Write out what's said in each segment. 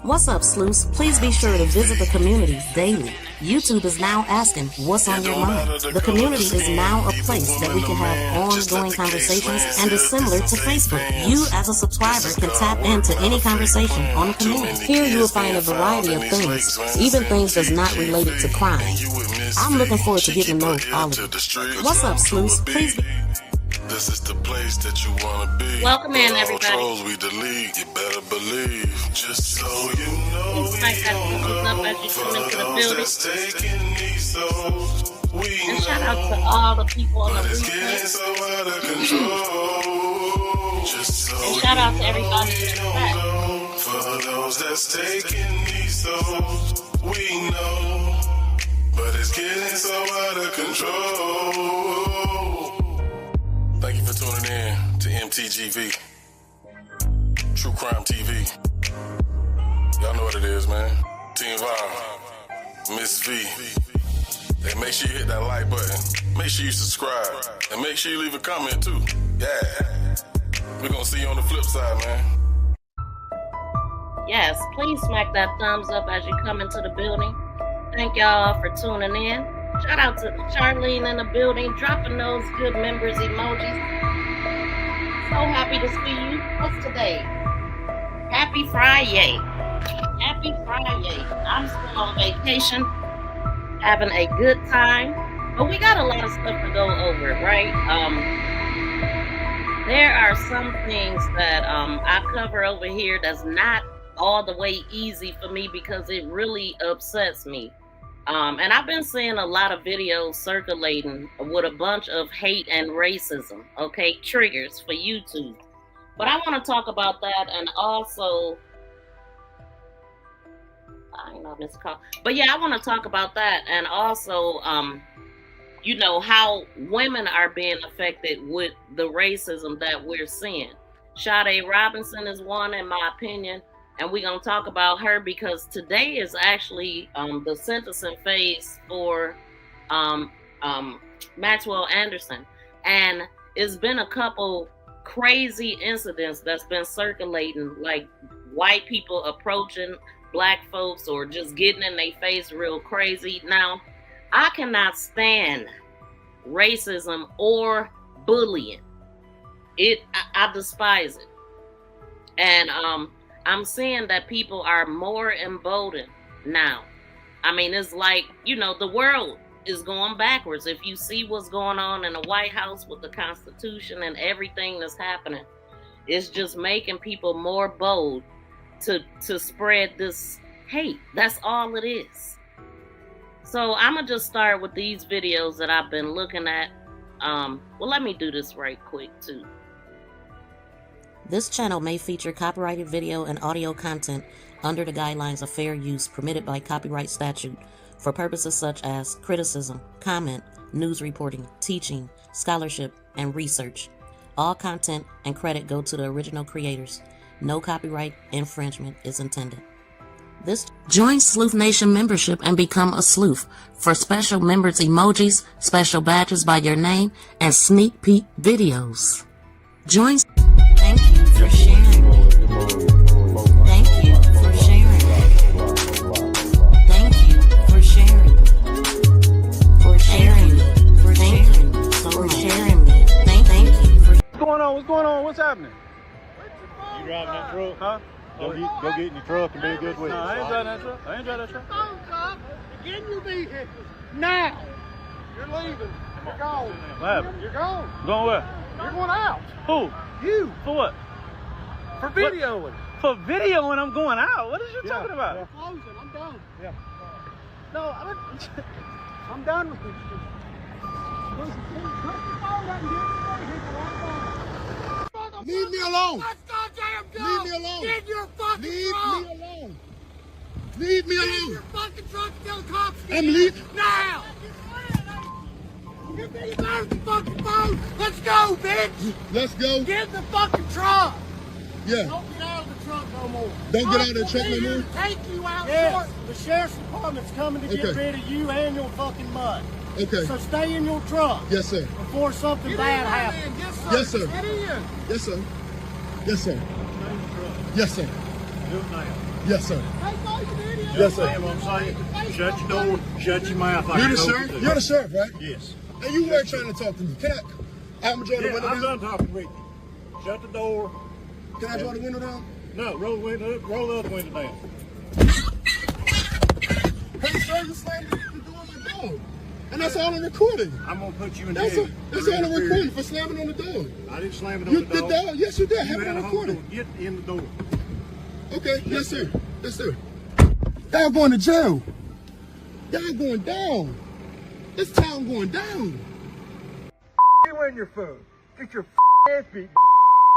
What's up, sleuths? Please be sure to visit the community daily. YouTube is now asking, what's on your mind? The community is now a place that we can have ongoing conversations and is similar to Facebook. You, as a subscriber, can tap into any conversation on the community. Here you will find a variety of things, even things that's not related to crime. I'm looking forward to getting to know all of you. What's up, sleuths? Please This is the place that you wanna be. welcome in, everybody. Trolls we delete, you better believe. Just so you know, It's like that thumbs up as you come into the building. And shout out to all the people on the replay. And shout out to everybody in the chat. For those that's taking these souls, we know, but it's getting so out of control. Thank you for tuning in to MTGV, True Crime TV. Y'all know what it is, man. Team Vibe, Miss V. Hey, make sure you hit that like button. Make sure you subscribe. And make sure you leave a comment, too. Yeah. We're going to see you on the flip side, man. Yes, please smack that thumbs up as you come into the building. Thank y'all for tuning in. Shout out to Charlene in the building, dropping those good members emojis. So happy to see you. What's today? Happy Friday. Happy Friday. I'm still on vacation, having a good time. But we got a lot of stuff to go over, right? There are some things that I cover over here that's not all the way easy for me because it really upsets me. And I've been seeing a lot of videos circulating with a bunch of hate and racism, okay, triggers for YouTube. But I want to talk about that, and also, I know this call, but yeah, I want to talk about that, and also, you know, how women are being affected with the racism that we're seeing. Sade Robinson is one, in my opinion. And we're going to talk about her because today is actually the sentencing phase for Maxwell Anderson. And it's been a couple crazy incidents that's been circulating, like white people approaching black folks or just getting in their face real crazy. Now, I cannot stand racism or bullying. I despise it. And I'm seeing that people are more emboldened now. I mean, it's like, you know, the world is going backwards. If you see what's going on in the White House with the Constitution and everything that's happening, it's just making people more bold to spread this hate. That's all it is. So I'm going to just start with these videos that I've been looking at. Well, let me do this right quick, too. This channel may feature copyrighted video and audio content under the guidelines of fair use permitted by copyright statute for purposes such as criticism, comment, news reporting, teaching, scholarship, and research. All content and credit go to the original creators. No copyright infringement is intended. Join Sleuth Nation membership and become a sleuth for special members emojis, special badges by your name, and sneak peek videos. Join. Thank you for sharing. Thank you for sharing. Thank you for sharing. For sharing. For sharing. For sharing me. Thank you for. What's going on? What's going on? What's happening? You driving that truck? Huh? Go get in your truck and be a good witness. No, I ain't driving that truck. I ain't driving that truck. Phone call. Get in your vehicle. Now. You're leaving. You're gone. What happened? You're gone. Going where? You're going out. Who? You. For what? For videoing. For videoing, I'm going out. What is you talking about? Yeah. Closing. I'm done. Yeah. No, I'm done with this. Leave me alone. Let's goddamn go. Leave me alone. Get your fucking truck. Leave me alone. Leave me alone. Get your fucking truck. Tell the cops. I'm leaving. Now. Get me the fucking phone. Let's go, bitch. Let's go. Get in the fucking truck. Yeah. Don't get out of the truck no more. Don't get out of the truck no more? Take you out. Yes, the sheriff's department's coming to get rid of you and your fucking mud. Okay. So stay in your truck. Yes, sir. Before something Get bad in, happens. Yes, sir. Get in. Yes, sir. Yes, sir. Yes, sir. Do it now. Yes, sir. Yes, Yes, sir. ma'am, I'm saying, shut your door, shut your mouth. You're the sheriff? You're the sheriff, right? Yes. And you weren't trying to talk to me. Can I draw the Yeah, window I'm down? done talking with you. Shut the door. Can I draw the window down? No, roll the window up, roll the other window down. Hey, sir, you slammed the door on my door. And that's all I'm recording. I'm gonna put you in That's jail. all I'm recording for slamming on the door. I didn't slam it on You the did door. that? Yes, you did. You Have it had on a hold recording. to get in the door. Okay, yes, sir. Yes, sir. Y'all going to jail. Y'all going down. This town going down. You and your phone. Get your ass beat.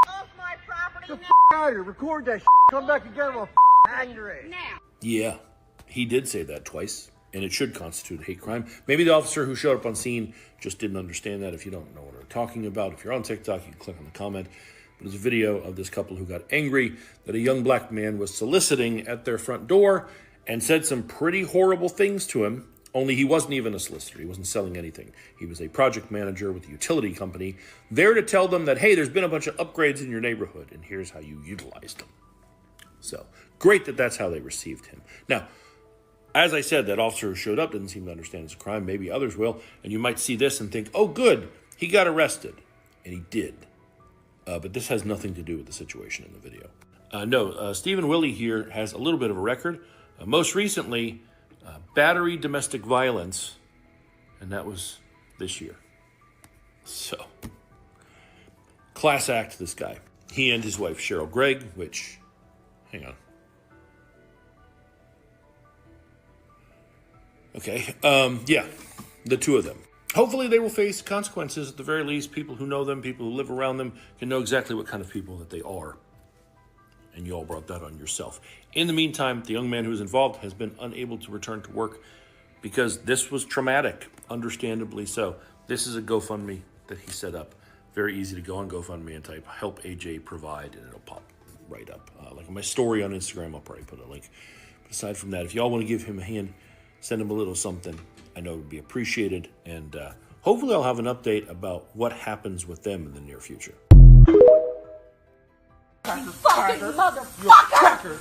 Off my property Get now. the out of here. Record that. Come back again. I'm hang your ass. Now. Yeah, he did say that twice, and it should constitute a hate crime. Maybe the officer who showed up on scene just didn't understand that. If you don't know what we're talking about, if you're on TikTok, you can click on the comment. But it's a video of this couple who got angry that a young black man was soliciting at their front door and said some pretty horrible things to him, only he wasn't even a solicitor. He wasn't selling anything. He was a project manager with a utility company, there to tell them that, hey, there's been a bunch of upgrades in your neighborhood, and here's how you utilize them. So, great that that's how they received him. Now, as I said, that officer who showed up didn't seem to understand it's a crime. Maybe others will. And you might see this and think, oh, good, he got arrested. And he did. But this has nothing to do with the situation in the video. No, Stephen Willie here has a little bit of a record. Most recently, battery domestic violence. And that was this year. So, class act, this guy. He and his wife, Cheryl Gregg, which, hang on. Okay, yeah, the two of them. Hopefully they will face consequences. At the very least, people who know them, people who live around them, can know exactly what kind of people that they are. And you all brought that on yourself. In the meantime, the young man who was involved has been unable to return to work because this was traumatic, understandably so. This is a GoFundMe that he set up. Very easy to go on GoFundMe and type help AJ provide, and it'll pop right up. Like in my story on Instagram, I'll probably put a link. But aside from that, if y'all want to give him a hand, send him a little something. I know it would be appreciated. And hopefully I'll have an update about what happens with them in the near future. You fucking motherfucker!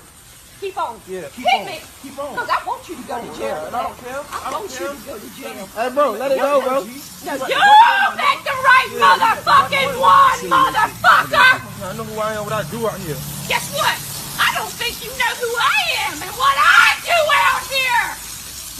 Keep on. Yeah, keep Hit on. me. Keep on. Because I want you to go to jail. I don't care. I want you to go to jail. Hey, bro, let it go, bro. Now you make the right motherfucking one, motherfucker! I know who I am, what I do out here. Guess what? I don't think you know who I am and what I do out here!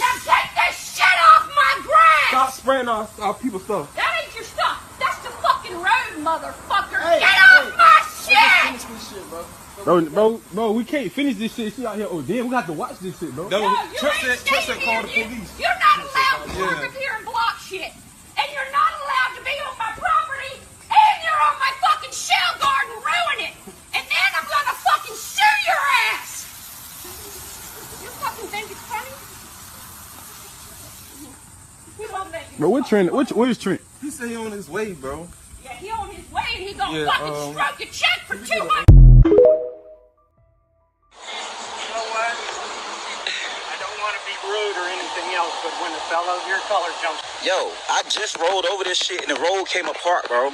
Now take this shit off my grass! Stop spraying our people's stuff. That ain't your stuff. That's the fucking road, motherfucker. Hey, Get off my shit! Finish this shit, bro, we can't finish this shit. She out here. Oh, damn, we got to watch this shit, bro. No, you ain't staying call the here. police. You're not allowed to park up here and block shit. And you're not allowed to be on my property. And you're on my fucking shell guard and ruin it. And then I'm gonna fucking sue your ass. You fucking think it's funny? You don't think it's Bro, what funny. Trent? Where's Trent? He said he on his way, bro. Yeah, he on his way and he gonna Yeah, fucking stroke a check for 200. Rude or anything else, but when a fellow of your color jumps. Yo, I just rolled over this shit and the road came apart, bro. You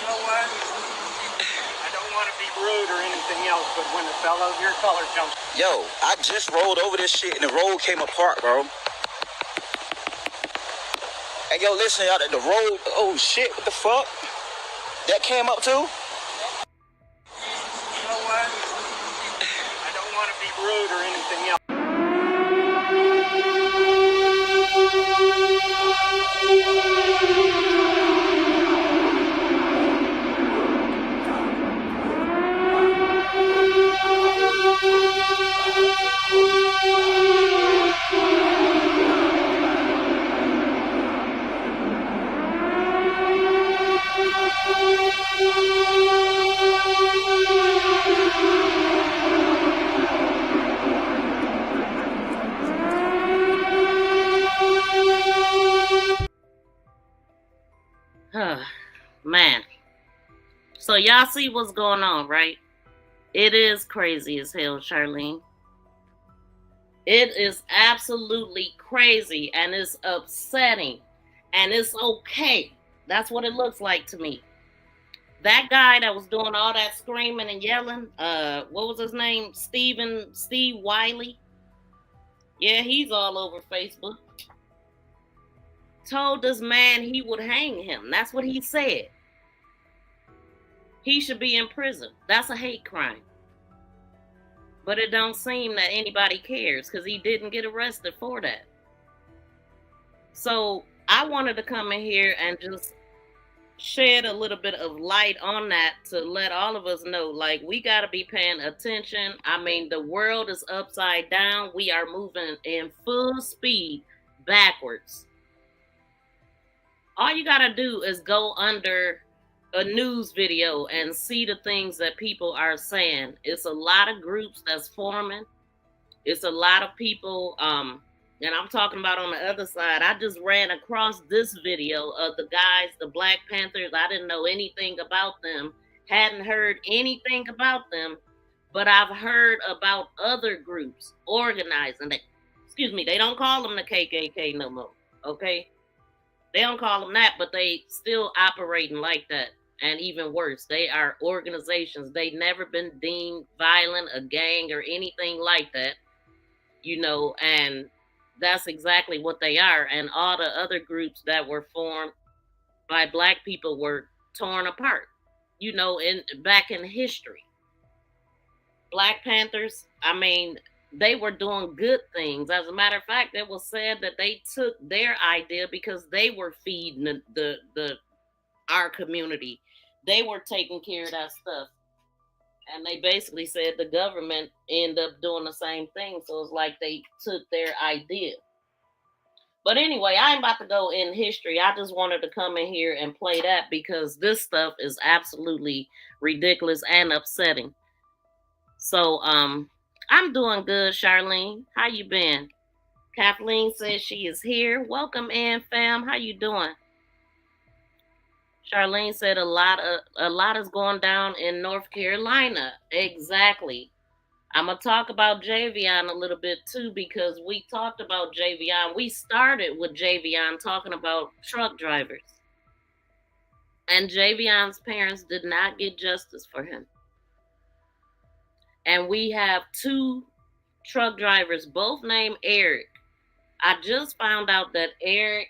know what? I don't want to be rude or anything else, but when a fellow of your color jumps. Yo, I just rolled over this shit and the road came apart, bro. And yo, listen, y'all, the road, oh shit, what the fuck? That came up too? You know what? I don't want to be rude or anything else. Man. So y'all see what's going on, right? It is crazy as hell, Charlene. It is absolutely crazy and it's upsetting and it's okay. That's what it looks like to me. that guy that was doing all that screaming and yelling, what was his name? Steve Wiley. Yeah, he's all over Facebook. Told this man he would hang him. That's what he said. He should be in prison. That's a hate crime. But it don't seem that anybody cares because he didn't get arrested for that. So I wanted to come in here and just shed a little bit of light on that to let all of us know, like, we got to be paying attention. I mean, the world is upside down. We are moving in full speed backwards. All you got to do is go under a news video and see the things that people are saying. It's a lot of groups that's forming. It's a lot of people, and I'm talking about on the other side. I just ran across this video of the guys, the Black Panthers. I didn't know anything about them, hadn't heard anything about them, but I've heard about other groups organizing. They don't call them the KKK no more, okay? They don't call them that, but they still operating like that. And even worse, they are organizations. They never been deemed violent, a gang, or anything like that, and that's exactly what they are. And all the other groups that were formed by Black people were torn apart, back in history. Black Panthers, I mean, they were doing good things. As a matter of fact, it was said that they took their idea because they were feeding our community. They were taking care of that stuff. And they basically said the government ended up doing the same thing. So it's like they took their idea. But anyway, I ain't about to go in history. I just wanted to come in here and play that because this stuff is absolutely ridiculous and upsetting. So I'm doing good, Charlene. How you been? Kathleen says she is here. Welcome in, fam. How you doing? Charlene said a lot is going down in North Carolina. Exactly. I'm going to talk about Javion a little bit too, because we talked about Javion. We started with Javion talking about truck drivers. And Javion's parents did not get justice for him. And we have 2 truck drivers, both named Eric. I just found out that Eric,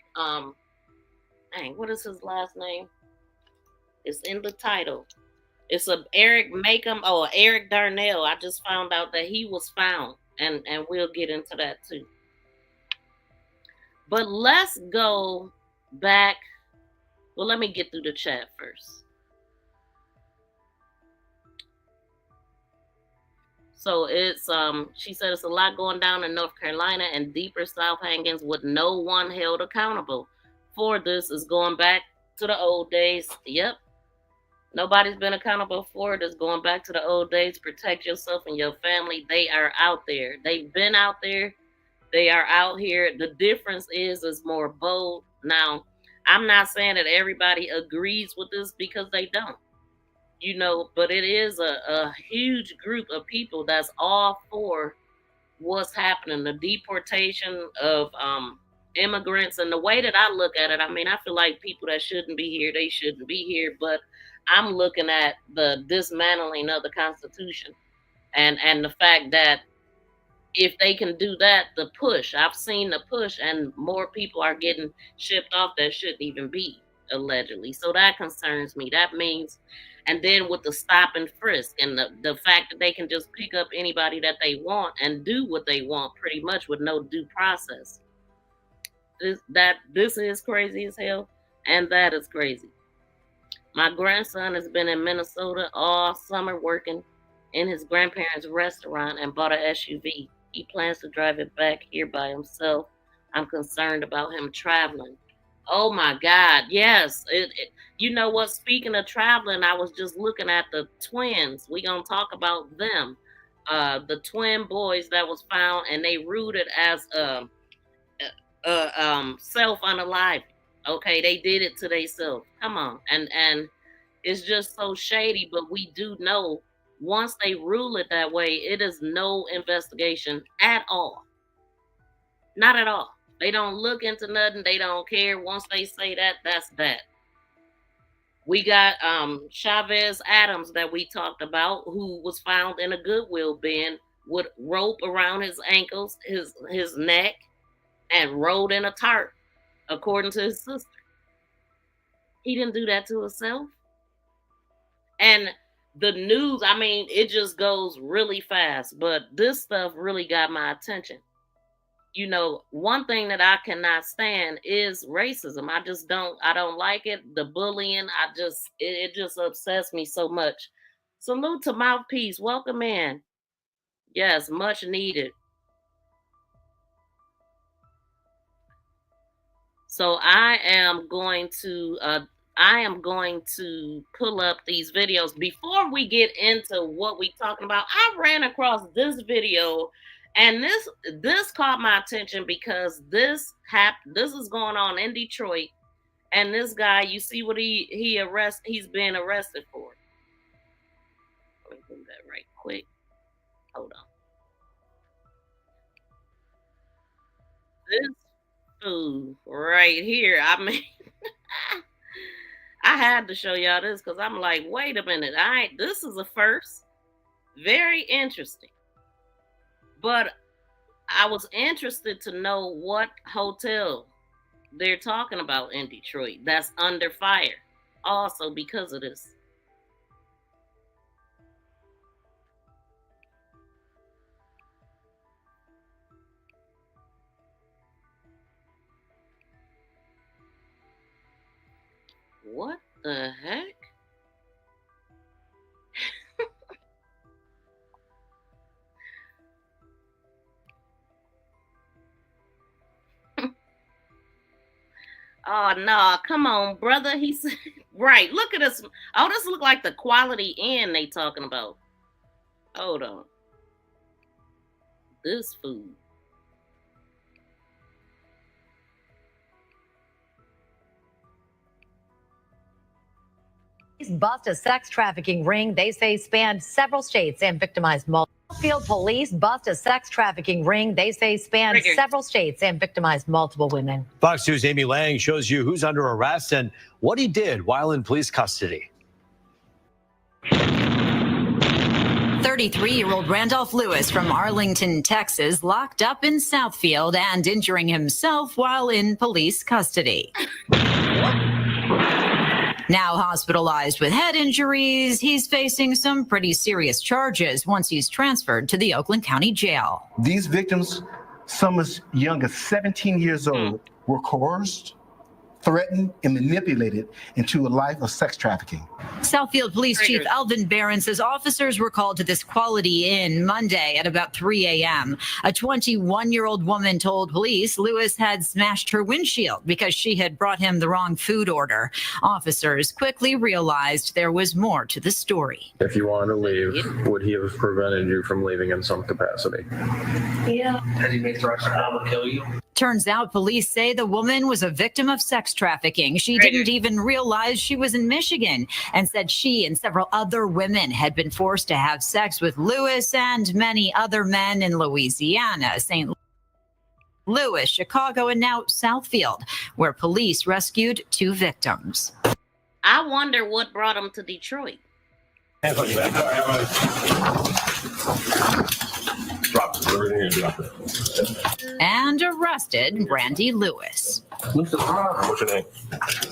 what is his last name? It's in the title. It's Eric Eric Darnell. I just found out that he was found, and we'll get into that too. But let's go back. Well, let me get through the chat first. So it's she said it's a lot going down in North Carolina and deeper South hangings with no one held accountable for this is going back to the old days. Yep. Nobody's been accountable for it. It's going back to the old days. Protect yourself and your family. They are out there. They've been out there. They are out here. The difference is more bold. Now, I'm not saying that everybody agrees with this because they don't. But it is a huge group of people that's all for what's happening. The deportation of immigrants. And the way that I look at it, I mean, I feel like people that shouldn't be here, they shouldn't be here. But I'm looking at the dismantling of the Constitution and the fact that if they can do that, the push, I've seen the push, and more people are getting shipped off that shouldn't even be, allegedly. So that concerns me. That means, and then with the stop and frisk and the fact that they can just pick up anybody that they want and do what they want pretty much with no due process. This is crazy as hell, and that is crazy. My grandson has been in Minnesota all summer working in his grandparents' restaurant and bought an SUV. He plans to drive it back here by himself. I'm concerned about him traveling. Oh my God, yes. You know what? Speaking of traveling, I was just looking at the twins. We're going to talk about them. The twin boys that was found, and they rooted as self-unaliving. Okay, they did it to themselves. Come on. And it's just so shady, but we do know once they rule it that way, it is no investigation at all. Not at all. They don't look into nothing. They don't care. Once they say that, that's that. We got Chavez Adams that we talked about, who was found in a Goodwill bin with rope around his ankles, his neck, and rolled in a tarp, according to his sister. He didn't do that to himself. And the news, I mean, it just goes really fast, but this stuff really got my attention. You know, one thing that I cannot stand is racism. I don't like it. The bullying, it just upsets me so much. Salute to Mouthpiece. Welcome in. Yes, much needed. So I am going to pull up these videos. Before we get into what we talking about, I ran across this video, and this caught my attention because this is going on in Detroit, and this guy, you see what he's been arrested for. Let me do that right quick. Hold on. This food right here. I mean, I had to show y'all this because I'm like, wait a minute. This is a first. Very interesting. But I was interested to know what hotel they're talking about in Detroit that's under fire. Also because of this. What the heck? Oh no, come on, brother. He said, right. Look at this. Oh, this look like the Quality Inn they talking about. Hold on. This food. Bust a sex trafficking ring they say spanned several states and victimized multiple. Field police bust a sex trafficking ring they say spanned several states and victimized multiple women. Fox News' Amy Lang shows you who's under arrest and what he did while in police custody. 33-year-old Randolph Lewis from Arlington, Texas, locked up in Southfield and injuring himself while in police custody. Now hospitalized with head injuries, he's facing some pretty serious charges once he's transferred to the Oakland County Jail. These victims, some as young as 17 years old, were coerced, threatened, and manipulated into a life of sex trafficking. Southfield Police Chief Alvin Barron says officers were called to this Quality Inn Monday at about 3 a.m. A 21-year-old woman told police Lewis had smashed her windshield because she had brought him the wrong food order. Officers quickly realized there was more to the story. If you wanted to leave, would he have prevented you from leaving in some capacity? Yeah. Has he made threats that I will kill you? Turns out police say the woman was a victim of sex trafficking. She didn't even realize she was in Michigan and said she and several other women had been forced to have sex with Lewis and many other men in Louisiana, St. Louis, Chicago, and now Southfield, where police rescued 2 victims. I wonder what brought them to Detroit. And arrested Randy Lewis. What's the problem? What's your name?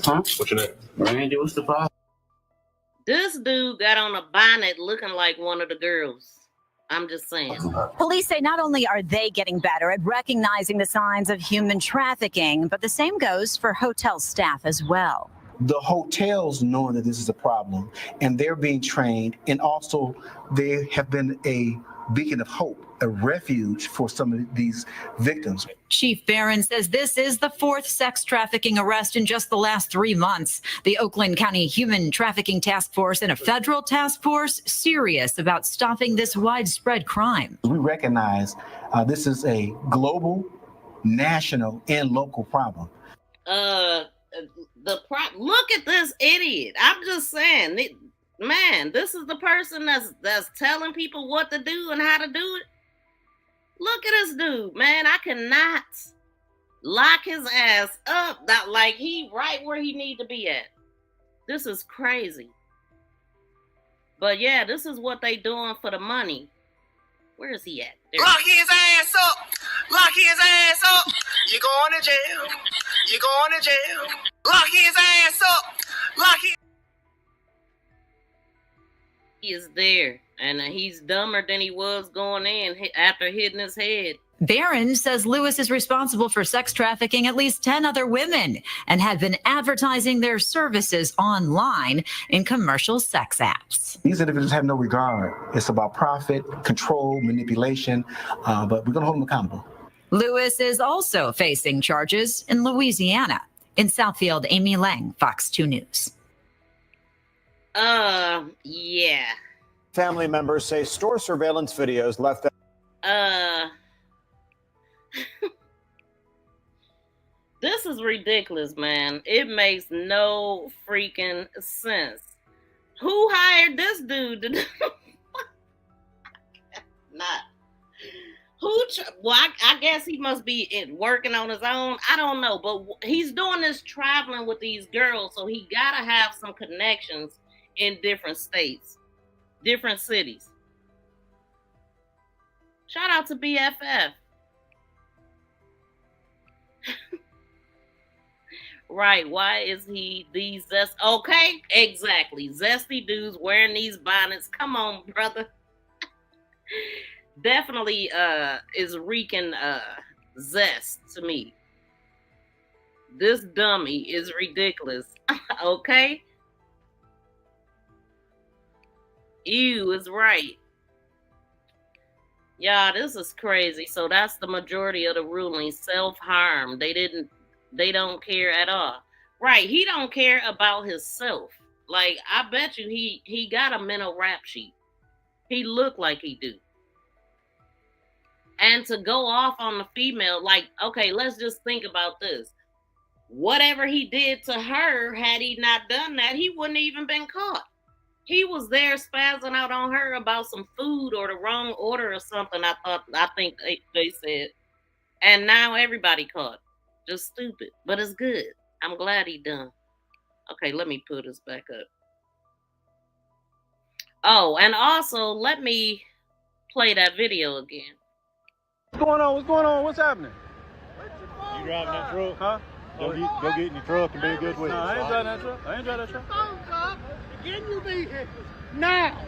Huh? What's your name? Randy, what's the problem? This dude got on a bonnet looking like one of the girls. I'm just saying. Police say not only are they getting better at recognizing the signs of human trafficking, but the same goes for hotel staff as well. The hotels knowing that this is a problem, and they're being trained, and also they have been a beacon of hope, a refuge for some of these victims. Chief Barron says this is the 4th sex trafficking arrest in just the last 3 months. The Oakland County Human Trafficking Task Force and a federal task force serious about stopping this widespread crime. We recognize this is a global, national, and local problem. Look at this idiot. I'm just saying, man, this is the person that's telling people what to do and how to do it. Look at this dude, man. I cannot lock his ass up. That like he right where he need to be at. This is crazy. But yeah, this is what they doing for the money. Where is he at? There. Lock his ass up. Lock his ass up. You going to jail. You going to jail. Lock his ass up. Lock his. He is there, and he's dumber than he was going in after hitting his head. Barron says Lewis is responsible for sex trafficking at least 10 other women and had been advertising their services online in commercial sex apps. These individuals have no regard. It's about profit, control, manipulation, but we're going to hold them accountable. Lewis is also facing charges in Louisiana. In Southfield, Amy Lang, Fox 2 News. Yeah. Family members say store surveillance videos left This is ridiculous, man. It makes no freaking sense. Who hired this dude to do? Not. Well, I guess he must be working on his own. I don't know, but he's doing this traveling with these girls, so he gotta have some connections in different states, different cities. Shout out to BFF. Right, why is he these okay, exactly. Zesty dudes wearing these bonnets. Come on, brother. Definitely is reeking zest to me. This dummy is ridiculous. Okay? Ew is right. Yeah, this is crazy. So that's the majority of the ruling. Self-harm. They don't care at all. Right, he don't care about himself. Like, I bet you he got a mental rap sheet. He look like he do. And to go off on the female, like, okay, let's just think about this. Whatever he did to her, had he not done that, he wouldn't even been caught. He was there spazzing out on her about some food or the wrong order or something, I think they said. And now everybody caught. Just stupid. But it's good. I'm glad he done. Okay, let me put this back up. Oh, and also, let me play that video again. What's going on? What's going on? What's happening? You driving that truck? Huh? Go get in your truck and be a good witness. No, I ain't driving that truck. I ain't driving that truck. Phones up. Get in your vehicle. Now.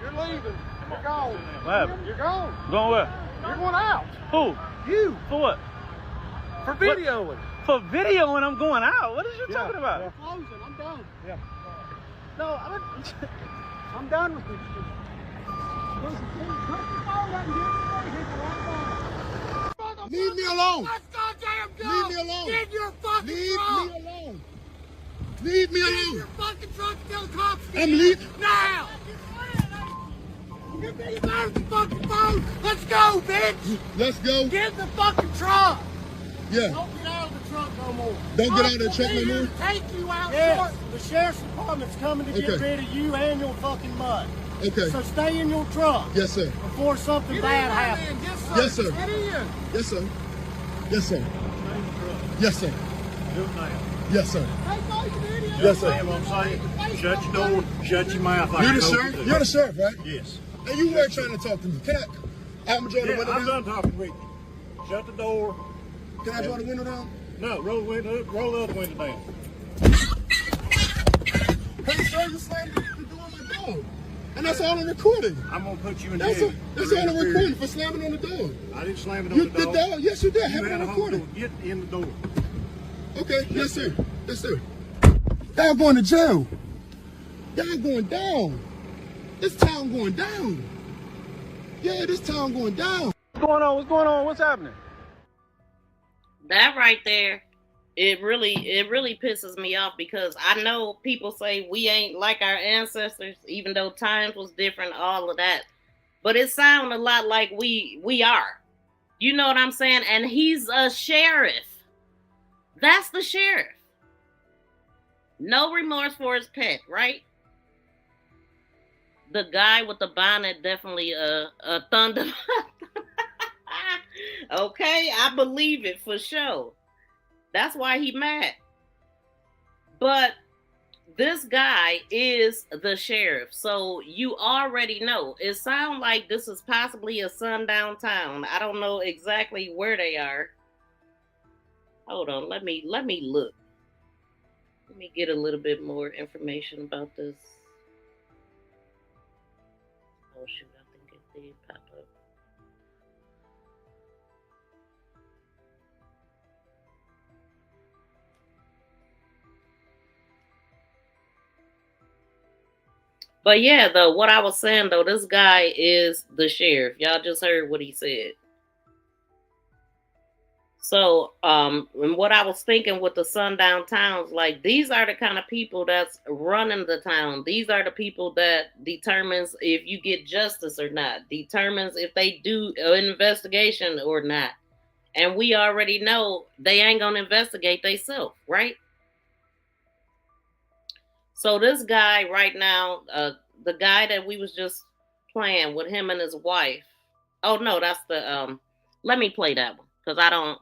You're leaving. You're gone. What happened? You're gone. Going where? You're going out. Who? You. For what? For videoing. What? For videoing, I'm going out. What is you talking about? Yeah. Closing. I'm done. Yeah. No, I'm done with this. Leave me alone. Leave me alone. Get your fucking truck. Leave me alone. Leave me alone. Get your fucking truck. Tell the cops. I'm leaving now. Give me your fucking phone. Let's go, bitch. Let's go. Get in the fucking truck. Yeah. Don't get out of the truck no more. Don't get out of the truck no more? Take you out. Yes. The sheriff's department's coming to get rid of you and your fucking mud. Okay. So stay in your truck. Yes, sir. Before something bad happens. Yes, sir. Get in. Yes, sir. Yes, sir. Yes, sir. Do it now. Yes, sir. Yes, sir. I'm saying, shut your door, shut your mouth. You're the sheriff? You're the sheriff, right? Yes. And you weren't trying to talk to me. Can I draw the window down? I'm done talking with you. Shut the door. Can I draw the window down? No, roll the other window down. Hey, sir, you slammed the door on my door. And that's all I'm recording. I'm going to put you in jail. That's all I'm recording for slamming on the door. I didn't slam it on the door. You did? Yes, you did. Have it on recording. Get in the door. Okay, yes, sir. Yes, sir. Y'all going to jail. Y'all going down. This town going down. Yeah, this town going down. What's going on? What's going on? What's happening? That right there, it really pisses me off because I know people say we ain't like our ancestors, even though times was different, all of that. But it sounds a lot like we are. You know what I'm saying? And he's a sheriff. That's the sheriff. No remorse for his pet, right? The guy with the bonnet definitely a thunder. Okay, I believe it for sure. That's why he mad. But this guy is the sheriff. So you already know. It sounds like this is possibly a sundown town. I don't know exactly where they are. Hold on, let me look. Let me get a little bit more information about this. Oh shoot, I think it did pop up. But yeah, though, what I was saying though, this guy is the sheriff. Y'all just heard what he said. So, and what I was thinking with the sundown towns, like these are the kind of people that's running the town. These are the people that determines if you get justice or not, determines if they do an investigation or not. And we already know they ain't gonna investigate themselves, right? So this guy right now, the guy that we was just playing with him and his wife. Oh no, that's the let me play that one because I don't.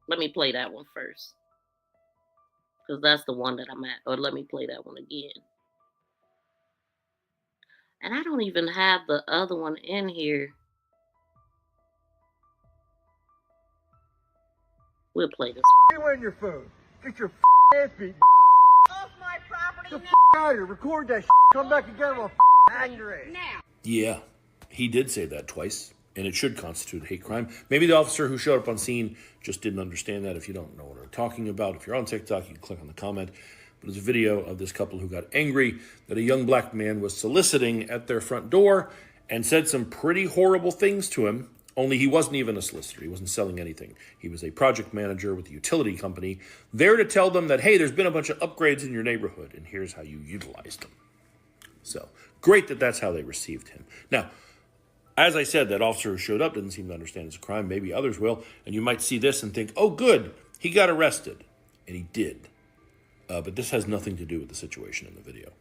Let me play that one first. Because that's the one that I'm at. Or let me play that one again. And I don't even have the other one in here. We'll play this one. You and your phone. Get your ass beat. Off my property Get now. the out of here. Record that. Come back again. I'm gonna hang your ass. Now. Yeah, he did say that twice, and it should constitute a hate crime. Maybe the officer who showed up on scene just didn't understand that. If you don't know what we're talking about, if you're on TikTok, you can click on the comment. But there's a video of this couple who got angry that a young black man was soliciting at their front door and said some pretty horrible things to him, only he wasn't even a solicitor. He wasn't selling anything. He was a project manager with a utility company there to tell them that, hey, there's been a bunch of upgrades in your neighborhood, and here's how you utilize them. So, great that that's how they received him. Now, as I said, that officer who showed up didn't seem to understand it's a crime. Maybe others will. And you might see this and think, oh, good, he got arrested. And he did. But this has nothing to do with the situation in the video.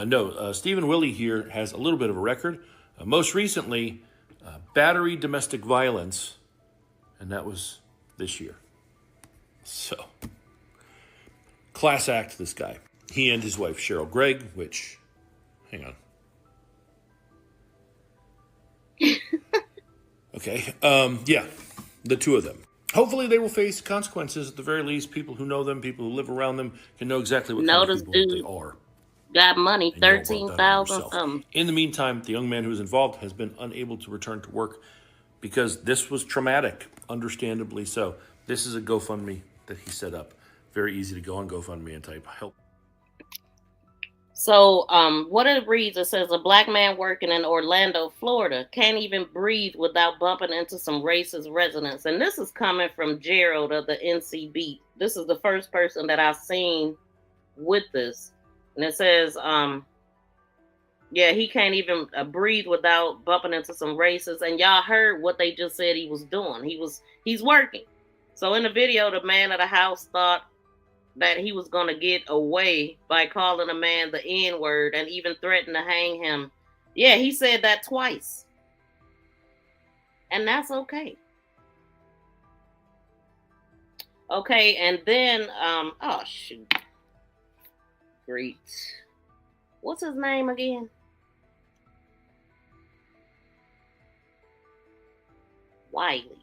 No, Stephen Willie here has a little bit of a record. Most recently, battery domestic violence. And that was this year. So, class act, this guy. He and his wife, Cheryl Gregg, which, hang on. Okay, yeah, the two of them. Hopefully they will face consequences. At the very least, people who know them, people who live around them, can know exactly what kind of people they are. Got money, 13,000. In the meantime, the young man who was involved has been unable to return to work because this was traumatic, understandably so. This is a GoFundMe that he set up. Very easy to go on GoFundMe and type help. So, what it reads, it says a black man working in Orlando, Florida, can't even breathe without bumping into some racist residents. And this is coming from Gerald of the NCB. This is the first person that I've seen with this. And it says, yeah, he can't even breathe without bumping into some racists. And y'all heard what they just said he was doing. He's working. So in the video, the man of the house thought that he was going to get away by calling a man the N-word and even threatened to hang him. Yeah, he said that twice. And that's okay. Okay, and then, oh, shoot. Great. What's his name again? Wiley.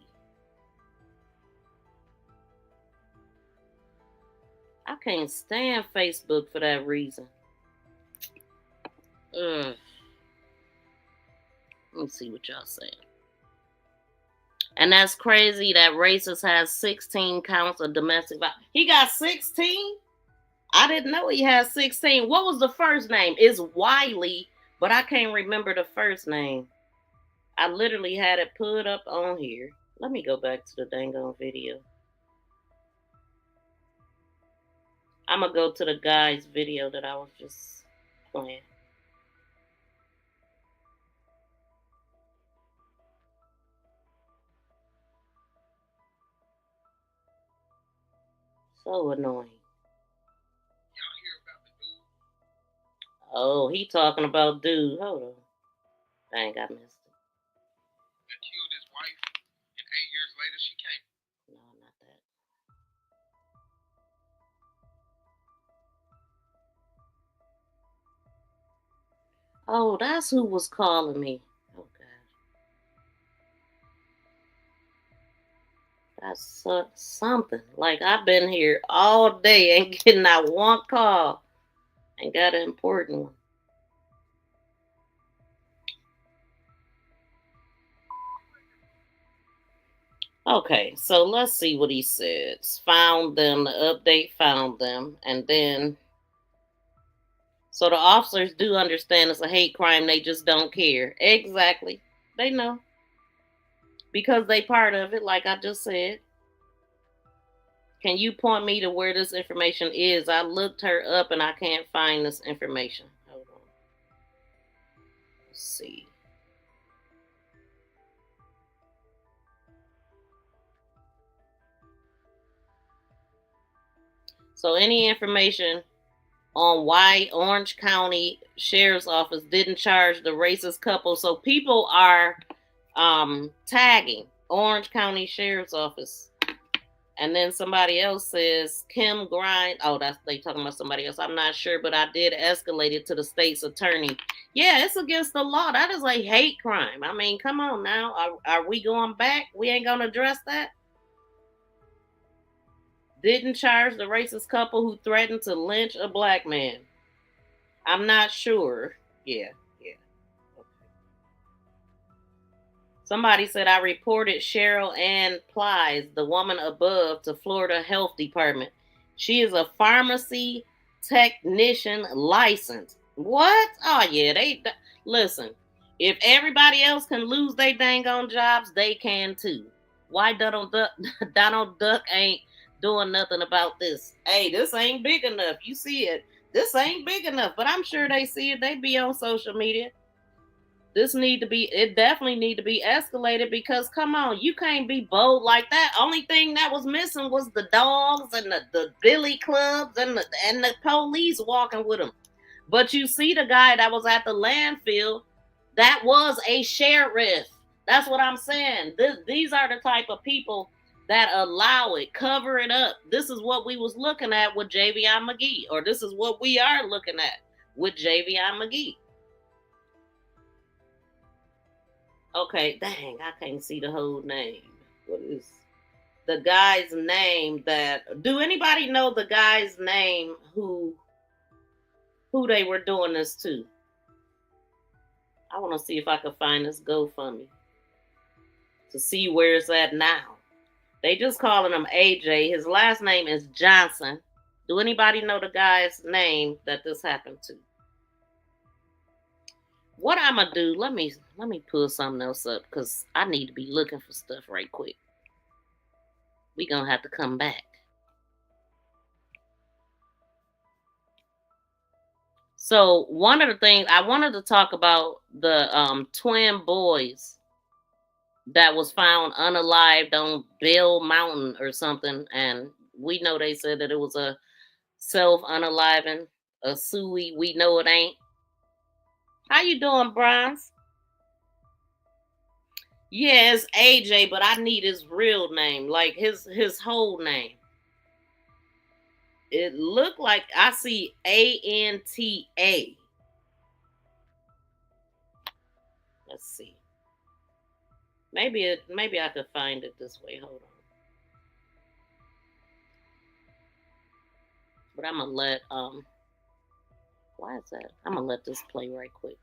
I can't stand Facebook for that reason. Let me see what y'all saying. And that's crazy that racist has 16 counts of domestic violence. He got 16? I didn't know he had 16. What was the first name? It's Wiley, but I can't remember the first name. I literally had it put up on here. Let me go back to the dang on video. I'm going to go to the guy's video that I was just playing. So annoying. Oh, he talking about dude. Hold on. Dang, I missed it. That killed his wife, and 8 years later she came. No, not that. Oh, that's who was calling me. Oh, God. That's something. Like, I've been here all day, ain't getting out one call, and got an important one. Okay, so let's see what he says. Found them, the update found them, and then so the officers do understand it's a hate crime, they just don't care. Exactly. They know. Because they part of it, like I just said. Can you point me to where this information is? I looked her up and I can't find this information. Hold on. Let's see. So any information on why Orange County Sheriff's Office didn't charge the racist couple. So people are tagging Orange County Sheriff's Office. And then somebody else says Kim Grind. Oh, that's they talking about somebody else. I'm not sure, but I did escalate it to the state's attorney. Yeah, it's against the law. That is a hate crime. I mean, come on now. Are we going back? We ain't gonna address that. Didn't charge the racist couple who threatened to lynch a black man. I'm not sure. Yeah. Okay. Somebody said I reported Cheryl Ann Plies, the woman above, to Florida Health Department. She is a pharmacy technician license. What? Oh yeah, listen. If everybody else can lose their dang on jobs, they can too. Why Donald Duck ain't doing nothing about this? Hey, this ain't big enough. You see it. This ain't big enough, but I'm sure they see it. They be on social media. It definitely need to be escalated because come on, you can't be bold like that. Only thing that was missing was the dogs and the billy clubs and the police walking with them. But you see the guy that was at the landfill, that was a sheriff. That's what I'm saying. These are the type of people that allow it, cover it up. This is what we was looking at with Javion McGee, or this is what we are looking at with Javion McGee. Okay, dang, I can't see the whole name. What is the guy's name do anybody know the guy's name who they were doing this to? I want to see if I can find this GoFundMe to see where it's at now. They just calling him AJ. His last name is Johnson. Do anybody know the guy's name that this happened to? What I'm gonna do? Let me pull something else up because I need to be looking for stuff right quick. We gonna have to come back. So one of the things I wanted to talk about the twin boys that was found unalived on Bell Mountain or something, and we know they said that it was a self-unaliving, a suey. We know it ain't. How you doing, Bronze? Yeah, it's AJ, but I need his real name, like his whole name. It looked like I see ANTA. Let's see. Maybe I could find it this way. Hold on. But I'm gonna let why is that? I'm gonna let this play right quick.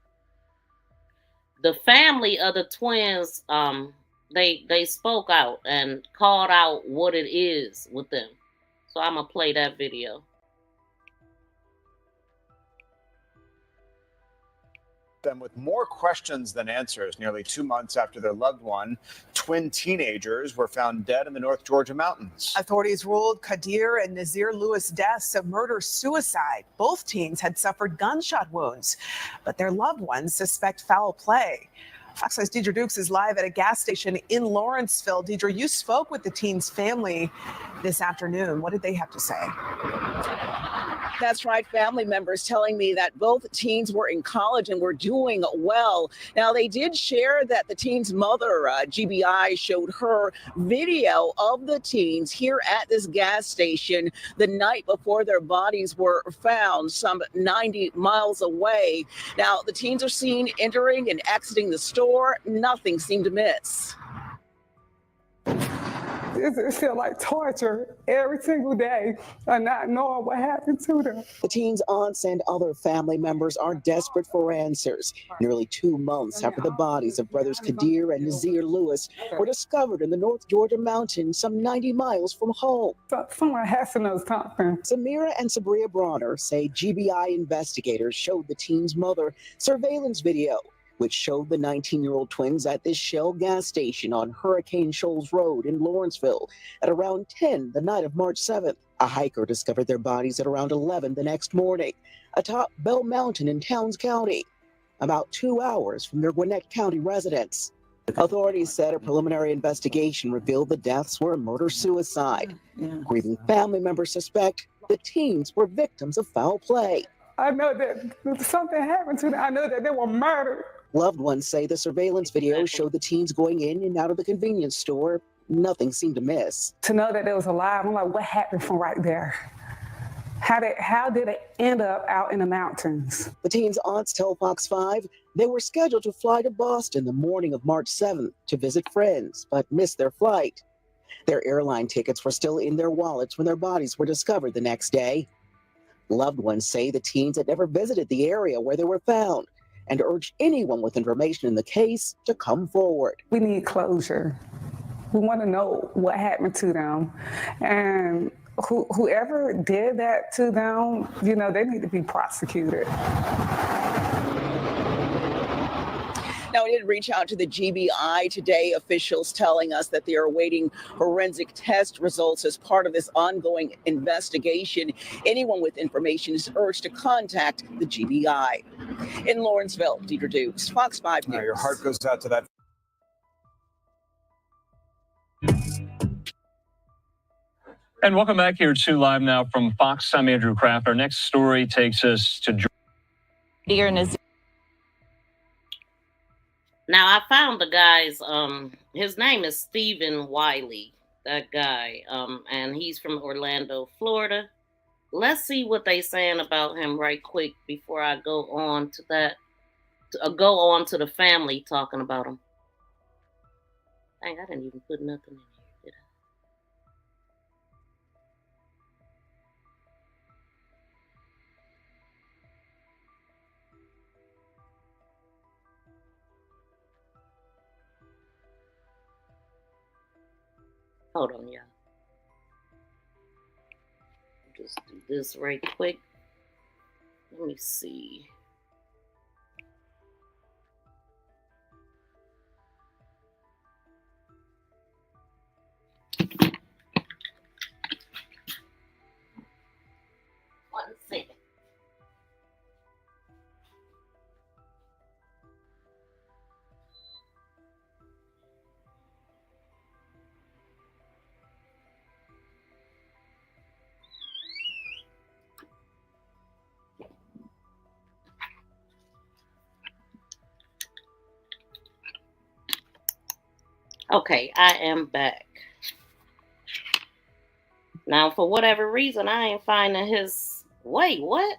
The family of the twins, they spoke out and called out what it is with them. So I'm gonna play that video. Them with more questions than answers. Nearly 2 months after their loved one, twin teenagers were found dead in the North Georgia mountains. Authorities ruled Kadir and Nazir Lewis deaths a murder-suicide. Both teens had suffered gunshot wounds, but their loved ones suspect foul play. Fox 5's Deidre Dukes is live at a gas station in Lawrenceville. Deidre, you spoke with the teens' family this afternoon. What did they have to say? That's right. Family members telling me that both teens were in college and were doing well. Now, they did share that the teen's mother, GBI, showed her video of the teens here at this gas station the night before their bodies were found some 90 miles away. Now, the teens are seen entering and exiting the store. Nothing seemed amiss. It feels like torture every single day of not knowing what happened to them. The teens' aunts and other family members are desperate for answers. Nearly 2 months after the bodies of brothers Kadir and Nazir Lewis were discovered in the North Georgia mountains, some 90 miles from home. Someone has to know something. Samira and Sabria Bronner say GBI investigators showed the teen's mother surveillance video, which showed the 19-year-old twins at this Shell gas station on Hurricane Shoals Road in Lawrenceville at around 10 the night of March 7th. A hiker discovered their bodies at around 11 the next morning atop Bell Mountain in Towns County, about 2 hours from their Gwinnett County residence. Authorities said a preliminary investigation revealed the deaths were a murder-suicide. Grieving family members suspect the teens were victims of foul play. I know that something happened to them. I know that they were murdered. Loved ones say the surveillance video showed the teens going in and out of the convenience store. Nothing seemed amiss. To know that they was alive, I'm like, what happened from right there? How did it end up out in the mountains? The teens' aunts tell Fox 5 they were scheduled to fly to Boston the morning of March 7th to visit friends, but missed their flight. Their airline tickets were still in their wallets when their bodies were discovered the next day. Loved ones say the teens had never visited the area where they were found and urged anyone with information in the case to come forward. We need closure. We want to know what happened to them. And whoever did that to them, they need to be prosecuted. Now, we did reach out to the GBI today, officials telling us that they are awaiting forensic test results as part of this ongoing investigation. Anyone with information is urged to contact the GBI. In Lawrenceville, Deidre Dukes, Fox 5 News. Your heart goes out to that. And welcome back here to Live Now from Fox. I'm Andrew Kraft. Our next story takes us to Georgia. Now, I found the guy's, his name is Stephen Wiley, that guy, and he's from Orlando, Florida. Let's see what they saying about him right quick before I go on to that, go on to the family talking about him. Dang, I didn't even put nothing in here, did I? Hold on, y'all. Just do this right quick. Let me see. One second. Okay, I am back. Now, for whatever reason, I ain't finding his... Wait, what?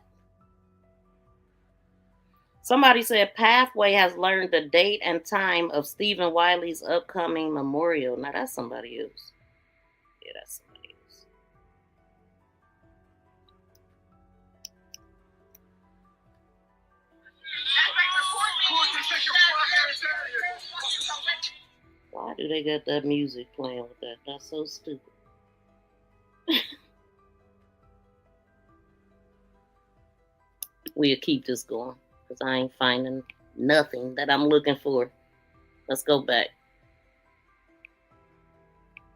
Somebody said Pathway has learned the date and time of Stephen Wiley's upcoming memorial. Now, that's somebody else. Yeah, that's somebody else. Why do they got that music playing with that? That's so stupid. We'll keep this going because I ain't finding nothing that I'm looking for. Let's go back.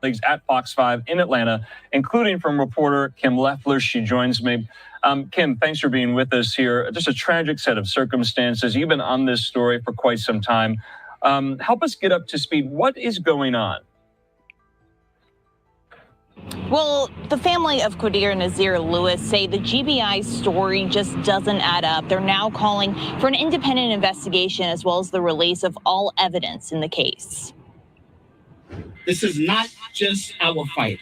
At Fox 5 in Atlanta, including from reporter Kim Leffler. She joins me. Kim, thanks for being with us here. Just a tragic set of circumstances. You've been on this story for quite some time. Help us get up to speed. What is going on? Well, the family of Qadir Nazir Lewis say the GBI story just doesn't add up. They're now calling for an independent investigation as well as the release of all evidence in the case. This is not just our fight.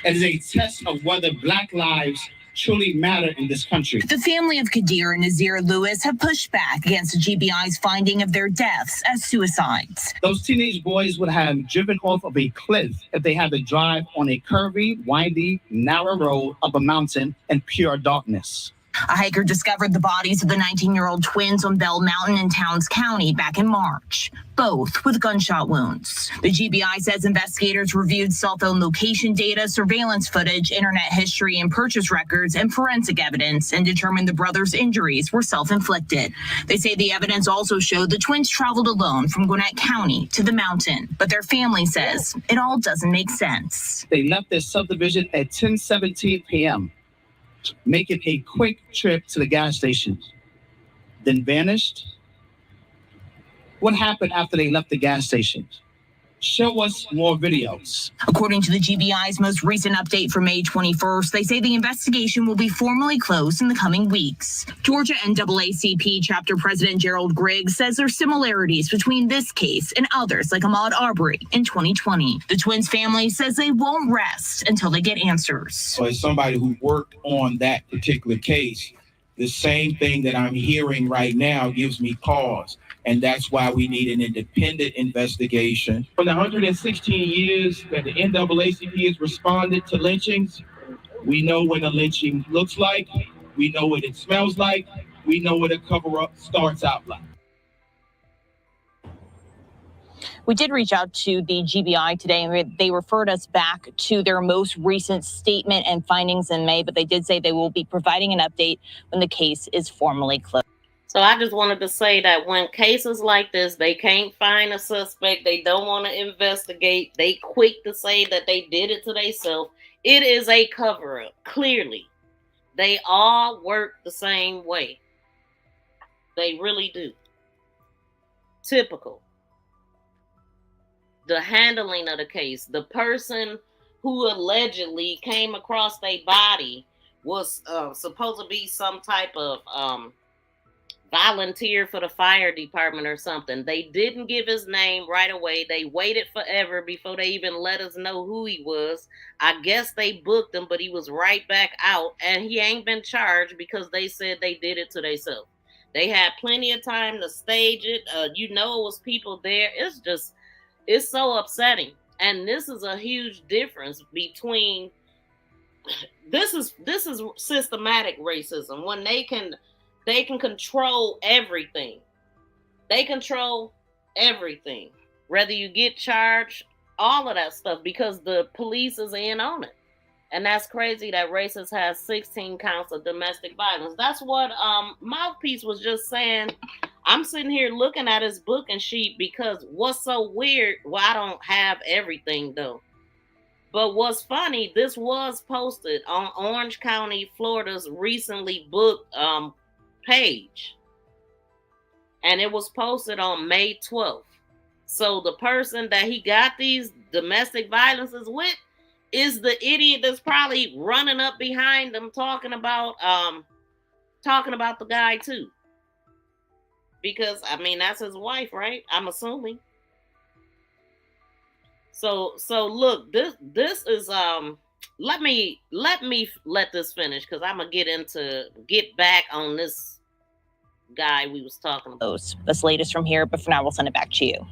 It is a test of whether Black lives truly matter in this country. The family of Qadir and Nazir Lewis have pushed back against the GBI's finding of their deaths as suicides. Those teenage boys would have driven off of a cliff if they had to drive on a curvy, windy, narrow road up a mountain in pure darkness. A hiker discovered the bodies of the 19-year-old twins on Bell Mountain in Towns County back in March, both with gunshot wounds. The GBI says investigators reviewed cell phone location data, surveillance footage, internet history and purchase records, and forensic evidence, and determined the brothers' injuries were self-inflicted. They say the evidence also showed the twins traveled alone from Gwinnett County to the mountain, but their family says it all doesn't make sense. They left their subdivision at 10:17 p.m., making a quick trip to the gas station, then vanished. What happened after they left the gas station? Show us more videos. According to the GBI's most recent update from May 21st, they say the investigation will be formally closed in the coming weeks. Georgia NAACP Chapter President Gerald Griggs says there's similarities between this case and others like Ahmaud Arbery in 2020. The twins' family says they won't rest until they get answers. So as somebody who worked on that particular case, the same thing that I'm hearing right now gives me pause. And that's why we need an independent investigation. For the 116 years that the NAACP has responded to lynchings, we know what a lynching looks like. We know what it smells like. We know what a cover-up starts out like. We did reach out to the GBI today, and they referred us back to their most recent statement and findings in May, but they did say they will be providing an update when the case is formally closed. So I just wanted to say that when cases like this, they can't find a suspect, they don't want to investigate, they quick to say that they did it to themselves. It is a cover-up, clearly. They all work the same way. They really do. Typical. The handling of the case, the person who allegedly came across their body was supposed to be some type of volunteer for the fire department or something. They didn't give his name right away. They waited forever before they even let us know who he was. I guess they booked him, but he was right back out, and he ain't been charged because they said they did it to themselves. They had plenty of time to stage it. It was people there. It's so upsetting. And this is a huge difference between this is systematic racism when they can control everything. They control everything. Whether you get charged, all of that stuff, because the police is in on it. And that's crazy that Racist has 16 counts of domestic violence. That's what Mouthpiece was just saying. I'm sitting here looking at his booking sheet because what's so weird, well, I don't have everything though. But what's funny, this was posted on Orange County, Florida's recently booked page, and it was posted on May 12th. So the person that he got these domestic violences with is the idiot that's probably running up behind them talking about the guy too, because I mean that's his wife, right? I'm assuming. So look, this is let me let this finish, because I'm gonna get back on this guy we was talking about. That's latest from here, but for now we'll send it back to you.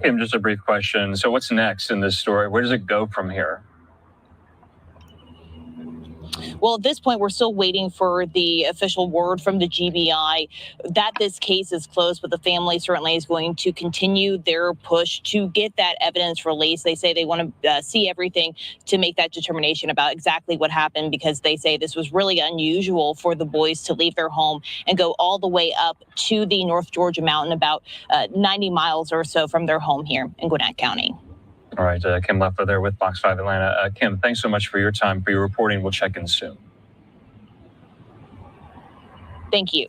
Kim, just a brief question. So what's next in this story? Where does it go from here? Well, at this point, we're still waiting for the official word from the GBI that this case is closed, but the family certainly is going to continue their push to get that evidence released. They say they want to see everything to make that determination about exactly what happened, because they say this was really unusual for the boys to leave their home and go all the way up to the North Georgia mountain, about 90 miles or so from their home here in Gwinnett County. All right, Kim Leffler there with Fox 5 Atlanta. Kim, thanks so much for your time, for your reporting. We'll check in soon. Thank you.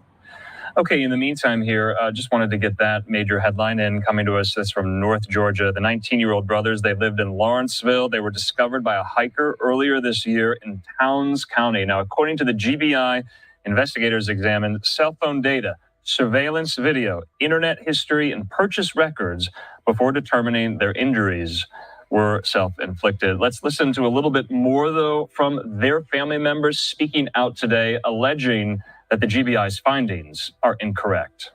Okay, in the meantime here, just wanted to get that major headline in coming to us. That's from North Georgia. The 19-year-old brothers, they lived in Lawrenceville. They were discovered by a hiker earlier this year in Towns County. Now, according to the GBI, investigators examined cell phone data, surveillance video, internet history, and purchase records before determining their injuries were self-inflicted. Let's listen to a little bit more, though, from their family members speaking out today, alleging that the GBI's findings are incorrect.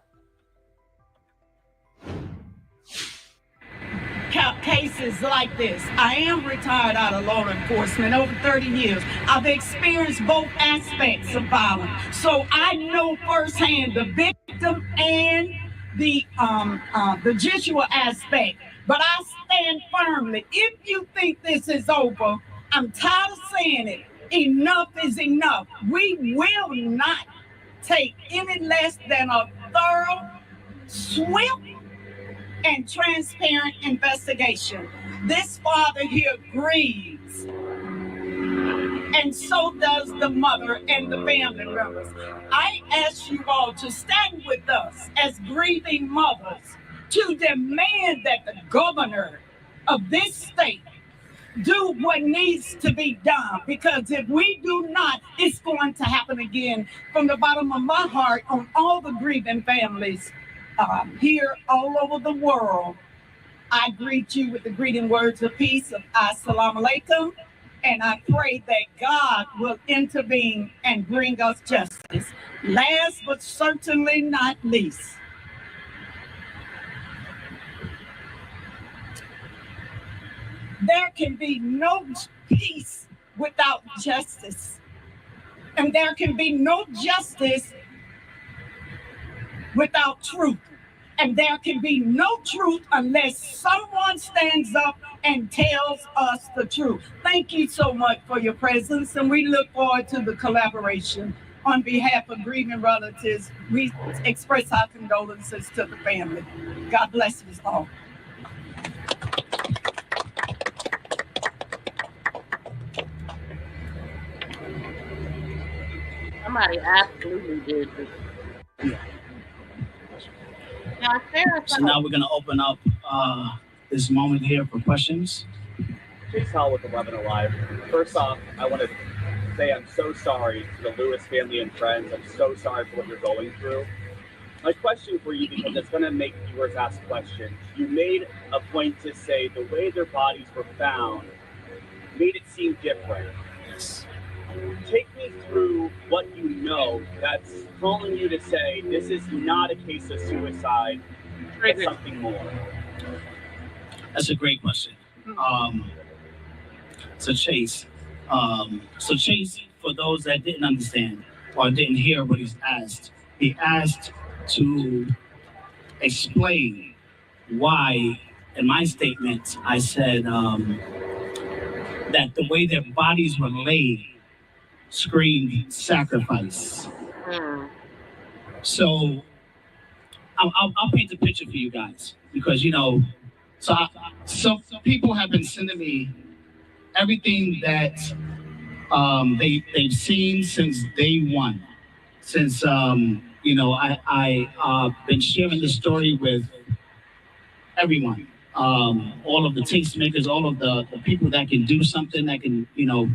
Cases like this. I am retired out of law enforcement over 30 years. I've experienced both aspects of violence. So I know firsthand the victim and the judicial aspect. But I stand firmly. If you think this is over, I'm tired of saying it. Enough is enough. We will not take any less than a thorough, swift, and transparent investigation. This father here grieves, and so does the mother and the family members. I ask you all to stand with us as grieving mothers to demand that the governor of this state do what needs to be done, because if we do not, it's going to happen again. From the bottom of my heart on all the grieving families here all over the world, I greet you with the greeting words of peace of Assalamu Alaikum, and I pray that God will intervene and bring us justice. Last but certainly not least, there can be no peace without justice. And there can be no justice without truth. And there can be no truth unless someone stands up and tells us the truth. Thank you so much for your presence, and we look forward to the collaboration. On behalf of grieving relatives, we express our condolences to the family. God bless us all. Somebody absolutely did this. Now, So now we're going to open up this moment here for questions. Chase Hall with 11 Alive. First off, I want to say I'm so sorry to the Lewis family and friends. I'm so sorry for what you're going through. My question for you, because it's going to make viewers ask questions. You made a point to say the way their bodies were found made it seem different. Yes. Take me through what you know that's calling you to say this is not a case of suicide, it's something more. That's a great question. So Chase, for those that didn't understand or didn't hear what he asked to explain why, in my statement, I said that the way their bodies were laid screamed sacrifice. So I'll paint the picture for you guys, because so people have been sending me everything that they've seen since day one. Since I've been sharing this story with everyone. All of the tastemakers, all of the people that can do something that can,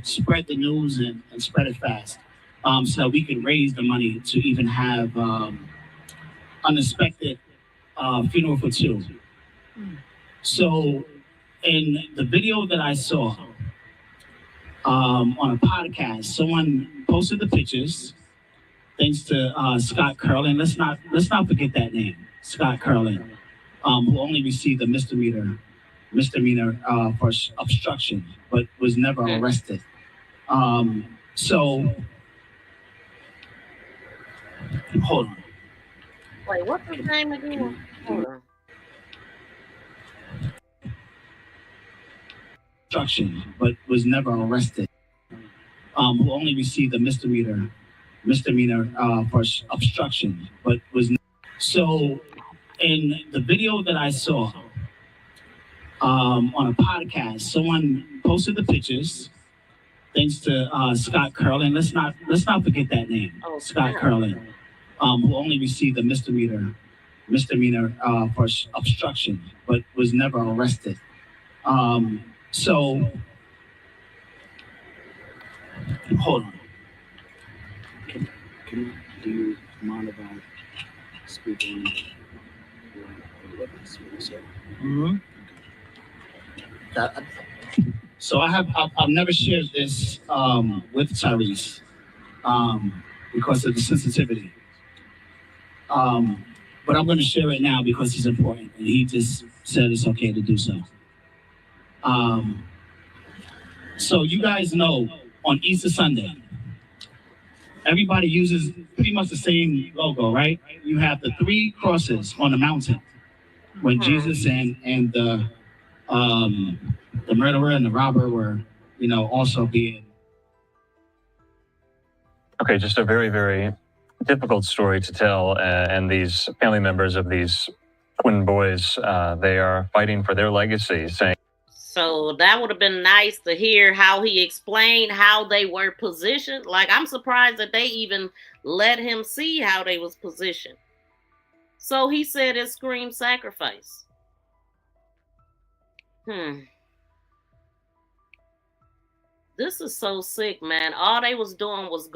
spread the news and spread it fast, so that we can raise the money to even have unexpected funeral for two. So in the video that I saw on a podcast, someone posted the pictures, thanks to Scott Curlin. Let's not forget that name, Scott Curlin. Who only received a misdemeanor for obstruction, but was never arrested. So, hold on. Wait, what's his name again? Hold on. Obstruction, but was never arrested. Who only received a misdemeanor for obstruction, but was so. In the video that I saw on a podcast, someone posted the pictures, thanks to Scott Curlin. Let's not forget that name, Scott Curlin, who only received a misdemeanor for obstruction, but was never arrested. So, hold on. Can you mind if I speak on what this is? Mm-hmm. So I've never shared this with Tyrese because of the sensitivity. But I'm going to share it now because it's important, and he just said it's okay to do so. So you guys know on Easter Sunday, everybody uses pretty much the same logo, right? You have the 3 crosses on the mountain when Jesus and the murderer and the robber were, also being. Okay, just a very, very difficult story to tell. And these family members of these twin boys, they are fighting for their legacy, saying. So that would have been nice to hear how he explained how they were positioned. Like, I'm surprised that they even let him see how they was positioned. So he said it screamed sacrifice. This is so sick, man. All they was doing was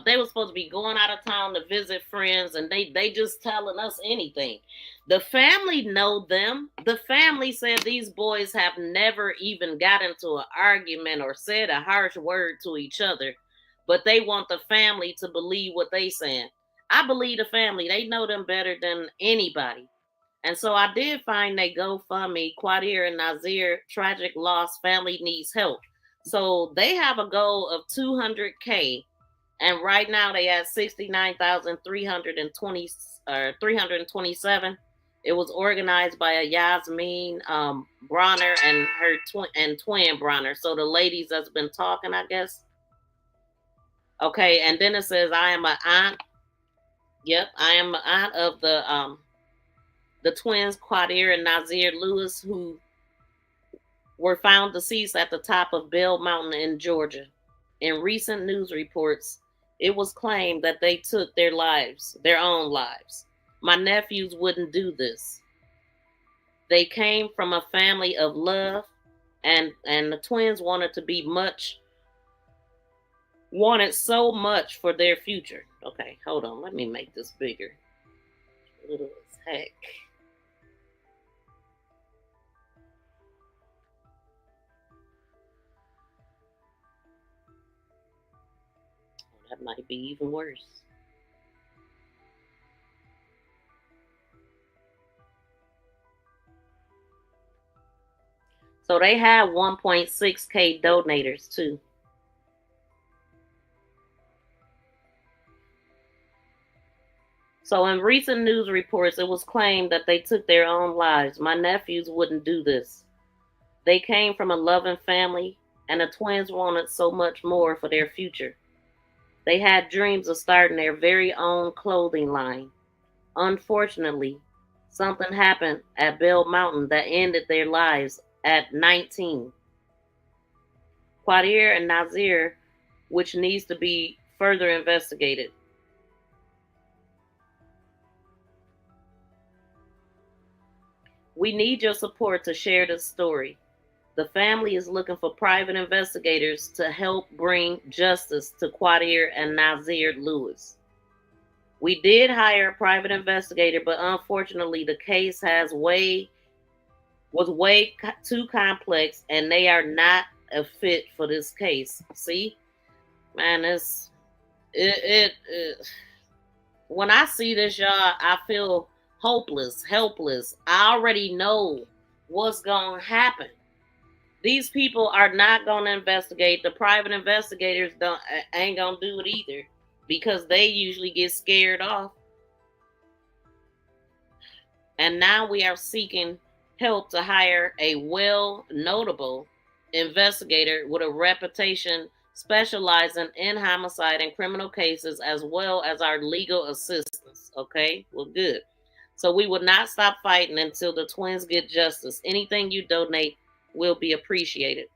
they was supposed to be going out of town to visit friends, and they just telling us anything. The family know them. The family said these boys have never even got into an argument or said a harsh word to each other, but they want the family to believe what they saying. I believe the family. They know them better than anybody. And so I did find they GoFundMe, Quadir and Nazir, tragic loss, family needs help. So they have a goal of 200K, and right now they have 69,320 327. It was organized by a Yasmin Bronner and her twin Bronner. So the ladies that's been talking, I guess. Okay, and then it says, I am an aunt. Yep, I am an aunt of the twins Quadir and Nazir Lewis, who were found deceased at the top of Bell Mountain in Georgia. In recent news reports, it was claimed that they took their own lives. My nephews wouldn't do this. They came from a family of love, and the twins wanted so much for their future. Okay, hold on. Let me make this bigger. Little as heck. That might be even worse. So they have 1.6K donators too. So in recent news reports, it was claimed that they took their own lives. My nephews wouldn't do this. They came from a loving family, and the twins wanted so much more for their future. They had dreams of starting their very own clothing line. Unfortunately, something happened at Bell Mountain that ended their lives at 19. Quadir and Nazir, which needs to be further investigated. We need your support to share this story. The family is looking for private investigators to help bring justice to Quadir and Nazir Lewis. We did hire a private investigator, but unfortunately the case was way too complex, and they are not a fit for this case. See, man, when I see this, y'all, I feel hopeless, helpless. I already know what's gonna happen. These people are not gonna investigate. The private investigators ain't gonna do it either, because they usually get scared off. And now we are seeking help to hire a notable investigator with a reputation specializing in homicide and criminal cases, as well as our legal assistance. Okay, well, good. So we will not stop fighting until the twins get justice. Anything you donate will be appreciated.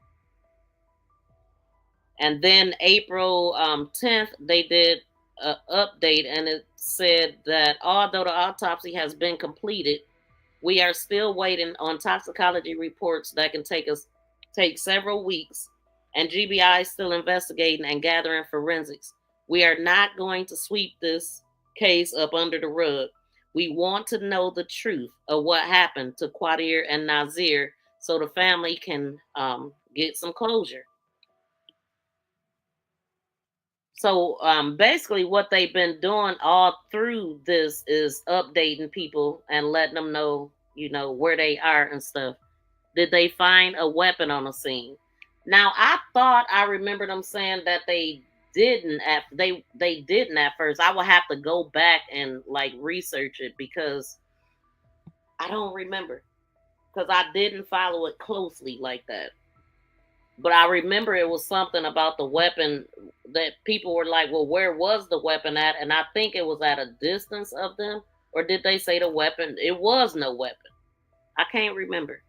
And then April 10th, they did an update, and it said that although the autopsy has been completed, we are still waiting on toxicology reports that can take several weeks, and GBI is still investigating and gathering forensics. We are not going to sweep this case up under the rug. We want to know the truth of what happened to Quadir and Nazir so the family can get some closure. So basically what they've been doing all through this is updating people and letting them know, where they are and stuff. Did they find a weapon on the scene? Now, I thought I remember them saying that they didn't they didn't at first. I will have to go back and research it because I don't remember, because I didn't follow it closely like that. But I remember it was something about the weapon that people were like, well, where was the weapon at? And I think it was at a distance of them. Or did they say the weapon? It was no weapon. I can't remember.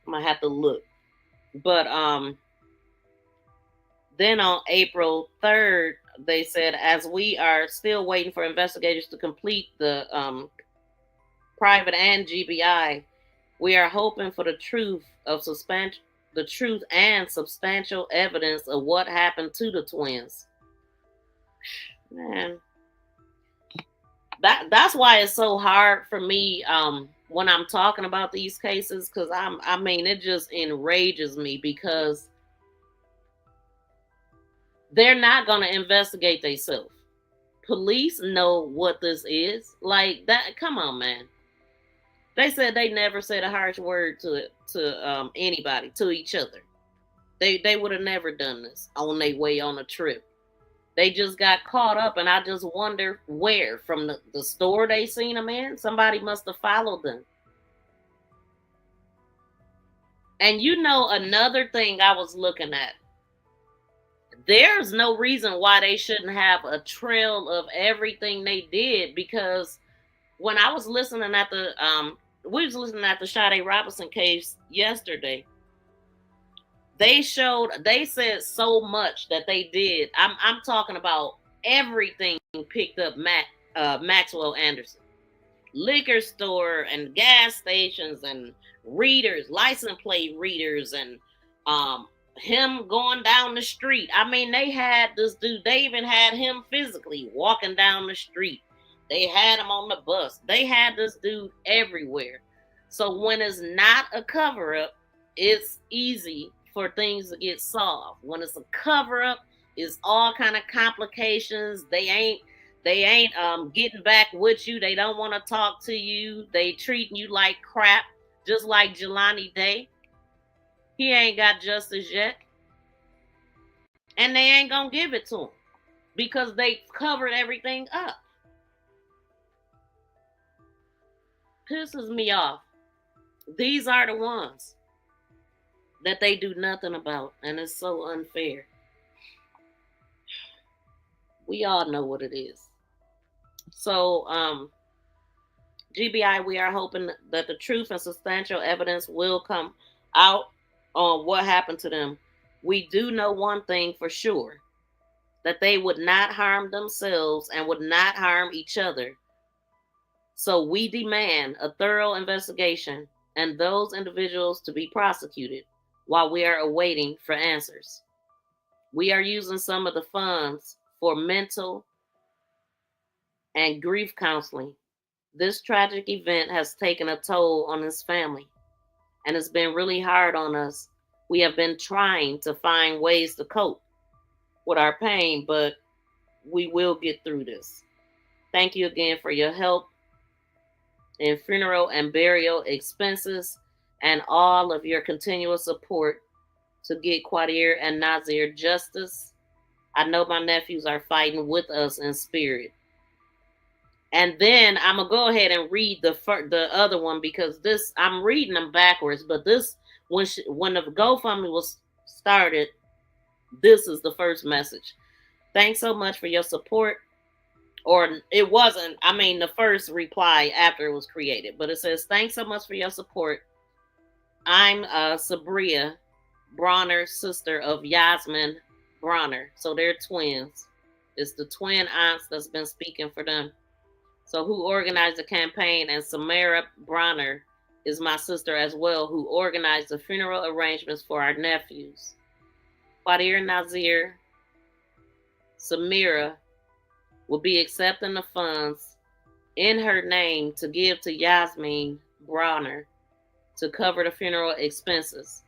I'm going to have to look. But then on April 3rd, they said, as we are still waiting for investigators to complete the private and GBI, we are hoping for the truth and substantial evidence of what happened to the twins. Man, that's why it's so hard for me when I'm talking about these cases, because it just enrages me because they're not going to investigate themselves. Police know what this is. Like that, come on, man. They said they never said a harsh word to anybody, to each other. They would have never done this on their way on a trip. They just got caught up, and I just wonder where. From the store they seen them in? Somebody must have followed them. And another thing I was looking at, there's no reason why they shouldn't have a trail of everything they did, because when I was listening at we was listening at the Sade Robinson case yesterday, they said so much that they did. I'm talking about everything picked up Maxwell Anderson. Liquor store and gas stations and readers, license plate readers, and him going down the street. They had this dude, they even had him physically walking down the street. They had him on the bus. They had this dude everywhere. So when it's not a cover-up, it's easy for things to get solved. When it's a cover-up, it's all kind of complications. They ain't getting back with you. They don't want to talk to you. They treating you like crap, just like Jelani Day. He ain't got justice yet. And they ain't going to give it to him because they covered everything up. Pisses me off. These are the ones that they do nothing about, and it's so unfair. We all know what it is. So, GBI, we are hoping that the truth and substantial evidence will come out on what happened to them. We do know one thing for sure, that they would not harm themselves and would not harm each other. So we demand a thorough investigation and those individuals to be prosecuted while we are awaiting for answers. We are using some of the funds for mental and grief counseling. This tragic event has taken a toll on his family, and it's been really hard on us. We have been trying to find ways to cope with our pain, but we will get through this. Thank you again for your help in funeral and burial expenses and all of your continuous support to get Quadir and Nazir justice. I know my nephews are fighting with us in spirit. And then I'm going to go ahead and read the other one, because this, I'm reading them backwards, but this, when the GoFundMe was started, this is the first message. Thanks so much for your support. Or it wasn't, the first reply after it was created, but it says, thanks so much for your support. I'm Sabria Bronner, sister of Yasmin Bronner. So they're twins. It's the twin aunts that's been speaking for them. So who organized the campaign? And Samara Bronner is my sister as well, who organized the funeral arrangements for our nephews. Qadir Nazir, Samira will be accepting the funds in her name to give to Yasmin Bronner to cover the funeral expenses.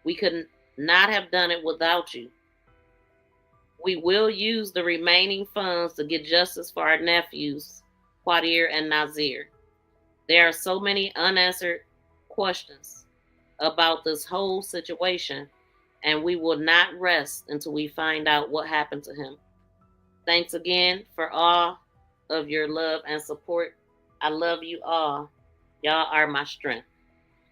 We could not have done it without you. We will use the remaining funds to get justice for our nephews, Qadir and Nazir. There are so many unanswered questions about this whole situation, and we will not rest until we find out what happened to him. Thanks again for all of your love and support. I love you all. Y'all are my strength.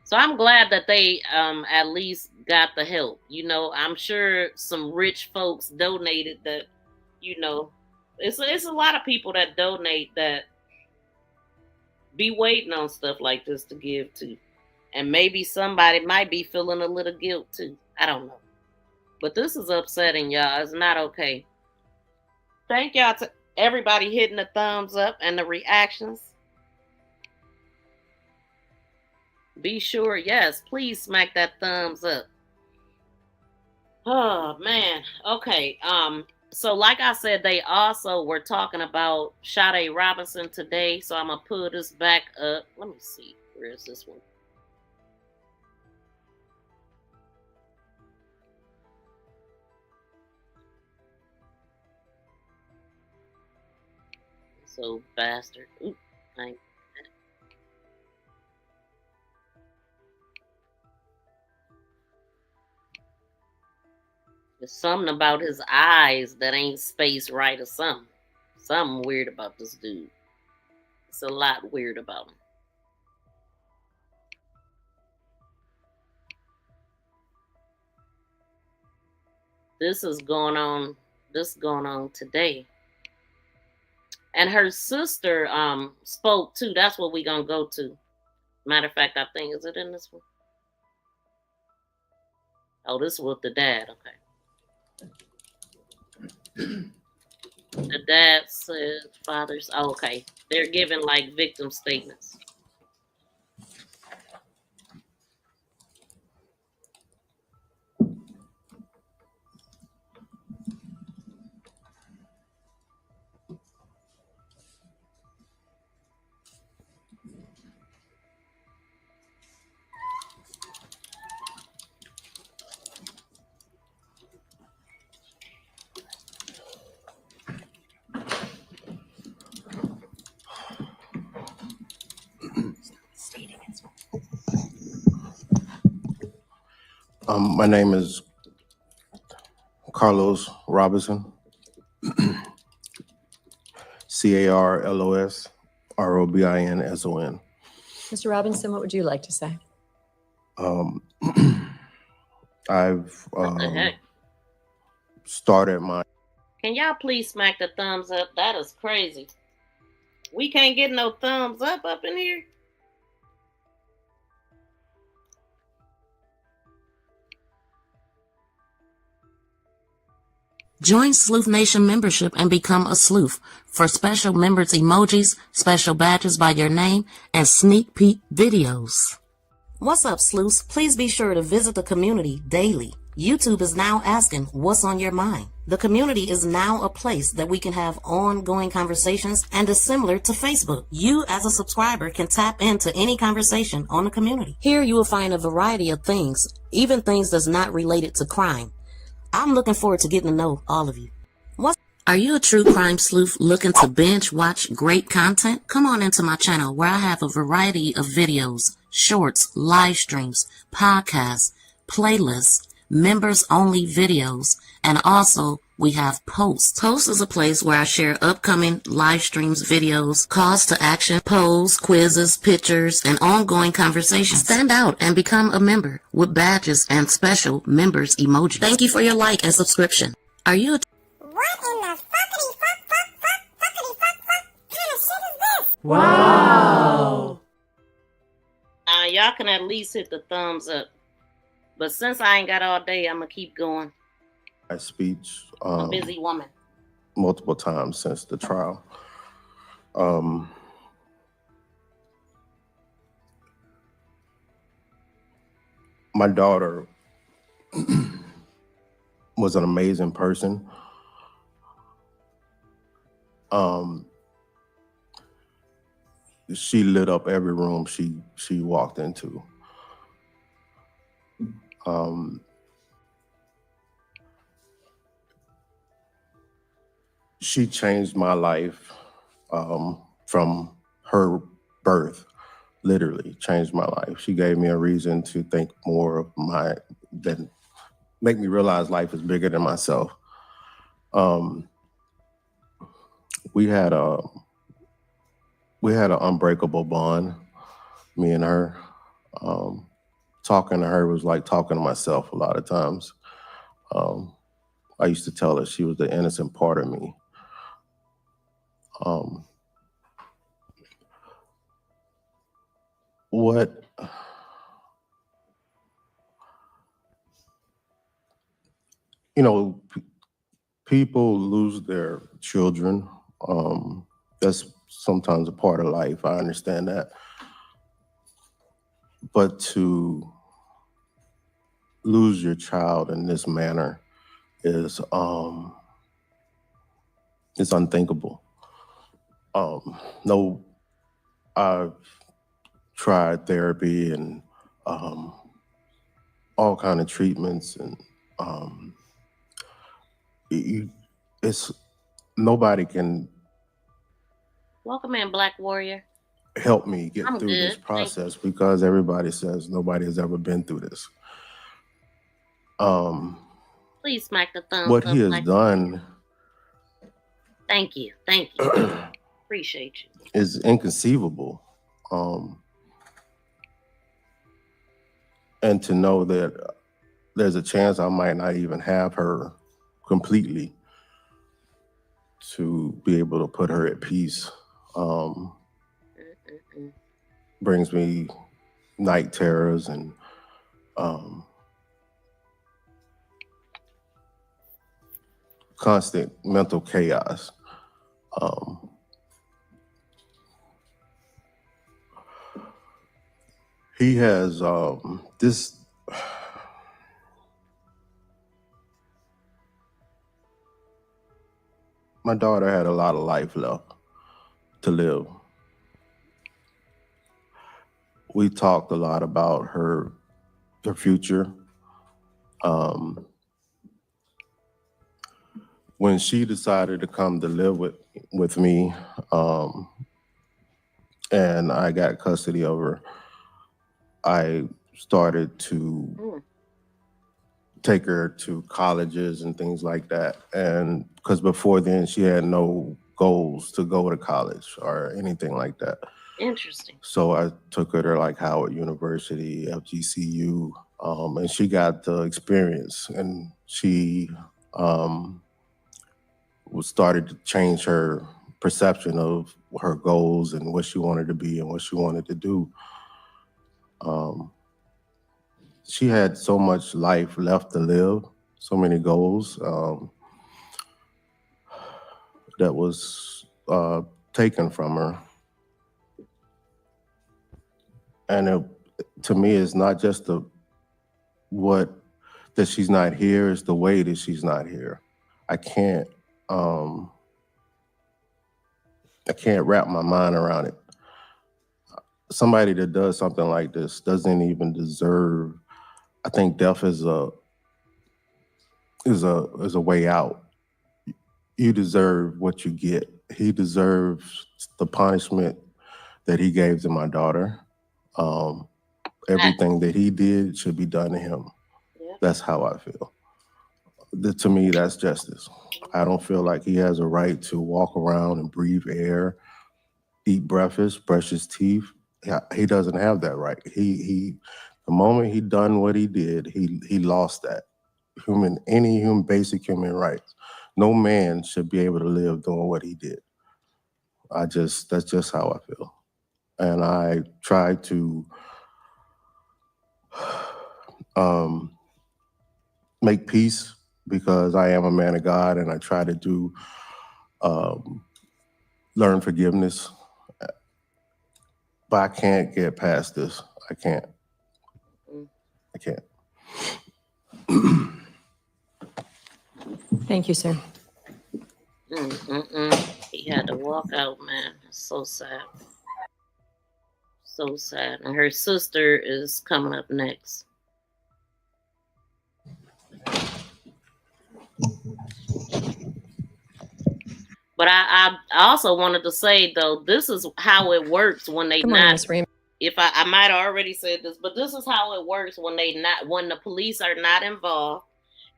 So I'm glad that they at least got the help. You know, I'm sure some rich folks donated that, you know, it's a lot of people that donate that be waiting on stuff like this to give to. And maybe somebody might be feeling a little guilt too. I don't know. But this is upsetting, y'all. It's not okay. Thank y'all to everybody hitting the thumbs up and the reactions. Be sure, yes, please smack that thumbs up. Oh man. Okay. So like I said, they also were talking about Sade Robinson today. So I'm gonna pull this back up. Let me see. Where is this one? So bastard. Ooh, there's something about his eyes that ain't spaced right or something. Something weird about this dude. It's a lot weird about him. This is going on today. And her sister spoke too. That's what we're gonna go to. Matter of fact, I think, is it in this one? Oh, this is with the dad. Okay. The dad said fathers. Oh, okay. They're giving like victim statements. My name is Carlos Robinson. CarlosRobinson. Mr. Robinson, what would you like to say? I've started my. Can y'all please smack the thumbs up? That is crazy. We can't get no thumbs up in here. Join Sleuth Nation membership and become a sleuth for special members emojis, special badges by your name, and sneak peek videos. What's up, sleuths? Please be sure to visit the community daily. YouTube is now asking what's on your mind. The community is now a place that we can have ongoing conversations and is similar to Facebook. You as a subscriber can tap into any conversation on the community. Here you will find a variety of things, even things that's not related to crime. I'm looking forward to getting to know all of you. Are you a true crime sleuth looking to binge watch great content? Come on into my channel where I have a variety of videos, shorts, live streams, podcasts, playlists, members only videos, and also we have posts. Posts is a place where I share upcoming live streams, videos, calls to action, polls, quizzes, pictures, and ongoing conversations. Stand out and become a member with badges and special members emojis. Thank you for your like and subscription. Are you a What in the fuckity fuck kind of shit is this? Wow. Y'all can at least hit the thumbs up. But since I ain't got all day, I'm going to keep going. My speech. I'm a busy woman. multiple times since the trial. My daughter was an amazing person. She lit up every room she walked into. She changed my life from her birth, literally changed my life. She gave me a reason to think more of that make me realize life is bigger than myself. We had an unbreakable bond, me and her. Talking to her was like talking to myself a lot of times. I used to tell her she was the innocent part of me. People lose their children. That's sometimes a part of life. I understand that. But to lose your child in this manner is unthinkable. No, I've tried therapy and all kind of treatments, and nobody can Welcome in, Black Warrior. help me get I'm through good. this process because everybody says nobody has ever been through this. Please smack the thumbs What up. he has done Thank you. Appreciate you. is inconceivable. And to know that there's a chance I might not even have her completely to be able to put her at peace brings me night terrors and constant mental chaos. He has my daughter had a lot of life left to live. We talked a lot about her future. When she decided to come to live with me, and I got custody of her, I started to take her to colleges and things like that. And because before then she had no goals to go to college or anything like that. Interesting. So I took her to like Howard University, FGCU, and she got the experience, and she started to change her perception of her goals and what she wanted to be and what she wanted to do. She had so much life left to live, so many goals that was taken from her. And to me, it's not just that she's not here, it's the way that she's not here. I can't wrap my mind around it. Somebody that does something like this doesn't even deserve. I think death is a way out. You deserve what you get. He deserves the punishment that he gave to my daughter. Everything that he did should be done to him. Yeah. That's how I feel. To me, that's justice. I don't feel like he has a right to walk around and breathe air, eat breakfast, brush his teeth. He doesn't have that right. The moment he done what he did, he lost that. Any basic human rights. No man should be able to live doing what he did. That's just how I feel. And I try to make peace because I am a man of God, and I try to do learn forgiveness. But I can't get past this. I can't. I can't. Thank you, sir. He had to walk out, man. It's so sad. So sad. And her sister is coming up next. But I also wanted to say, though, this is how it works when they not. If I might have already said this, but this is how it works when when the police are not involved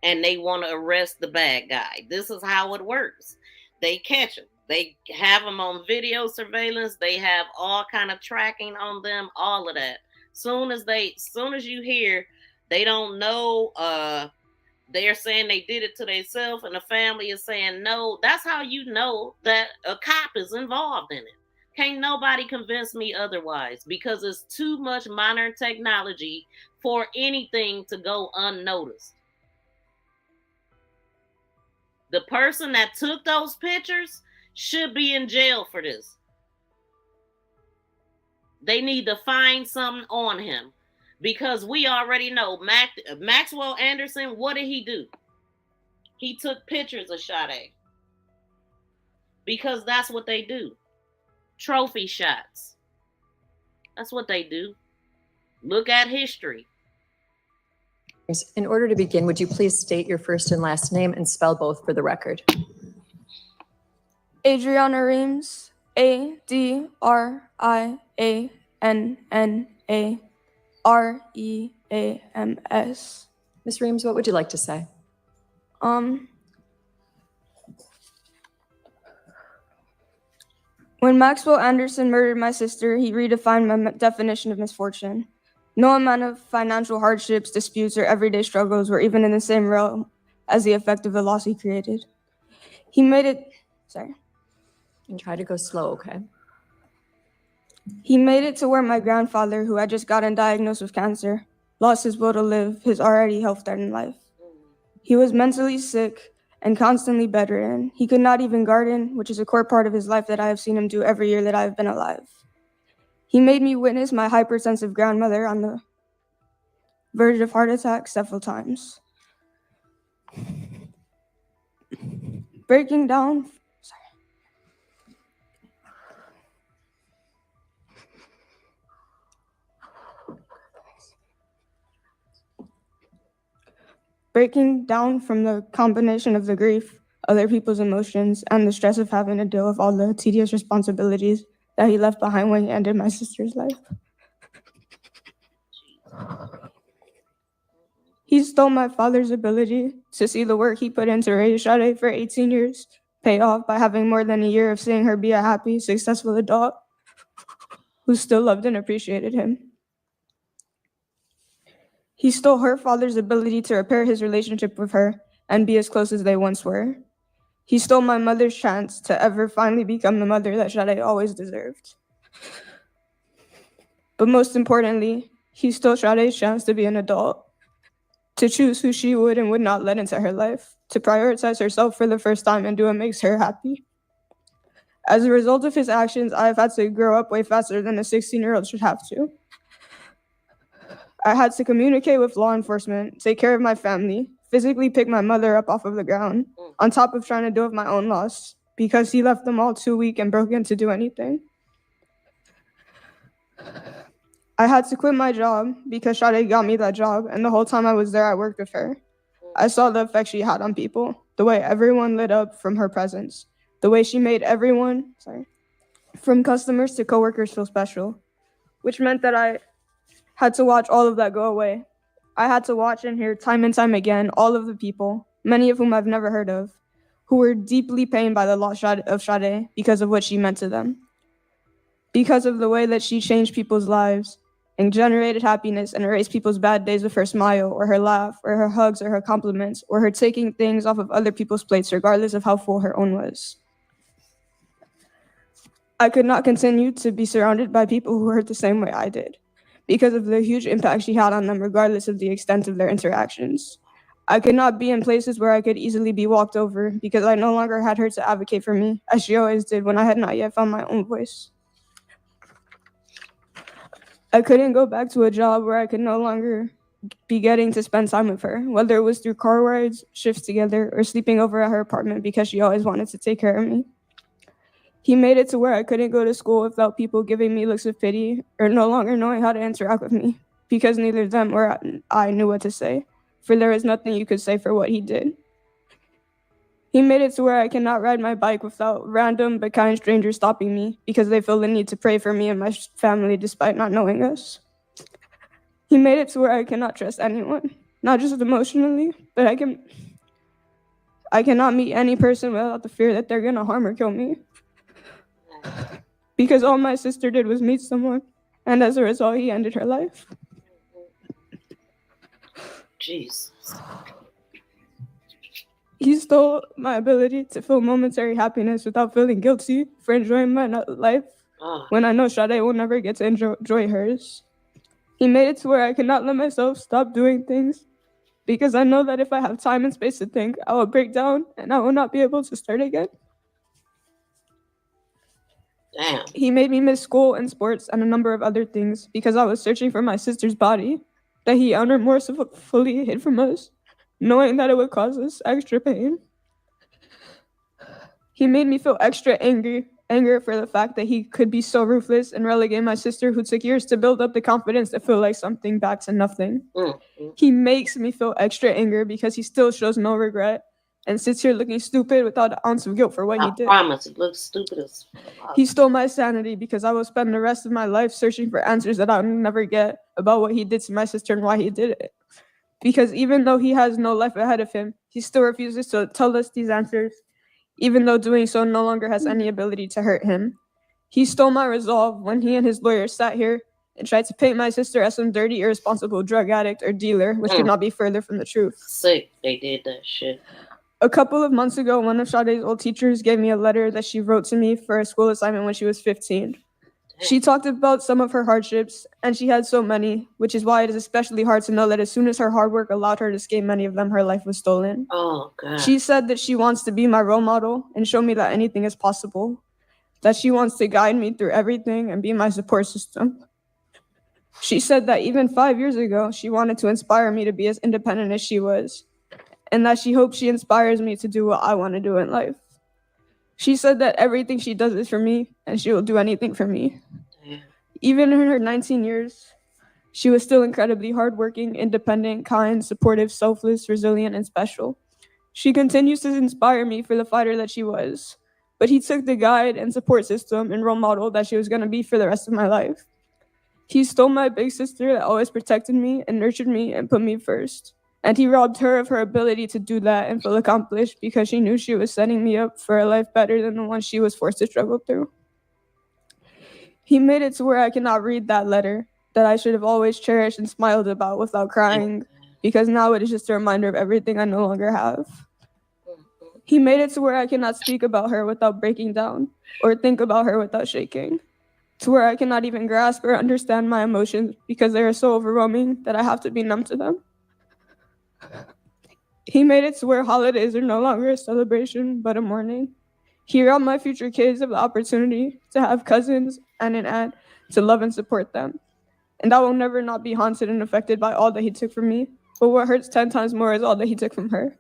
and they want to arrest the bad guy. This is how it works. They catch him. They have them on video surveillance. They have all kind of tracking on them. All of that. Soon as you hear they don't know. They're saying they did it to themselves, and the family is saying no. That's how you know that a cop is involved in it. Can't nobody convince me otherwise, because it's too much modern technology for anything to go unnoticed. The person that took those pictures should be in jail for this. They need to find something on him. Because we already know Maxwell Anderson, what did he do? He took pictures of Sade. Because that's what they do. Trophy shots. That's what they do. Look at history. In order to begin, would you please state your first and last name and spell both for the record? Adriana Reams, ADRIANNA. REAMS. Ms. Reams, what would you like to say? When Maxwell Anderson murdered my sister, he redefined my definition of misfortune. No amount of financial hardships, disputes, or everyday struggles were even in the same realm as the effect of the loss he created. He made it, And try to go slow, okay? He made it to where my grandfather, who had just gotten diagnosed with cancer, lost his will to live his already health-threatening life. He was mentally sick and constantly bedridden. He could not even garden, which is a core part of his life that I have seen him do every year that I have been alive. He made me witness my hypersensitive grandmother on the verge of heart attack several times. Breaking down from the combination of the grief, other people's emotions, and the stress of having to deal with all the tedious responsibilities that he left behind when he ended my sister's life. He stole my father's ability to see the work he put in to raise Sade for 18 years, pay off by having more than a year of seeing her be a happy, successful adult who still loved and appreciated him. He stole her father's ability to repair his relationship with her and be as close as they once were. He stole my mother's chance to ever finally become the mother that Sade always deserved. But most importantly, he stole Sade's chance to be an adult, to choose who she would and would not let into her life, to prioritize herself for the first time and do what makes her happy. As a result of his actions, I have had to grow up way faster than a 16-year-old should have to. I had to communicate with law enforcement, take care of my family, physically pick my mother up off of the ground, on top of trying to deal with my own loss, because he left them all too weak and broken to do anything. I had to quit my job because Sade got me that job, and the whole time I was there, I worked with her. I saw the effect she had on people, the way everyone lit up from her presence, the way she made everyone, from customers to coworkers feel special, which meant that I had to watch all of that go away. I had to watch and hear time and time again all of the people, many of whom I've never heard of, who were deeply pained by the loss of Sade because of what she meant to them. Because of the way that she changed people's lives and generated happiness and erased people's bad days with her smile or her laugh or her hugs or her compliments or her taking things off of other people's plates regardless of how full her own was. I could not continue to be surrounded by people who hurt the same way I did, because of the huge impact she had on them regardless of the extent of their interactions. I could not be in places where I could easily be walked over because I no longer had her to advocate for me, as she always did when I had not yet found my own voice. I couldn't go back to a job where I could no longer be getting to spend time with her, whether it was through car rides, shifts together, or sleeping over at her apartment because she always wanted to take care of me. He made it to where I couldn't go to school without people giving me looks of pity or no longer knowing how to interact with me because neither them or I knew what to say, for there was nothing you could say for what he did. He made it to where I cannot ride my bike without random but kind strangers stopping me because they feel the need to pray for me and my family despite not knowing us. He made it to where I cannot trust anyone, not just emotionally, but I cannot meet any person without the fear that they're gonna harm or kill me. Because all my sister did was meet someone, and as a result, he ended her life. Jesus. He stole my ability to feel momentary happiness without feeling guilty for enjoying my life when I know Sade will never get to enjoy hers. He made it to where I cannot let myself stop doing things because I know that if I have time and space to think, I will break down and I will not be able to start again. Damn. He made me miss school and sports and a number of other things because I was searching for my sister's body that he unremorsefully hid from us, knowing that it would cause us extra pain. He made me feel extra anger for the fact that he could be so ruthless and relegate my sister, who took years to build up the confidence to feel like something, back to nothing. He makes me feel extra anger because he still shows no regret and sits here looking stupid without an ounce of guilt for what he did. I promise, it looks stupid as fuck. He stole my sanity because I will spend the rest of my life searching for answers that I'll never get about what he did to my sister and why he did it. Because even though he has no life ahead of him, he still refuses to tell us these answers, even though doing so no longer has any ability to hurt him. He stole my resolve when he and his lawyer sat here and tried to paint my sister as some dirty, irresponsible drug addict or dealer, which could not be further from the truth. Sick, they did that shit. A couple of months ago, one of Sade's old teachers gave me a letter that she wrote to me for a school assignment when she was 15. She talked about some of her hardships, and she had so many, which is why it is especially hard to know that as soon as her hard work allowed her to escape many of them, her life was stolen. Oh, God. She said that she wants to be my role model and show me that anything is possible, that she wants to guide me through everything and be my support system. She said that even 5 years ago, she wanted to inspire me to be as independent as she was, and that she hopes she inspires me to do what I want to do in life. She said that everything she does is for me, and she will do anything for me. Damn. Even in her 19 years, she was still incredibly hardworking, independent, kind, supportive, selfless, resilient, and special. She continues to inspire me for the fighter that she was, but he took the guide and support system and role model that she was going to be for the rest of my life. He stole my big sister that always protected me and nurtured me and put me first. And he robbed her of her ability to do that and feel accomplished because she knew she was setting me up for a life better than the one she was forced to struggle through. He made it to where I cannot read that letter that I should have always cherished and smiled about without crying, because now it is just a reminder of everything I no longer have. He made it to where I cannot speak about her without breaking down or think about her without shaking, to where I cannot even grasp or understand my emotions because they are so overwhelming that I have to be numb to them. He made it to where holidays are no longer a celebration, but a mourning. He robbed my future kids of the opportunity to have cousins and an aunt to love and support them. And I will never not be haunted and affected by all that he took from me, but what hurts 10 times more is all that he took from her.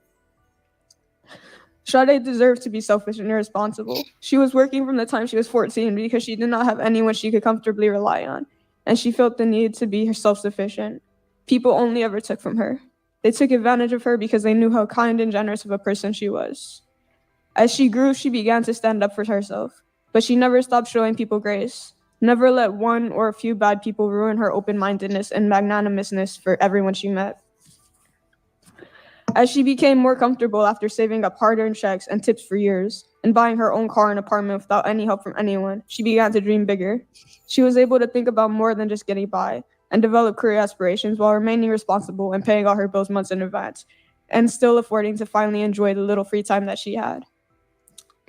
Sade deserves to be selfish and irresponsible. She was working from the time she was 14 because she did not have anyone she could comfortably rely on, and she felt the need to be self-sufficient. People only ever took from her. They took advantage of her because they knew how kind and generous of a person she was. As she grew, she began to stand up for herself, but she never stopped showing people grace, never let one or a few bad people ruin her open-mindedness and magnanimousness for everyone she met. As she became more comfortable after saving up hard-earned checks and tips for years and buying her own car and apartment without any help from anyone, she began to dream bigger. She was able to think about more than just getting by and develop career aspirations while remaining responsible and paying all her bills months in advance, and still affording to finally enjoy the little free time that she had.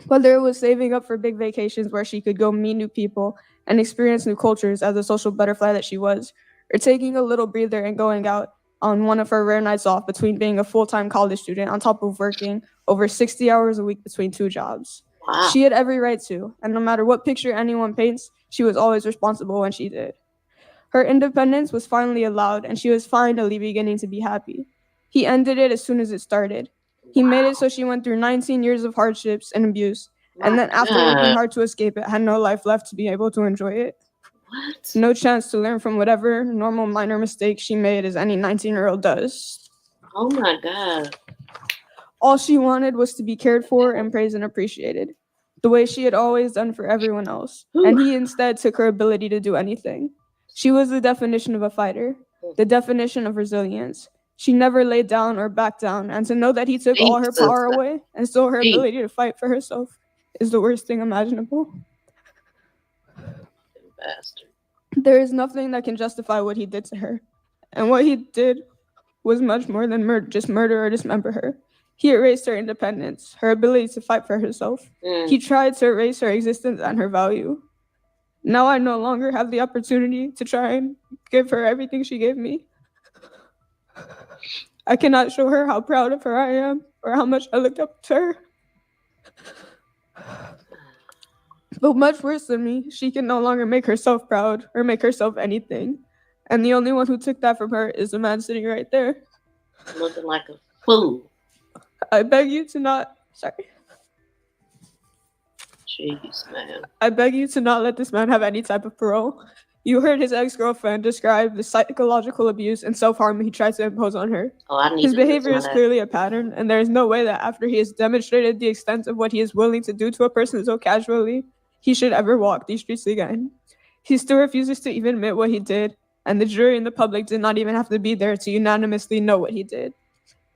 Whether it was saving up for big vacations where she could go meet new people and experience new cultures as a social butterfly that she was, or taking a little breather and going out on one of her rare nights off between being a full-time college student on top of working over 60 hours a week between 2 jobs. Wow. She had every right to, and no matter what picture anyone paints, she was always responsible when she did. Her independence was finally allowed, and she was finally beginning to be happy. He ended it as soon as it started. He made it so she went through 19 years of hardships and abuse, and then after working hard to escape it, had no life left to be able to enjoy it. What? No chance to learn from whatever normal minor mistake she made as any 19-year-old does. Oh my God. All she wanted was to be cared for and praised and appreciated, the way she had always done for everyone else. And he instead took her ability to do anything. She was the definition of a fighter, the definition of resilience. She never laid down or backed down, and to know that he took all her power away and stole her ability to fight for herself is the worst thing imaginable. Bastard. There is nothing that can justify what he did to her. And what he did was much more than just murder or dismember her. He erased her independence, her ability to fight for herself. He tried to erase her existence and her value. Now I no longer have the opportunity to try and give her everything she gave me. I cannot show her how proud of her I am or how much I looked up to her. But much worse than me, she can no longer make herself proud or make herself anything. And the only one who took that from her is the man sitting right there. Looking like a fool. I beg you to not... Sorry. Jeez, man. I beg you to not let this man have any type of parole. You heard his ex-girlfriend describe the psychological abuse and self-harm he tried to impose on her. His behavior is clearly a pattern, and there is no way that after he has demonstrated the extent of what he is willing to do to a person so casually, he should ever walk these streets again. He still refuses to even admit what he did, and the jury and the public did not even have to be there to unanimously know what he did.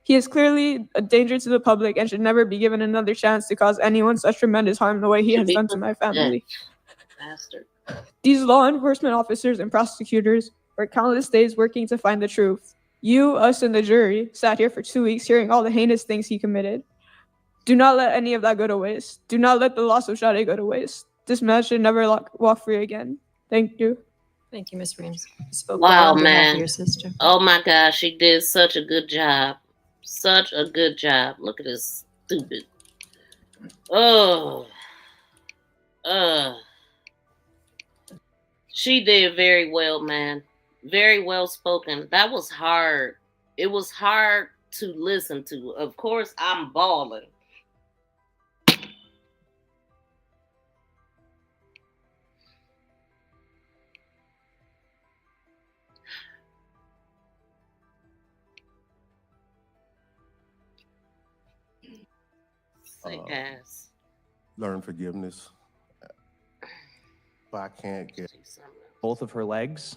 He is clearly a danger to the public and should never be given another chance to cause anyone such tremendous harm the way he has done to my family. Bastard. These law enforcement officers and prosecutors worked countless days working to find the truth. You, us, and the jury sat here for 2 weeks hearing all the heinous things he committed. Do not let any of that go to waste. Do not let the loss of Sade go to waste. This man should never walk free again. Thank you. Thank you, Ms. Reams. You spoke Wow, on behalf man. of your sister. Oh my gosh, she did such a good job. Such a good job. Look at this stupid. Oh. She did very well, man. Very well spoken. That was hard. It was hard to listen to. Of course, I'm bawling. Sick ass. Learn forgiveness. But I can't get both of her legs,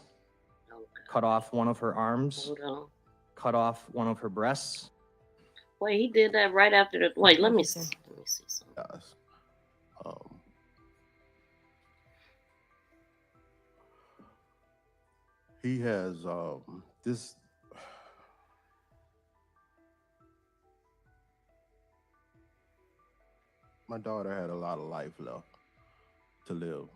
cut off one of her arms, Hold on. cut off one of her breasts. Wait, he did that right after the. Wait, let me see. Let me see something. Yes. He has this. My daughter had a lot of life left to live.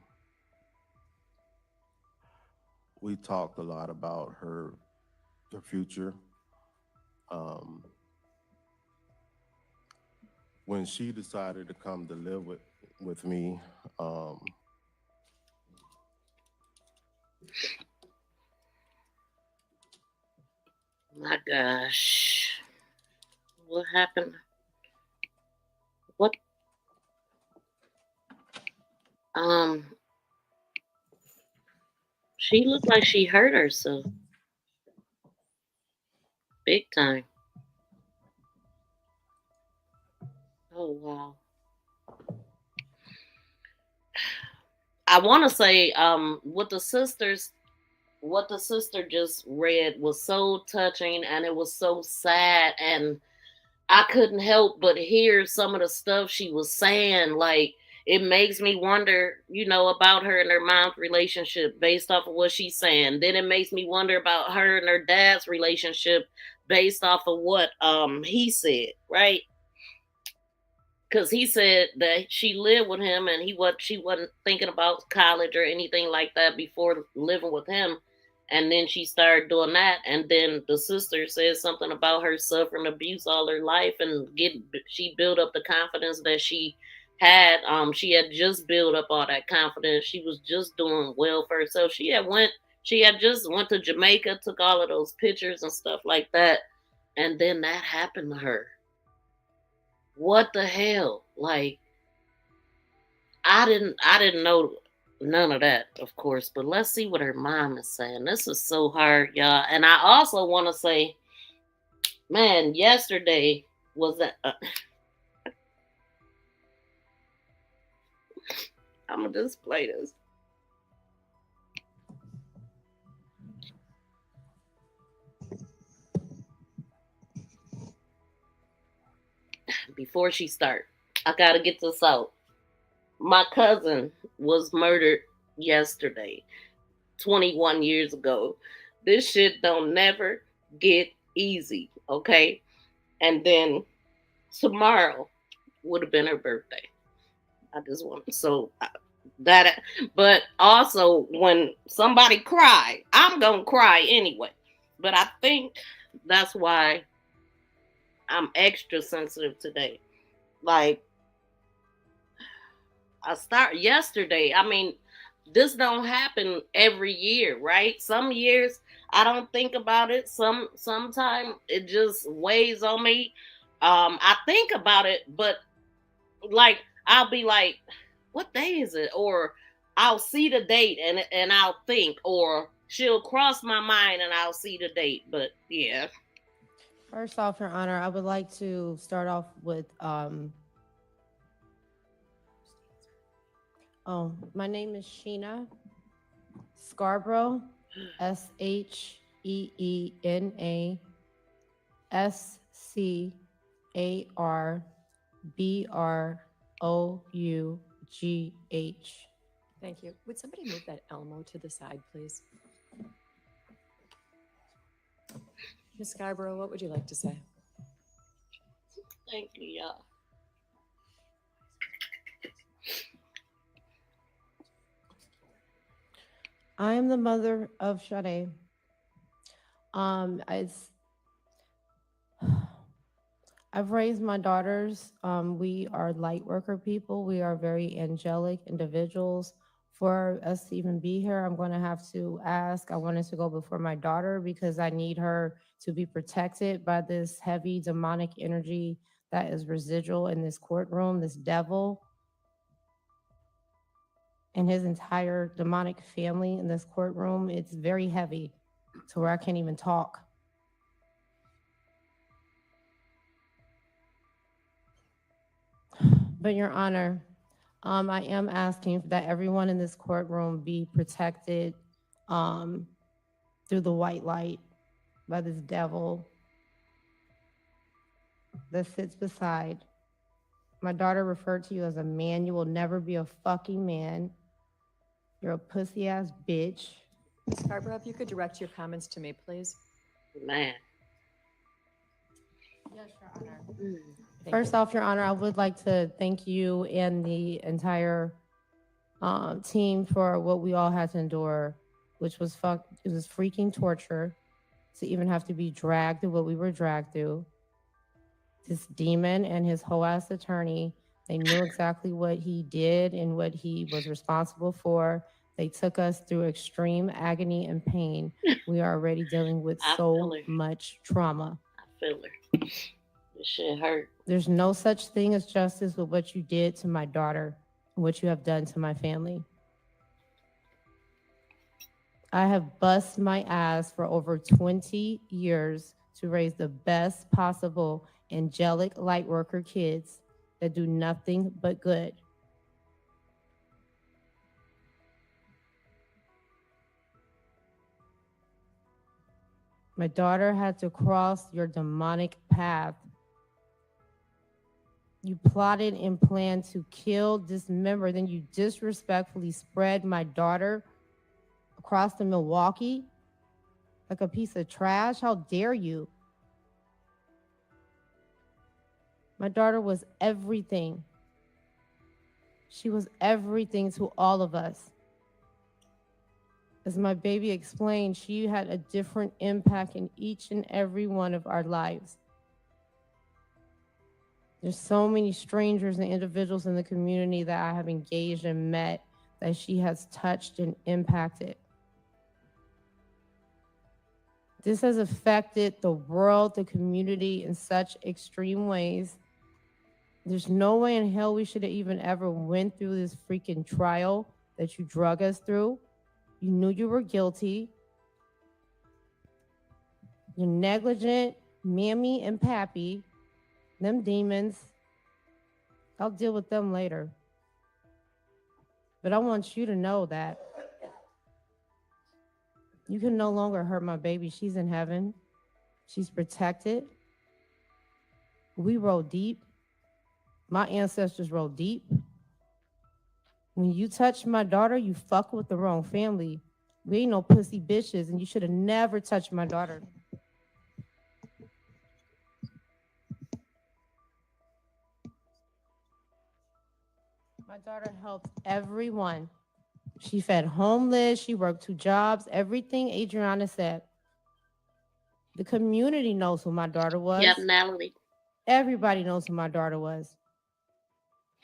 We talked a lot about her future. When she decided to come to live with me, My gosh. What happened? What? She looked like she hurt herself. Big time. Oh, wow. I want to say, what the sister just read was so touching and it was so sad, and I couldn't help but hear some of the stuff she was saying. Like, it makes me wonder, about her and her mom's relationship based off of what she's saying. Then it makes me wonder about her and her dad's relationship based off of what he said, right? Because he said that she lived with him and she wasn't thinking about college or anything like that before living with him. And then she started doing that, and then the sister said something about her suffering abuse all her life, and she built up the confidence that she had. She had just built up all that confidence. She was just doing well for herself. She had just went to Jamaica, took all of those pictures and stuff like that, and then that happened to her. What the hell? Like, I didn't know none of that, of course, but let's see what her mom is saying. This is so hard, y'all. And I also want to say, man, yesterday was that. I'm gonna just play this. Before she start, I gotta get this out. My cousin was murdered yesterday, 21 years ago. This shit don't never get easy, okay? And then tomorrow would have been her birthday. I just want that, but also when somebody cry, I'm gonna cry anyway. But I think that's why I'm extra sensitive today. Like, I start yesterday. I mean, this don't happen every year, right? Some years I don't think about it. Sometimes it just weighs on me. I think about it, but like I'll be like, what day is it? Or I'll see the date and I'll think, or she'll cross my mind and I'll see the date. But yeah. First off, Your Honor, I would like to start off with my name is Sheena Scarborough, SHEENA SCARBROUGH. Thank you. Would somebody move that Elmo to the side, please? Ms. Scarborough, what would you like to say? Thank you, y'all. I am the mother of Sade. I've raised my daughters. We are light worker people. We are very angelic individuals. For us to even be here, I'm going to have to ask. I wanted to go before my daughter because I need her to be protected by this heavy demonic energy that is residual in this courtroom, this devil and his entire demonic family in this courtroom. It's very heavy to where I can't even talk. But Your Honor, I am asking that everyone in this courtroom be protected through the white light by this devil that sits beside. My daughter referred to you as a man. You will never be a fucking man. You're a pussy ass bitch. Scarborough, if you could direct your comments to me, please. Man. Yes, Your Honor. First off, Your Honor, I would like to thank you and the entire team for what we all had to endure, which was it was freaking torture to even have to be dragged through what we were dragged through. This demon and his whole ass attorney, they knew exactly what he did and what he was responsible for. They took us through extreme agony and pain. We are already dealing with so much trauma. I feel her. This shit hurt. There's no such thing as justice with what you did to my daughter and what you have done to my family. I have bust my ass for over 20 years to raise the best possible angelic light worker kids that do nothing but good. My daughter had to cross your demonic path. You plotted and planned to kill, dismember, then you disrespectfully spread my daughter across the Milwaukee like a piece of trash. How dare you? My daughter was everything. She was everything to all of us. As my baby explained, she had a different impact in each and every one of our lives. There's so many strangers and individuals in the community that I have engaged and met that she has touched and impacted. This has affected the world, the community in such extreme ways. There's no way in hell we should have even ever went through this freaking trial that you drug us through. You knew you were guilty. You're negligent, mammy and pappy, them demons. I'll deal with them later. But I want you to know that you can no longer hurt my baby. She's in heaven. She's protected. We roll deep. My ancestors roll deep. When you touch my daughter, you fuck with the wrong family. We ain't no pussy bitches, and you should have never touched my daughter. My daughter helped everyone. She fed homeless. She worked 2 jobs. Everything Adriana said. The community knows who my daughter was. Yep, Natalie. Everybody knows who my daughter was.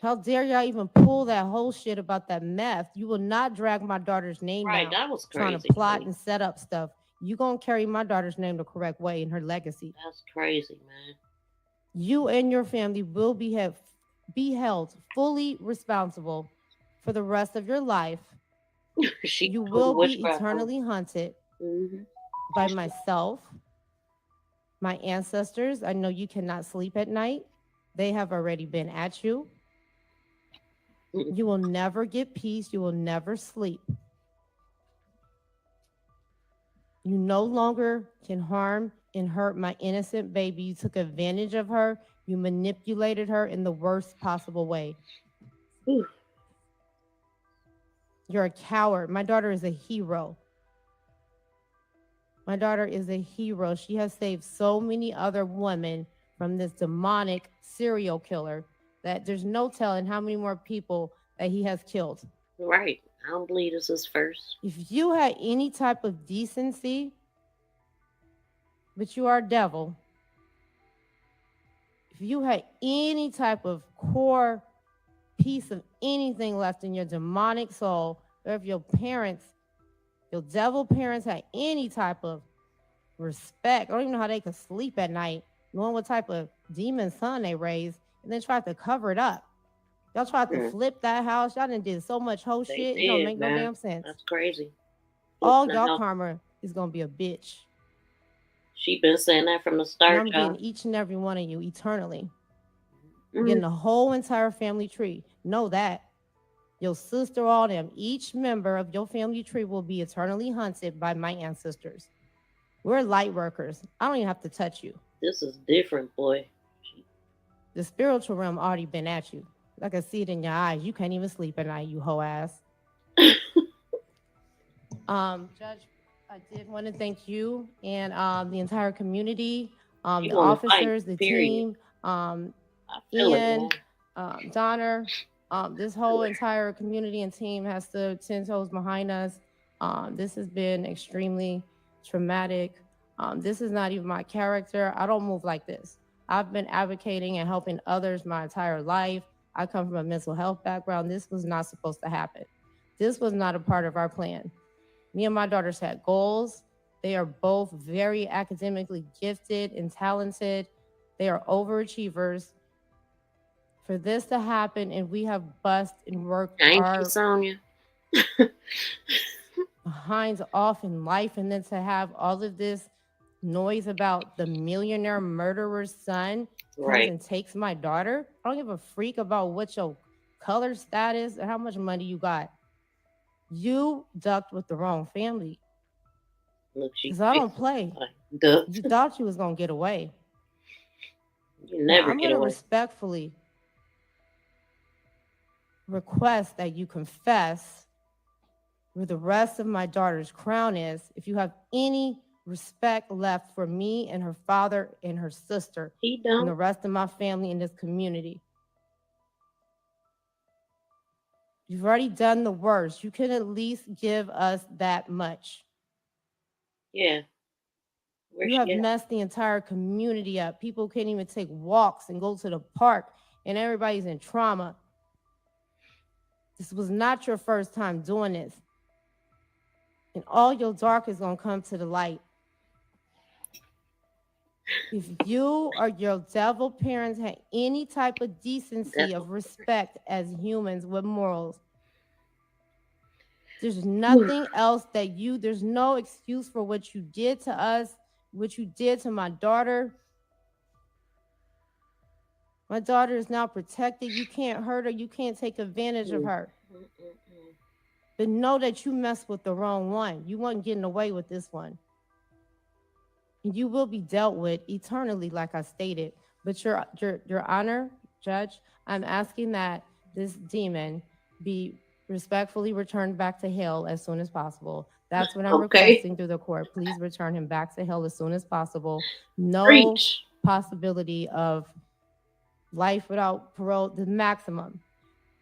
How dare y'all even pull that whole shit about that meth? You will not drag my daughter's name Right, down. that was Trying to crazy. plot and set up stuff. You gonna carry my daughter's name the correct way in her legacy. That's crazy, man. You and your family will be held fully responsible for the rest of your life. You will be eternally hunted by myself, my ancestors. I know you cannot sleep at night. They have already been at you. You will never get peace. You will never sleep. You no longer can harm and hurt my innocent baby. You took advantage of her. You manipulated her in the worst possible way. You're a coward. My daughter is a hero. My daughter is a hero. She has saved so many other women from this demonic serial killer that there's no telling how many more people that he has killed. Right. I don't believe this is first. If you had any type of decency, but you are a devil. If you had any type of core piece of anything left in your demonic soul, or if your parents, your devil parents had any type of respect, I don't even know how they could sleep at night, knowing what type of demon son they raised, and then tried to cover it up. Y'all tried to flip that house. Y'all done did so much whole shit. It don't make no damn sense. That's crazy. All y'all karma is gonna be a bitch. She been saying that from the start. And I'm getting each and every one of you eternally. Getting the whole entire family tree. Know that. Your sister, all them, each member of your family tree will be eternally hunted by my ancestors. We're light workers. I don't even have to touch you. This is different, boy. The spiritual realm already been at you. I can see it in your eyes. You can't even sleep at night, you hoe ass. Judge, I did want to thank you and the entire community, the officers, the team, Ian, Donner, this whole entire community and team has stood 10 toes behind us. This has been extremely traumatic. This is not even my character. I don't move like this. I've been advocating and helping others my entire life. I come from a mental health background. This was not supposed to happen. This was not a part of our plan. Me and my daughters had goals. They are both very academically gifted and talented. They are overachievers. For this to happen, and we have bust and worked our behinds off in life, and then to have all of this noise about the millionaire murderer's son comes and takes my daughter. I don't give a freak about what your color status or how much money you got. You ducked with the wrong family. Because I don't play. You thought you was going to get away. You never I'm get going to away. respectfully request that you confess where the rest of my daughter's crown is. If you have any respect left for me and her father and her sister and the rest of my family in this community. You've already done the worst. You can at least give us that much. Yeah. You have messed the entire community up. People can't even take walks and go to the park, and everybody's in trauma. This was not your first time doing this. And all your dark is going to come to the light. If you or your devil parents had any type of decency of respect as humans with morals, there's nothing else that there's no excuse for what you did to us, what you did to my daughter. My daughter is now protected. You can't hurt her. You can't take advantage of her. But know that you messed with the wrong one. You weren't getting away with this one. And you will be dealt with eternally, like I stated. But your honor, Judge, I'm asking that this demon be respectfully returned back to hell as soon as possible. That's what I'm requesting through the court. Please return him back to hell as soon as possible. No possibility of life without parole, the maximum.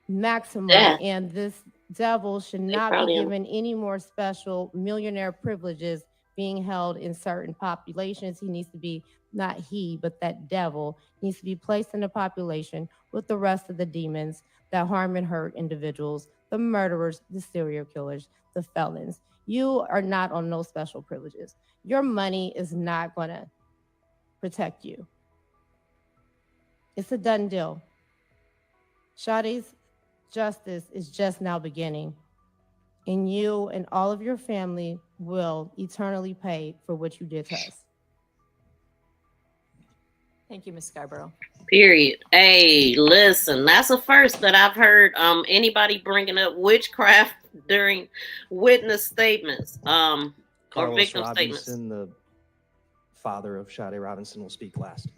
Yeah. And this devil should not be given any more special millionaire privileges being held in certain populations. He needs to be, not he, but that devil needs to be placed in a population with the rest of the demons that harm and hurt individuals, the murderers, the serial killers, the felons. You are not on no special privileges. Your money is not going to protect you. It's a done deal. Sade's justice is just now beginning, and you and all of your family will eternally pay for what you did to us. Thank you, Ms. Scarborough. Period. Hey, listen, that's the first that I've heard anybody bringing up witchcraft during witness statements or Carlos victim Robinson, statements. the father of Sade Robinson, will speak last.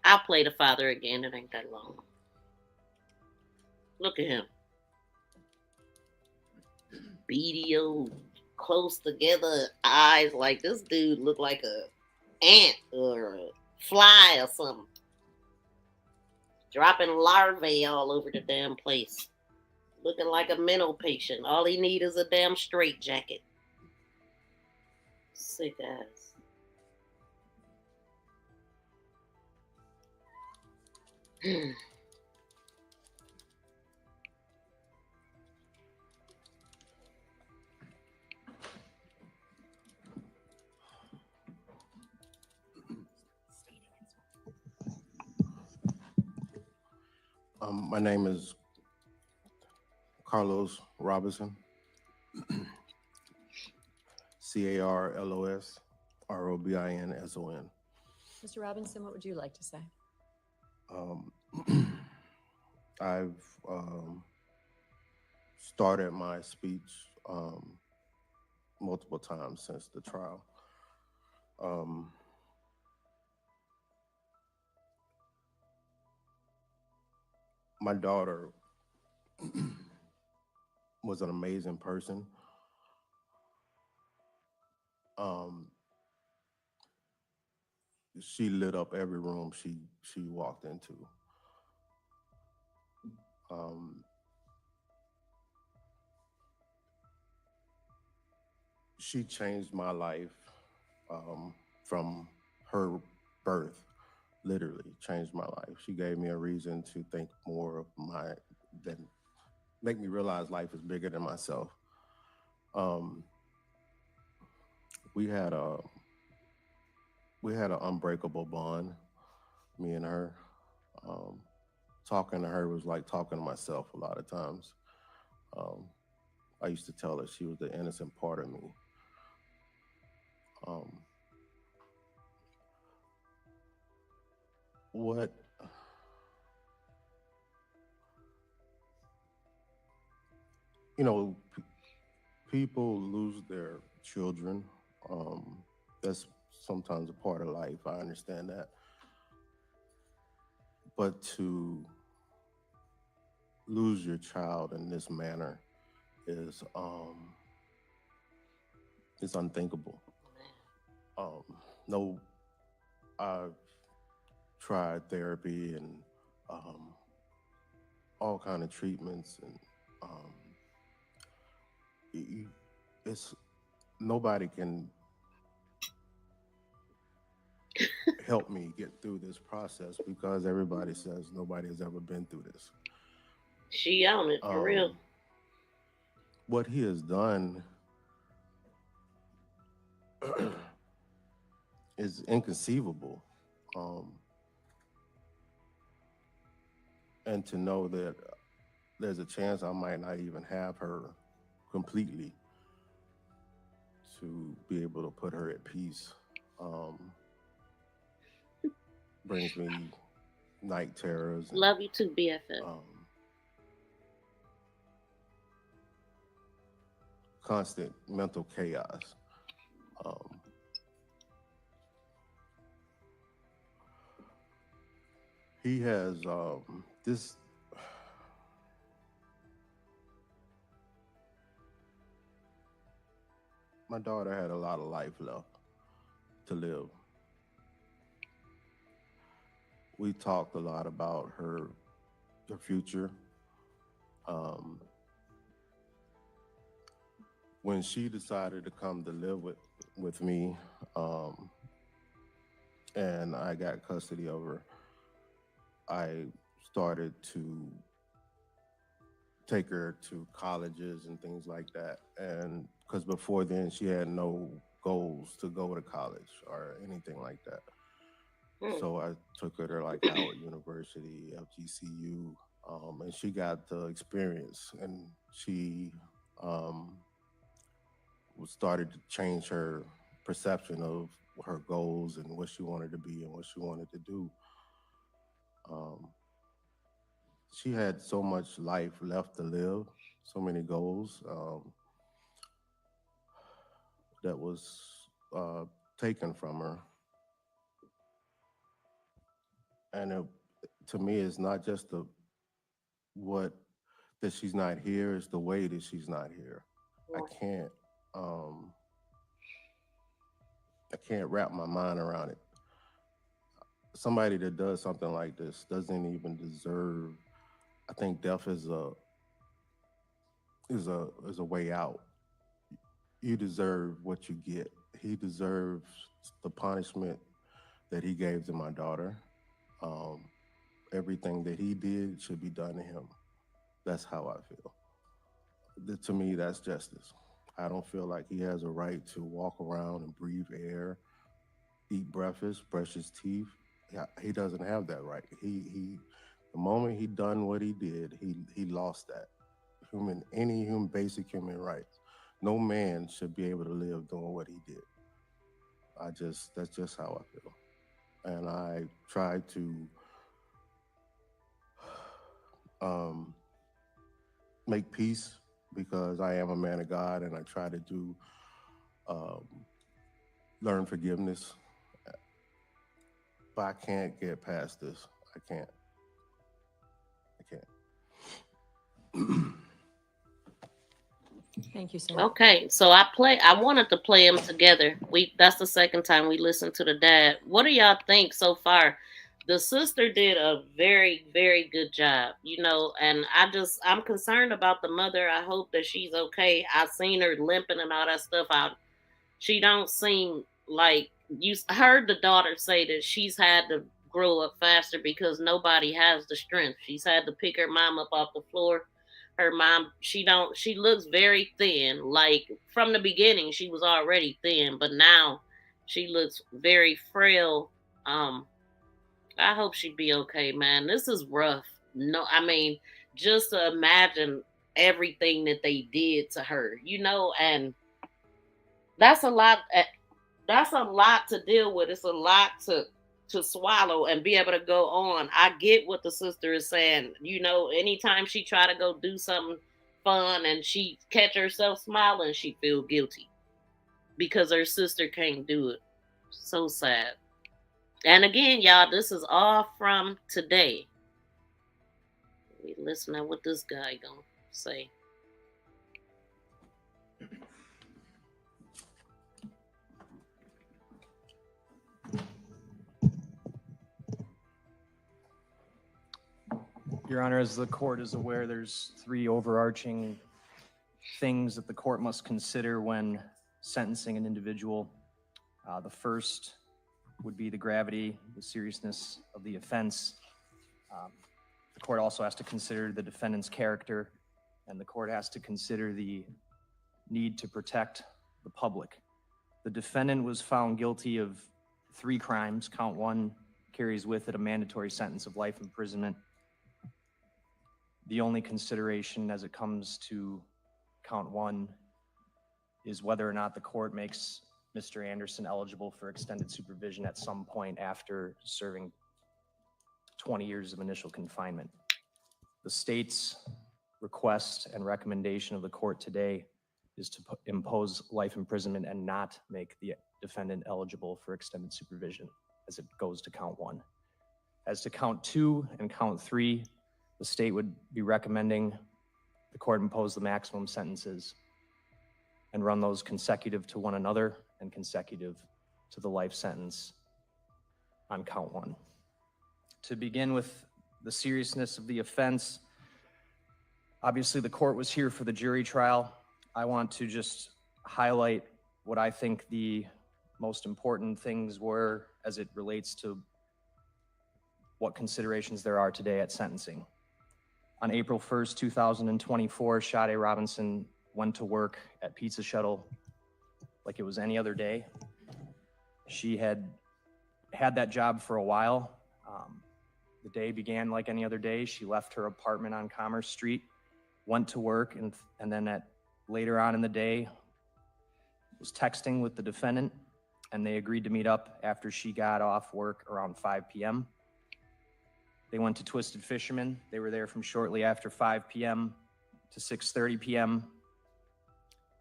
I'll play the father again. It ain't that long. Look at him. Beady old, close together eyes. Like this dude look like a ant or a fly or something. Dropping larvae all over the damn place. Looking like a mental patient. All he need is a damn straitjacket. Sick ass. My name is Carlos Robinson. CarlosRobinson. Mr. Robinson, what would you like to say? I've started my speech multiple times since the trial. My daughter was an amazing person. She lit up every room she walked into. She changed my life from her birth, literally changed my life. She gave me a reason to think more of make me realize life is bigger than myself. We had an unbreakable bond, me and her. Talking to her was like talking to myself a lot of times. I used to tell her she was the innocent part of me. People lose their children. That's sometimes a part of life. I understand that. But to lose your child in this manner is unthinkable. No, I've tried therapy and all kind of treatments, and it's nobody can help me get through this process because everybody says nobody has ever been through this. She on it for real. What he has done is inconceivable. And to know that there's a chance I might not even have her completely to be able to put her at peace brings me night terrors. And, love you too, BFF. Constant mental chaos. He has this. My daughter had a lot of life left to live. We talked a lot about her future. When she decided to come to live with me, and I got custody of her, I started to take her to colleges and things like that. And because before then she had no goals to go to college or anything like that. So I took her to like Howard University, FGCU, and she got the experience, and she started to change her perception of her goals and what she wanted to be and what she wanted to do. She had so much life left to live, so many goals that was taken from her. And to me, it's not just that she's not here, it's the way that she's not here. I can't wrap my mind around it. Somebody that does something like this doesn't even deserve. I think death is a way out. You deserve what you get. He deserves the punishment that he gave to my daughter. Everything that he did should be done to him. That's how I feel. To me, that's justice. I don't feel like he has a right to walk around and breathe air, eat breakfast, brush his teeth. He doesn't have that right. The moment he done what he did, he lost that. Any basic human rights. No man should be able to live doing what he did. That's just how I feel. And I try to make peace because I am a man of God, and I try to do learn forgiveness. But I can't get past this. I can't. Thank you, Sade. Okay, so I wanted to play them together. That's the second time we listened to the dad. What do y'all think so far? The sister did a very, very good job, and I'm concerned about the mother. I hope that she's okay. I seen her limping and all that stuff out. She don't seem like you heard the daughter say that she's had to grow up faster because nobody has the strength. She's had to pick her mom up off the floor. Her mom, she looks very thin. Like from the beginning, she was already thin, but now she looks very frail. I hope she'd be okay, man. This is rough. No, I mean, just to imagine everything that they did to her, and that's a lot. That's a lot to deal with. It's a lot to swallow and be able to go on. I get what the sister is saying. Anytime she try to go do something fun and she catch herself smiling, she feel guilty because her sister can't do it. So sad. And again, y'all, this is all from today. We listen to what this guy gonna say. Your Honor, as the court is aware, there's three overarching things that the court must consider when sentencing an individual. The first would be the gravity, the seriousness of the offense. The court also has to consider the defendant's character, and the court has to consider the need to protect the public. The defendant was found guilty of 3 crimes. Count 1 carries with it a mandatory sentence of life imprisonment. The only consideration as it comes to count 1 is whether or not the court makes Mr. Anderson eligible for extended supervision at some point after serving 20 years of initial confinement. The state's request and recommendation of the court today is to impose life imprisonment and not make the defendant eligible for extended supervision as it goes to count 1. As to count 2 and count 3, the state would be recommending the court impose the maximum sentences and run those consecutive to one another and consecutive to the life sentence on count 1. To begin with the seriousness of the offense, obviously the court was here for the jury trial. I want to just highlight what I think the most important things were as it relates to what considerations there are today at sentencing. On April 1st, 2024, Sade Robinson went to work at Pizza Shuttle like it was any other day. She had that job for a while. The day began like any other day. She left her apartment on Commerce Street, went to work, and then later on in the day was texting with the defendant, and they agreed to meet up after she got off work around 5 p.m. They went to Twisted Fisherman. They were there from shortly after 5 p.m. to 6:30 p.m.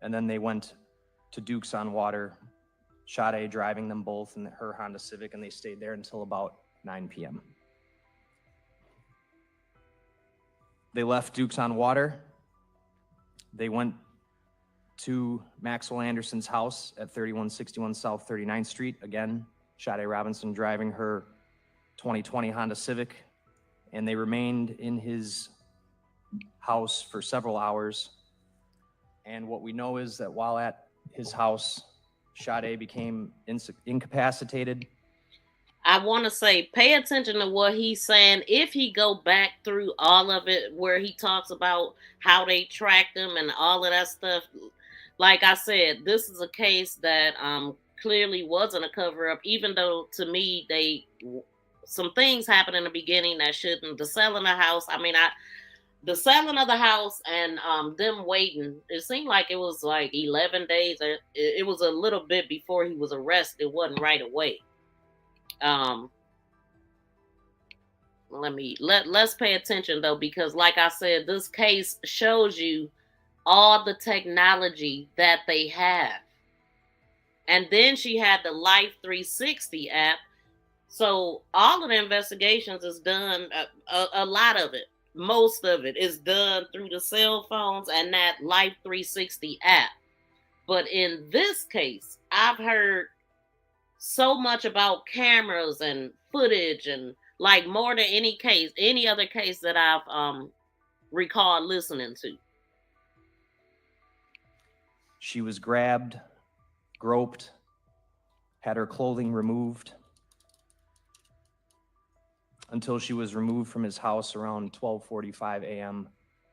And then they went to Duke's on Water, Sade driving them both in her Honda Civic, and they stayed there until about 9 p.m. They left Duke's on Water. They went to Maxwell Anderson's house at 3161 South 39th Street. Again, Sade Robinson driving her 2020 Honda Civic, and they remained in his house for several hours. And what we know is that while at his house, Sade became incapacitated. I want to say, pay attention to what he's saying. If he go back through all of it, where he talks about how they tracked him and all of that stuff, like I said, this is a case that clearly wasn't a cover-up, even though to me, some things happened in the beginning that shouldn't. The selling the house, the selling of the house and them waiting, it seemed like it was like 11 days. It was a little bit before he was arrested. It wasn't right away. Let's pay attention though, because like I said, this case shows you all the technology that they have. And then she had the Life 360 app. So all of the investigations is done, a lot of it, most of it is done through the cell phones and that Life 360 app. But in this case, I've heard so much about cameras and footage, and like more than any other case that I've recalled listening to. She was grabbed, groped, had her clothing removed until she was removed from his house around 12:45 a.m.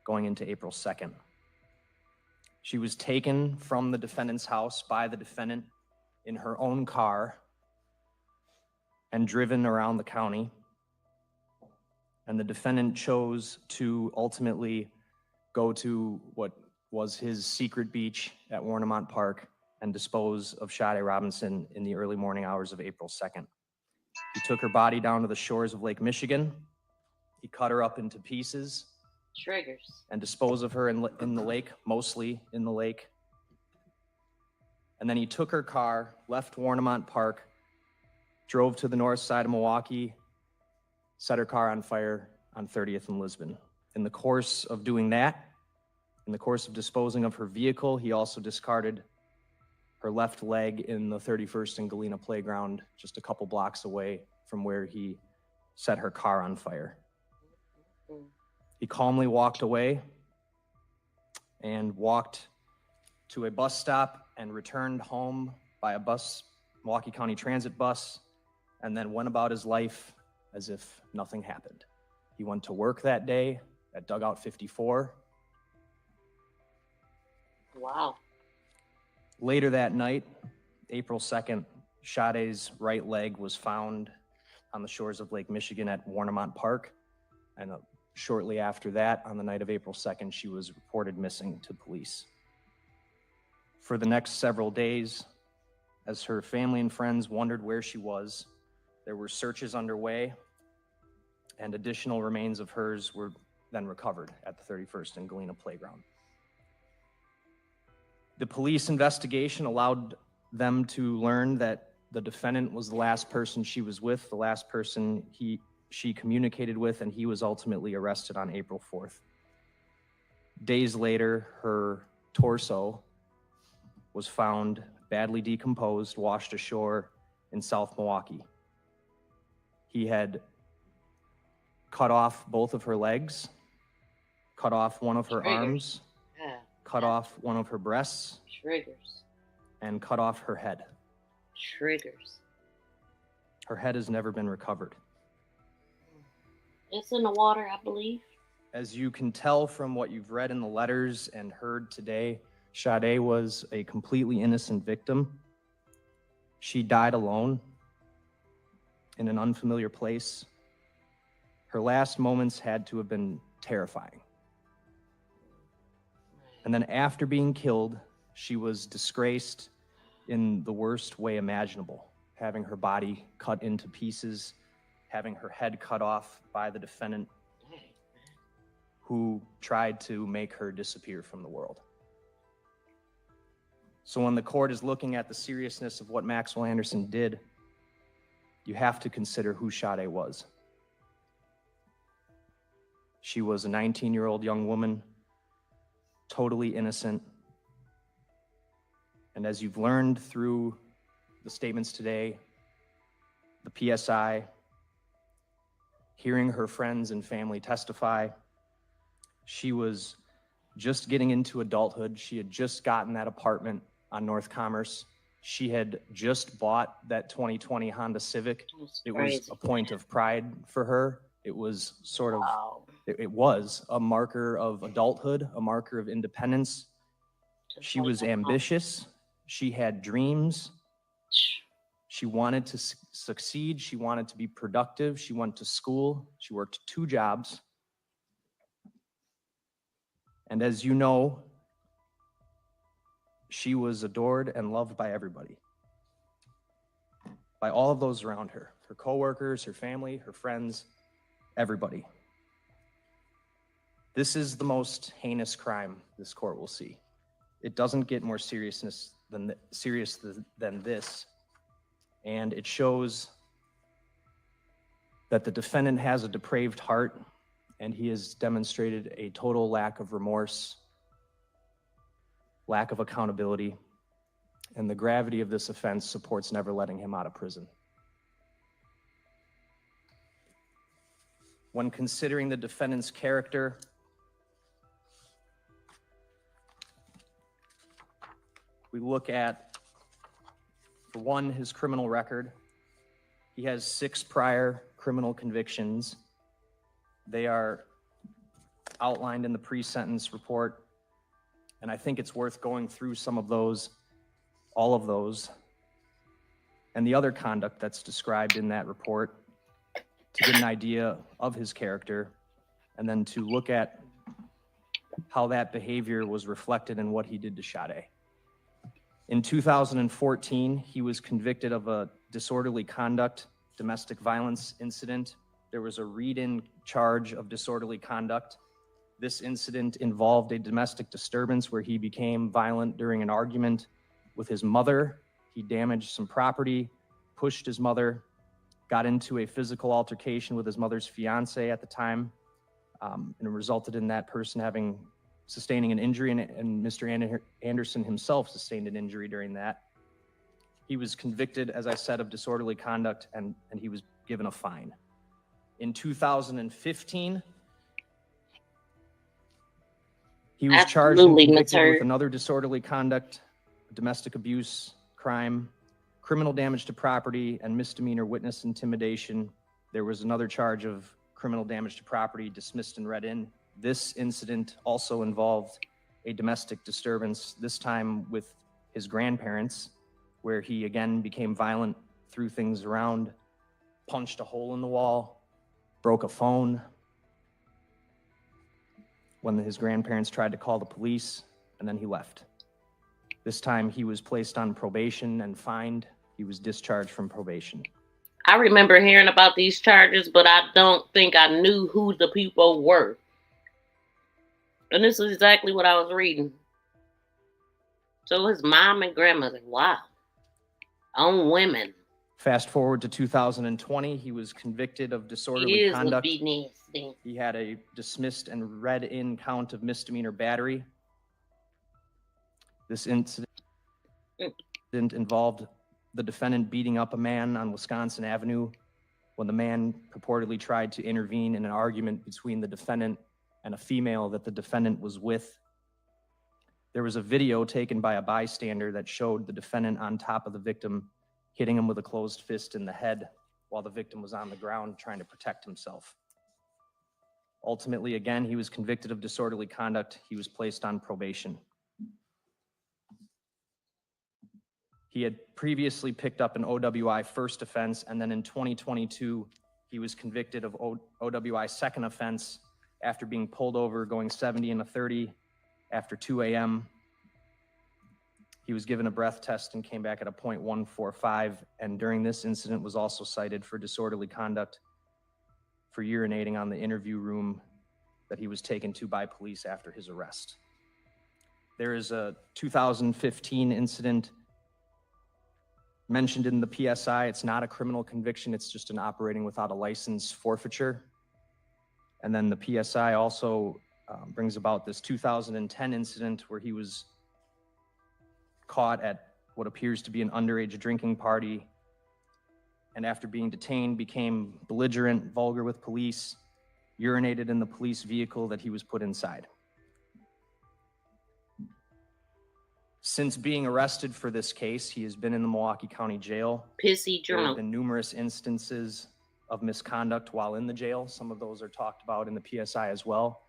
going into April 2nd. She was taken from the defendant's house by the defendant in her own car and driven around the county. And the defendant chose to ultimately go to what was his secret beach at Warnemont Park and dispose of Sade Robinson in the early morning hours of April 2nd. He took her body down to the shores of Lake Michigan. He cut her up into pieces. Triggers. And disposed of her in the lake, mostly in the lake. And then he took her car, left Warnemont Park, drove to the north side of Milwaukee, set her car on fire on 30th and Lisbon. In the course of doing that, in the course of disposing of her vehicle, he also discarded her left leg in the 31st and Galena playground, just a couple blocks away from where he set her car on fire. He calmly walked away and walked to a bus stop and returned home by a Milwaukee County Transit bus, and then went about his life as if nothing happened. He went to work that day at Dugout 54. Wow. Later that night, April 2nd, Sade's right leg was found on the shores of Lake Michigan at Warnemont Park. And shortly after that, on the night of April 2nd, she was reported missing to police. For the next several days, as her family and friends wondered where she was, there were searches underway, and additional remains of hers were then recovered at the 31st and Galena Playground. The police investigation allowed them to learn that the defendant was the last person she was with, the last person she communicated with, and he was ultimately arrested on April 4th. Days later, her torso was found badly decomposed, washed ashore in South Milwaukee. He had cut off both of her legs, cut off one of her arms, cut off one of her breasts, and cut off her head. Her head has never been recovered. It's in the water, I believe. As you can tell from what you've read in the letters and heard today, Sade was a completely innocent victim. She died alone in an unfamiliar place. Her last moments had to have been terrifying. And then after being killed, she was disgraced in the worst way imaginable, having her body cut into pieces, having her head cut off by the defendant who tried to make her disappear from the world. So when the court is looking at the seriousness of what Maxwell Anderson did, you have to consider who Sade was. She was a 19-year-old young woman, totally innocent. And as you've learned through the statements today, the PSI, hearing her friends and family testify, she was just getting into adulthood. She had just gotten that apartment on North Commerce. She had just bought that 2020 Honda Civic. It was a point of pride for her. It was sort of, it was a marker of adulthood, a marker of independence. She was ambitious. She had dreams. She wanted to succeed. She wanted to be productive. She went to school. She worked 2 jobs. And as you know, she was adored and loved by everybody, by all of those around her, her coworkers, her family, her friends, everybody. This is the most heinous crime this court will see. It doesn't get more serious than this, and it shows that the defendant has a depraved heart, and he has demonstrated a total lack of remorse, lack of accountability, and the gravity of this offense supports never letting him out of prison. When considering the defendant's character, we look at, for one, his criminal record. He has 6 prior criminal convictions. They are outlined in the pre-sentence report, and I think it's worth going through some of those, all of those, and the other conduct that's described in that report to get an idea of his character, and then to look at how that behavior was reflected in what he did to Sade. In 2014, he was convicted of a disorderly conduct, domestic violence incident. There was a read-in charge of disorderly conduct. This incident involved a domestic disturbance where he became violent during an argument with his mother. He damaged some property, pushed his mother, got into a physical altercation with his mother's fiance at the time, and it resulted in that person sustaining an injury, and Mr. Anderson himself sustained an injury during that. He was convicted, as I said, of disorderly conduct, and he was given a fine. In 2015, He was charged and Absolutely, convicted with Mater. another disorderly conduct, domestic abuse crime, criminal damage to property, and misdemeanor witness intimidation. There was another charge of criminal damage to property dismissed and read in. This incident also involved a domestic disturbance, this time with his grandparents, where he again became violent, threw things around, punched a hole in the wall, broke a phone. When his grandparents tried to call the police, and then he left. This time he was placed on probation and fined. He was discharged from probation. I remember hearing about these charges, but I don't think I knew who the people were. And this is exactly what I was reading. So his mom and grandmother, wow. On women. Fast forward to 2020, he was convicted of disorderly conduct. He had a dismissed and read-in count of misdemeanor battery. This incident involved the defendant beating up a man on Wisconsin Avenue when the man purportedly tried to intervene in an argument between the defendant and a female that the defendant was with. There was a video taken by a bystander that showed the defendant on top of the victim, hitting him with a closed fist in the head while the victim was on the ground trying to protect himself. Ultimately, again, he was convicted of disorderly conduct. He was placed on probation. He had previously picked up an OWI first offense, and then in 2022, he was convicted of OWI second offense after being pulled over going 70 and a 30 after 2 a.m. He was given a breath test and came back at a .145, and during this incident was also cited for disorderly conduct for urinating on the interview room that he was taken to by police after his arrest. There is a 2015 incident mentioned in the PSI. It's not a criminal conviction, it's just an operating without a license forfeiture. And then the PSI also brings about this 2010 incident where he was caught at what appears to be an underage drinking party, and after being detained became belligerent, vulgar with police, urinated in the police vehicle that he was put inside. Since being arrested for this case, he has been in the Milwaukee County Jail. Pissy There have drunk. been numerous instances of misconduct while in the jail. Some of those are talked about in the PSI as well.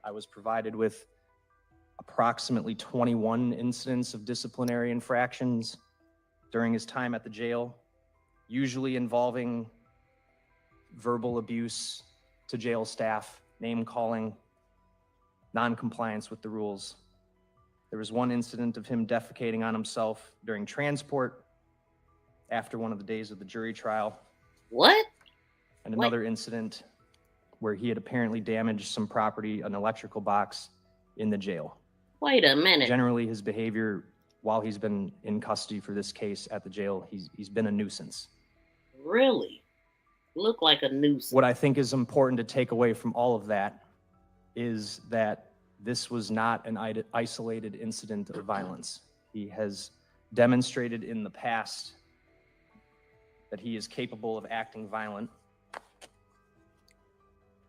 I was provided with approximately 21 incidents of disciplinary infractions during his time at the jail, usually involving verbal abuse to jail staff, name calling, non-compliance with the rules. There was one incident of him defecating on himself during transport after one of the days of the jury trial. What? And another incident where he had apparently damaged some property, an electrical box, in the jail. Wait a minute. Generally, his behavior while he's been in custody for this case at the jail, he's been a nuisance. Really? Look like a nuisance. What I think is important to take away from all of that is that this was not an isolated incident of violence. He has demonstrated in the past that he is capable of acting violent.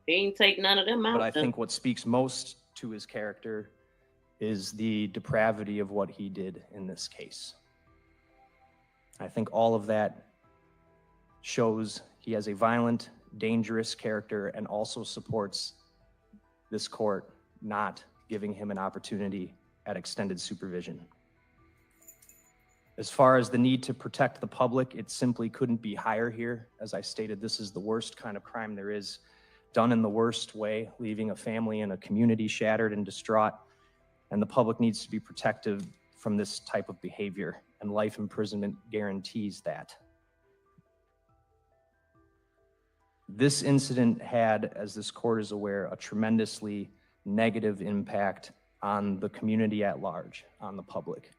He ain't take none of them out. But I think what speaks most to his character is the depravity of what he did in this case. I think all of that shows he has a violent, dangerous character and also supports this court not giving him an opportunity at extended supervision. As far as the need to protect the public, it simply couldn't be higher here. As I stated, this is the worst kind of crime there is, done in the worst way, leaving a family and a community shattered and distraught. And the public needs to be protected from this type of behavior, and life imprisonment guarantees that. This incident had, as this court is aware, a tremendously negative impact on the community at large, on the public.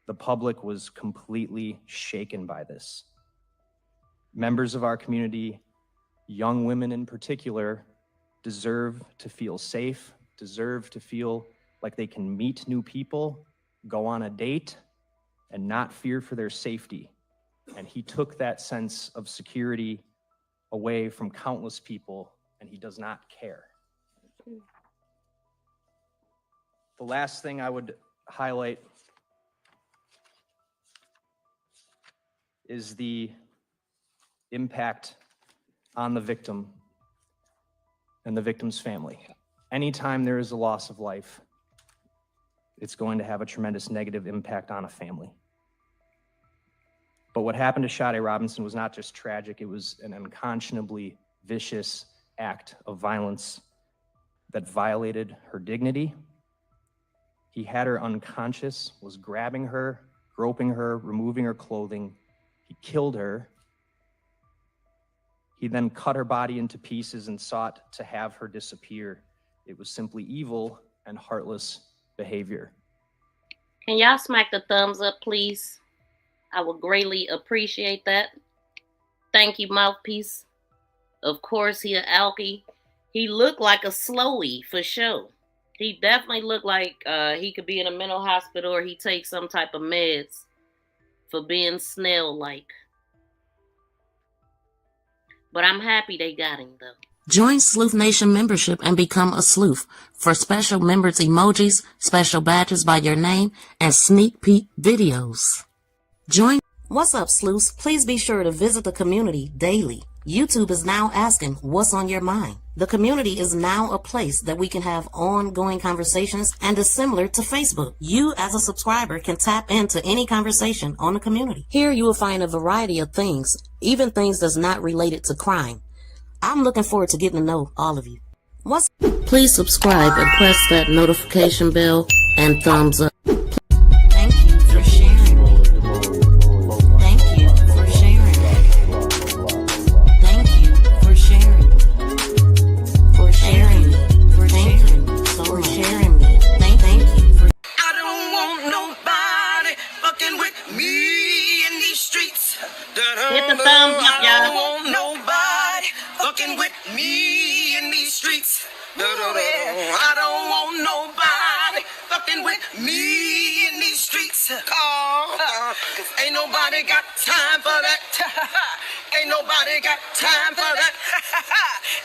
The public was completely shaken by this. Members of our community, young women in particular, deserve to feel safe, deserve to feel like they can meet new people, go on a date, and not fear for their safety. And he took that sense of security away from countless people, and he does not care. The last thing I would highlight is the impact on the victim and the victim's family. Anytime there is a loss of life, it's going to have a tremendous negative impact on a family. But what happened to Sade Robinson was not just tragic, it was an unconscionably vicious act of violence that violated her dignity. He had her unconscious, was grabbing her, groping her, removing her clothing. He killed her. He then cut her body into pieces and sought to have her disappear. It was simply evil and heartless behavior. Can y'all smack the thumbs up, please? I would greatly appreciate that. Thank you, Mouthpiece. Of course, he an alkie. He looked like a slowie for sure. He definitely looked like he could be in a mental hospital or he takes some type of meds for being snail-like. But I'm happy they got him, though. Join Sleuth Nation membership and become a sleuth for special members emojis, special badges by your name, and sneak peek videos. Join. What's up, sleuths? Please be sure to visit the community daily. YouTube is now asking what's on your mind. The community is now a place that we can have ongoing conversations and is similar to Facebook. You as a subscriber can tap into any conversation on the community. Here you will find a variety of things, even things that's not related to crime. I'm looking forward to getting to know all of you. Please subscribe and press that notification bell and thumbs up. Thank you for sharing. Thank you for sharing. Thank you for sharing. For sharing. For sharing. For sharing. Thank you for. I don't want nobody fucking with me in these streets. Hit the thumbs up, y'all. I don't want nobody fucking with me in these streets. I don't want nobody fucking with me in these streets. Cause ain't nobody got time for that. Ain't nobody got time for that.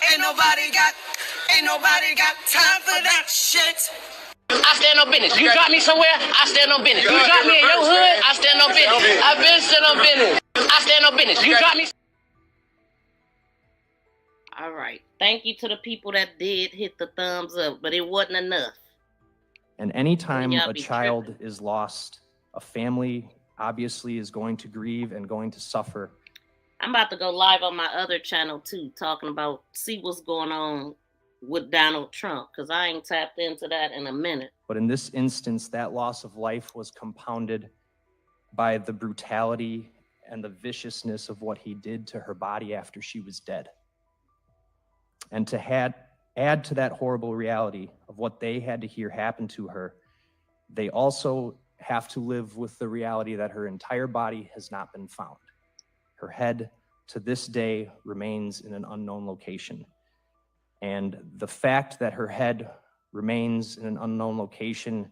Ain't nobody got time for that shit. I stand on business. You drop me somewhere, I stand on business. You drop me in your hood, I stand on business. I've been stand on business. I stand on business. You drop me. All right. Thank you to the people that did hit the thumbs up, but it wasn't enough. And anytime a child is lost, a family obviously is going to grieve and going to suffer. I'm about to go live on my other channel too, talking about, see what's going on with Donald Trump, because I ain't tapped into that in a minute. But in this instance, that loss of life was compounded by the brutality and the viciousness of what he did to her body after she was dead. And to add to that horrible reality of what they had to hear happen to her, they also have to live with the reality that her entire body has not been found. Her head, to this day, remains in an unknown location. And the fact that her head remains in an unknown location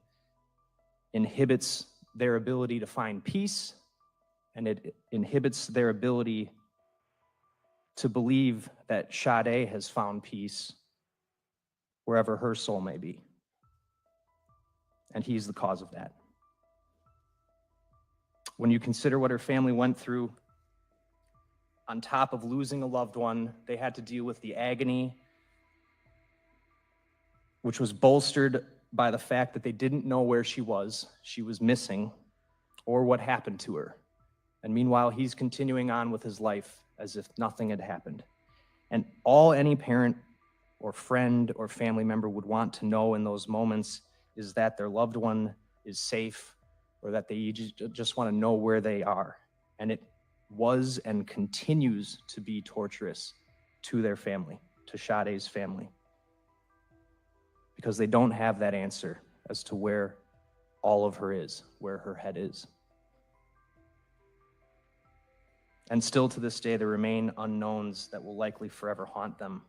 inhibits their ability to find peace, and it inhibits their ability to believe that Sade has found peace wherever her soul may be. And he's the cause of that. When you consider what her family went through, on top of losing a loved one, they had to deal with the agony, which was bolstered by the fact that they didn't know where she was missing, or what happened to her. And meanwhile, he's continuing on with his life as if nothing had happened. And all any parent or friend or family member would want to know in those moments is that their loved one is safe, or that they just want to know where they are. And it was and continues to be torturous to their family, to Sade's family, because they don't have that answer as to where all of her is, where her head is. And still to this day, there remain unknowns that will likely forever haunt them.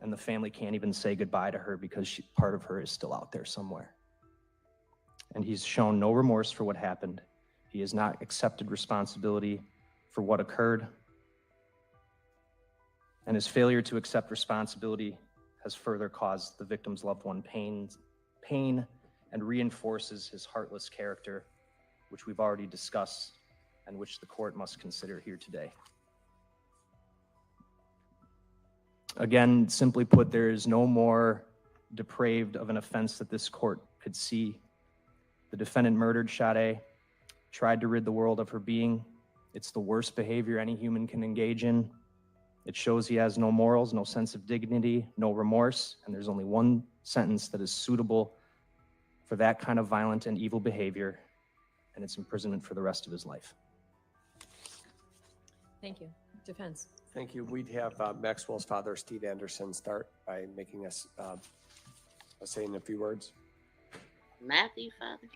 And the family can't even say goodbye to her because part of her is still out there somewhere. And he's shown no remorse for what happened. He has not accepted responsibility for what occurred. And his failure to accept responsibility has further caused the victim's loved one pain pain and reinforces his heartless character, which we've already discussed and which the court must consider here today. Again, simply put, there is no more depraved of an offense that this court could see. The defendant murdered Sade, tried to rid the world of her being. It's the worst behavior any human can engage in. It shows he has no morals, no sense of dignity, no remorse, and there's only one sentence that is suitable for that kind of violent and evil behavior, and it's imprisonment for the rest of his life. Thank you. Defense. Thank you. We'd have Maxwell's father, Steve Anderson, start by making us saying a few words. Matthew, father.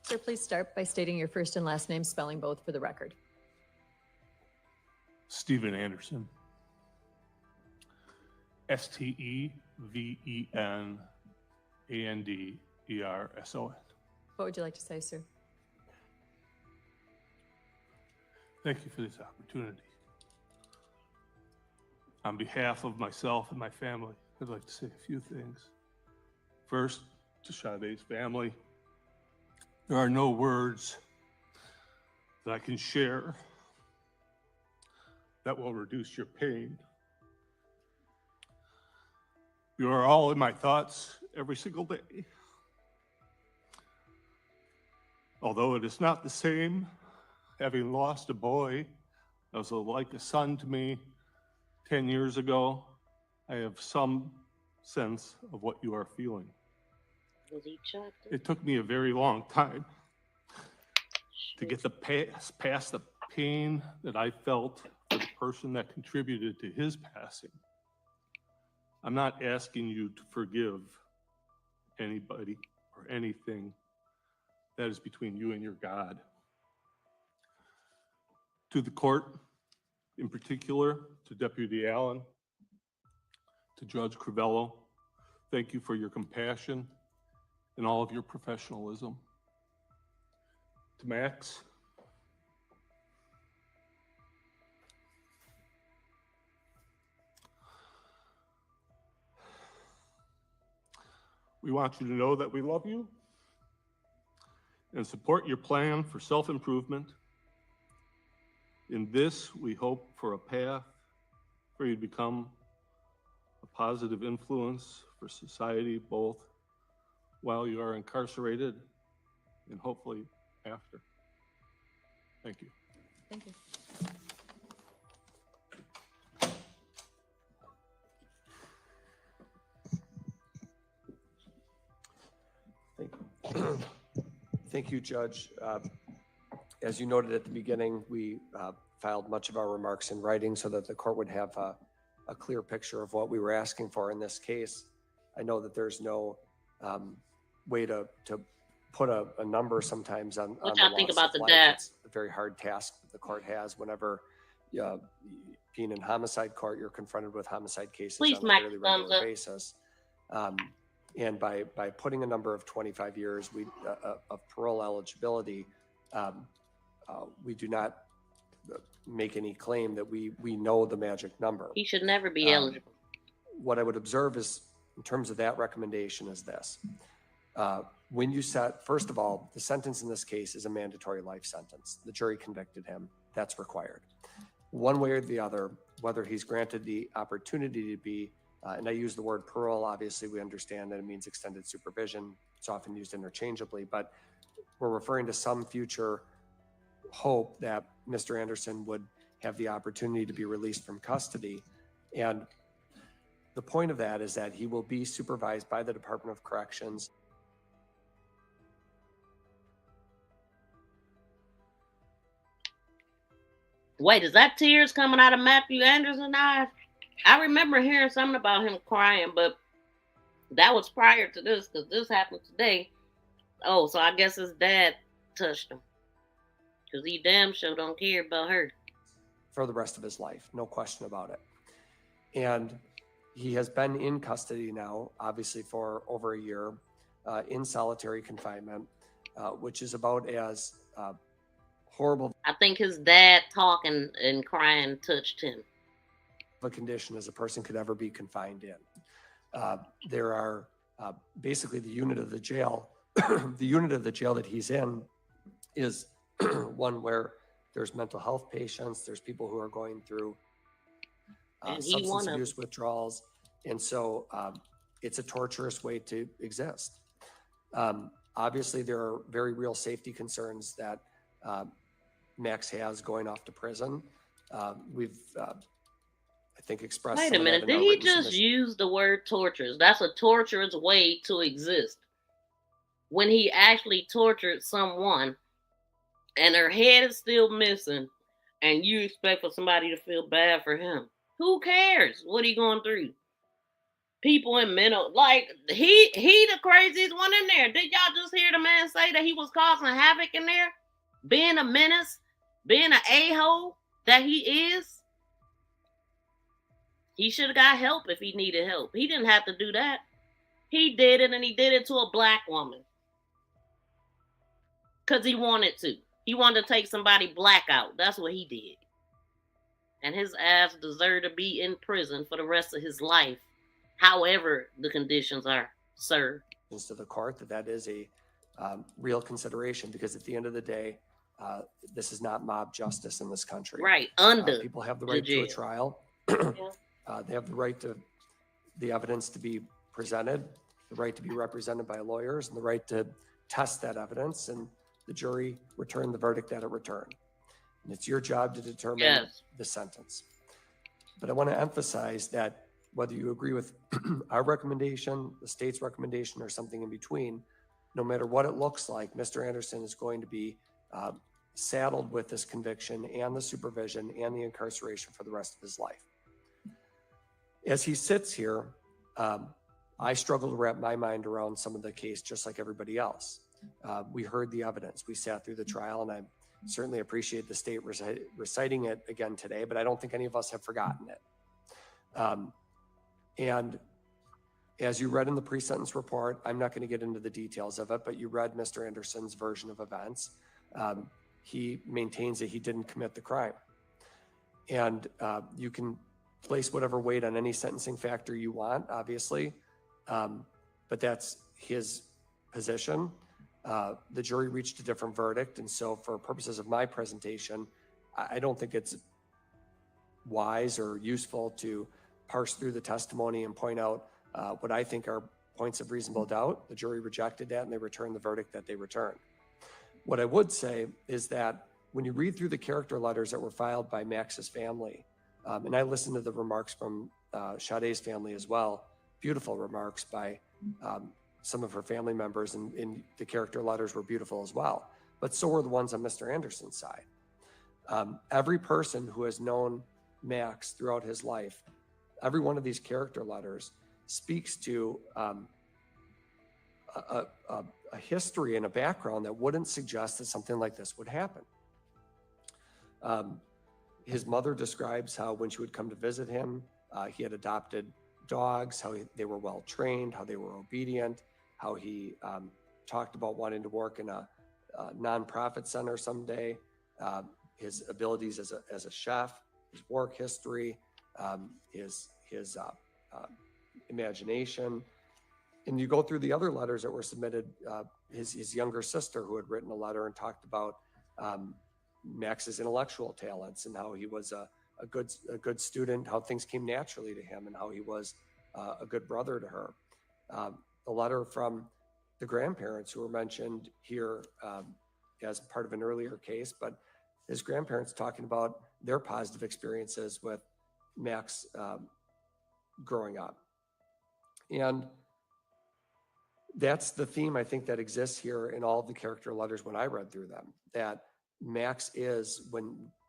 Sir, please start by stating your first and last name, spelling both for the record. Stephen Anderson. STEVENANDERSON. What would you like to say, sir? Thank you for this opportunity. On behalf of myself and my family, I'd like to say a few things. First, to Sade's family, there are no words that I can share that will reduce your pain. You are all in my thoughts every single day. Although it is not the same, having lost a boy that was like a son to me 10 years ago, I have some sense of what you are feeling. Was he chopped? It took me a very long time to get past the pain that I felt for the person that contributed to his passing. I'm not asking you to forgive anybody or anything. That is between you and your God. To the court, in particular, to Deputy Allen, to Judge Crivello, thank you for your compassion and all of your professionalism. To Max, we want you to know that we love you and support your plan for self-improvement. In this, we hope for a path for you to become a positive influence for society, both while you are incarcerated and hopefully after. Thank you. Thank you. Thank you, Judge. As you noted at the beginning, we filed much of our remarks in writing so that the court would have a clear picture of what we were asking for in this case. I know that there's no way to put a number sometimes on What the y'all think loss about of the life. death? It's a very hard task that the court has whenever being in homicide court, you're confronted with homicide cases Please, on a Max, fairly thumbs regular up. basis. And by putting a number of 25 years of parole eligibility, we do not make any claim that we know the magic number. He should never be eligible. What I would observe is, in terms of that recommendation, is this. When you set, first of all, the sentence in this case is a mandatory life sentence. The jury convicted him. That's required. One way or the other, whether he's granted the opportunity to be, and I use the word parole, obviously we understand that it means extended supervision. It's often used interchangeably, but we're referring to some future hope that Mr. Anderson would have the opportunity to be released from custody. And the point of that is that he will be supervised by the Department of Corrections. Wait, is that tears coming out of Matthew Anderson's eyes? I remember hearing something about him crying, but that was prior to this, because this happened today. Oh, so I guess his dad touched him, because he damn sure don't care about her. For the rest of his life, no question about it. And he has been in custody now, obviously for over a year, in solitary confinement, which is about as horrible I think his dad talking and crying touched him. of a condition as a person could ever be confined in. There are basically the unit of the jail, the unit of the jail that he's in is one where there's mental health patients, there's people who are going through substance abuse withdrawals. And so it's a torturous way to exist. Obviously, there are very real safety concerns that Max has going off to prison. We've, I think, expressed. Wait a minute, did he just use the word torturous? That's a torturous way to exist. When he actually tortured someone and her head is still missing, and you expect for somebody to feel bad for him. Who cares what he going through? People in mental, like, he the craziest one in there. Did y'all just hear the man say that he was causing havoc in there? Being a menace, being an a-hole that he is? He should have got help if he needed help. He didn't have to do that. He did it, and he did it to a black woman. Because he wanted to. He wanted to take somebody black out. That's what he did. And his ass deserved to be in prison for the rest of his life, however the conditions are, sir. To the court that is a real consideration, because at the end of the day, this is not mob justice in this country. Right, under people have the right to a trial. They have the right to the evidence to be presented, the right to be represented by lawyers, and the right to test that evidence, and the jury returned the verdict that it returned. And it's your job to determine the sentence. But I want to emphasize that whether you agree with our recommendation, the state's recommendation, or something in between, no matter what it looks like, Mr. Anderson is going to be saddled with this conviction and the supervision and the incarceration for the rest of his life. As he sits here, I struggle to wrap my mind around some of the case, just like everybody else. We heard the evidence. We sat through the trial, and I certainly appreciate the state reciting it again today, but I don't think any of us have forgotten it. And as you read in the pre-sentence report, I'm not going to get into the details of it, but you read Mr. Anderson's version of events. He maintains that he didn't commit the crime. And you can place whatever weight on any sentencing factor you want, obviously, but that's his position. The jury reached a different verdict, and so for purposes of my presentation, I don't think it's wise or useful to parse through the testimony and point out what I think are points of reasonable doubt. The jury rejected that, and they returned the verdict that they returned. What I would say is that when you read through the character letters that were filed by Max's family, and I listened to the remarks from Sade's family as well, beautiful remarks by some of her family members, and the character letters were beautiful as well. But so were the ones on Mr. Anderson's side. Every person who has known Max throughout his life, every one of these character letters speaks to a history and a background that wouldn't suggest that something like this would happen. His mother describes how when she would come to visit him, he had adopted dogs, how they were well trained, how they were obedient, how he talked about wanting to work in a nonprofit center someday, his abilities as a chef, his work history, his imagination. And you go through the other letters that were submitted, his younger sister who had written a letter and talked about Max's intellectual talents and how he was a good student, how things came naturally to him, and how he was a good brother to her. A letter from the grandparents who were mentioned here as part of an earlier case, but his grandparents talking about their positive experiences with Max growing up. And that's the theme I think that exists here in all of the character letters when I read through them, that Max is,